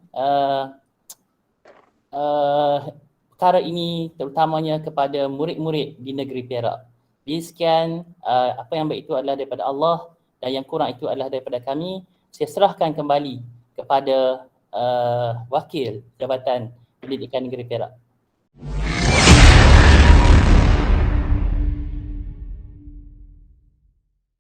perkara ini terutamanya kepada murid-murid di negeri Perak. Jadi sekian, apa yang baik itu adalah daripada Allah dan yang kurang itu adalah daripada kami. Saya serahkan kembali kepada Wakil Jabatan Pendidikan Negeri Perak.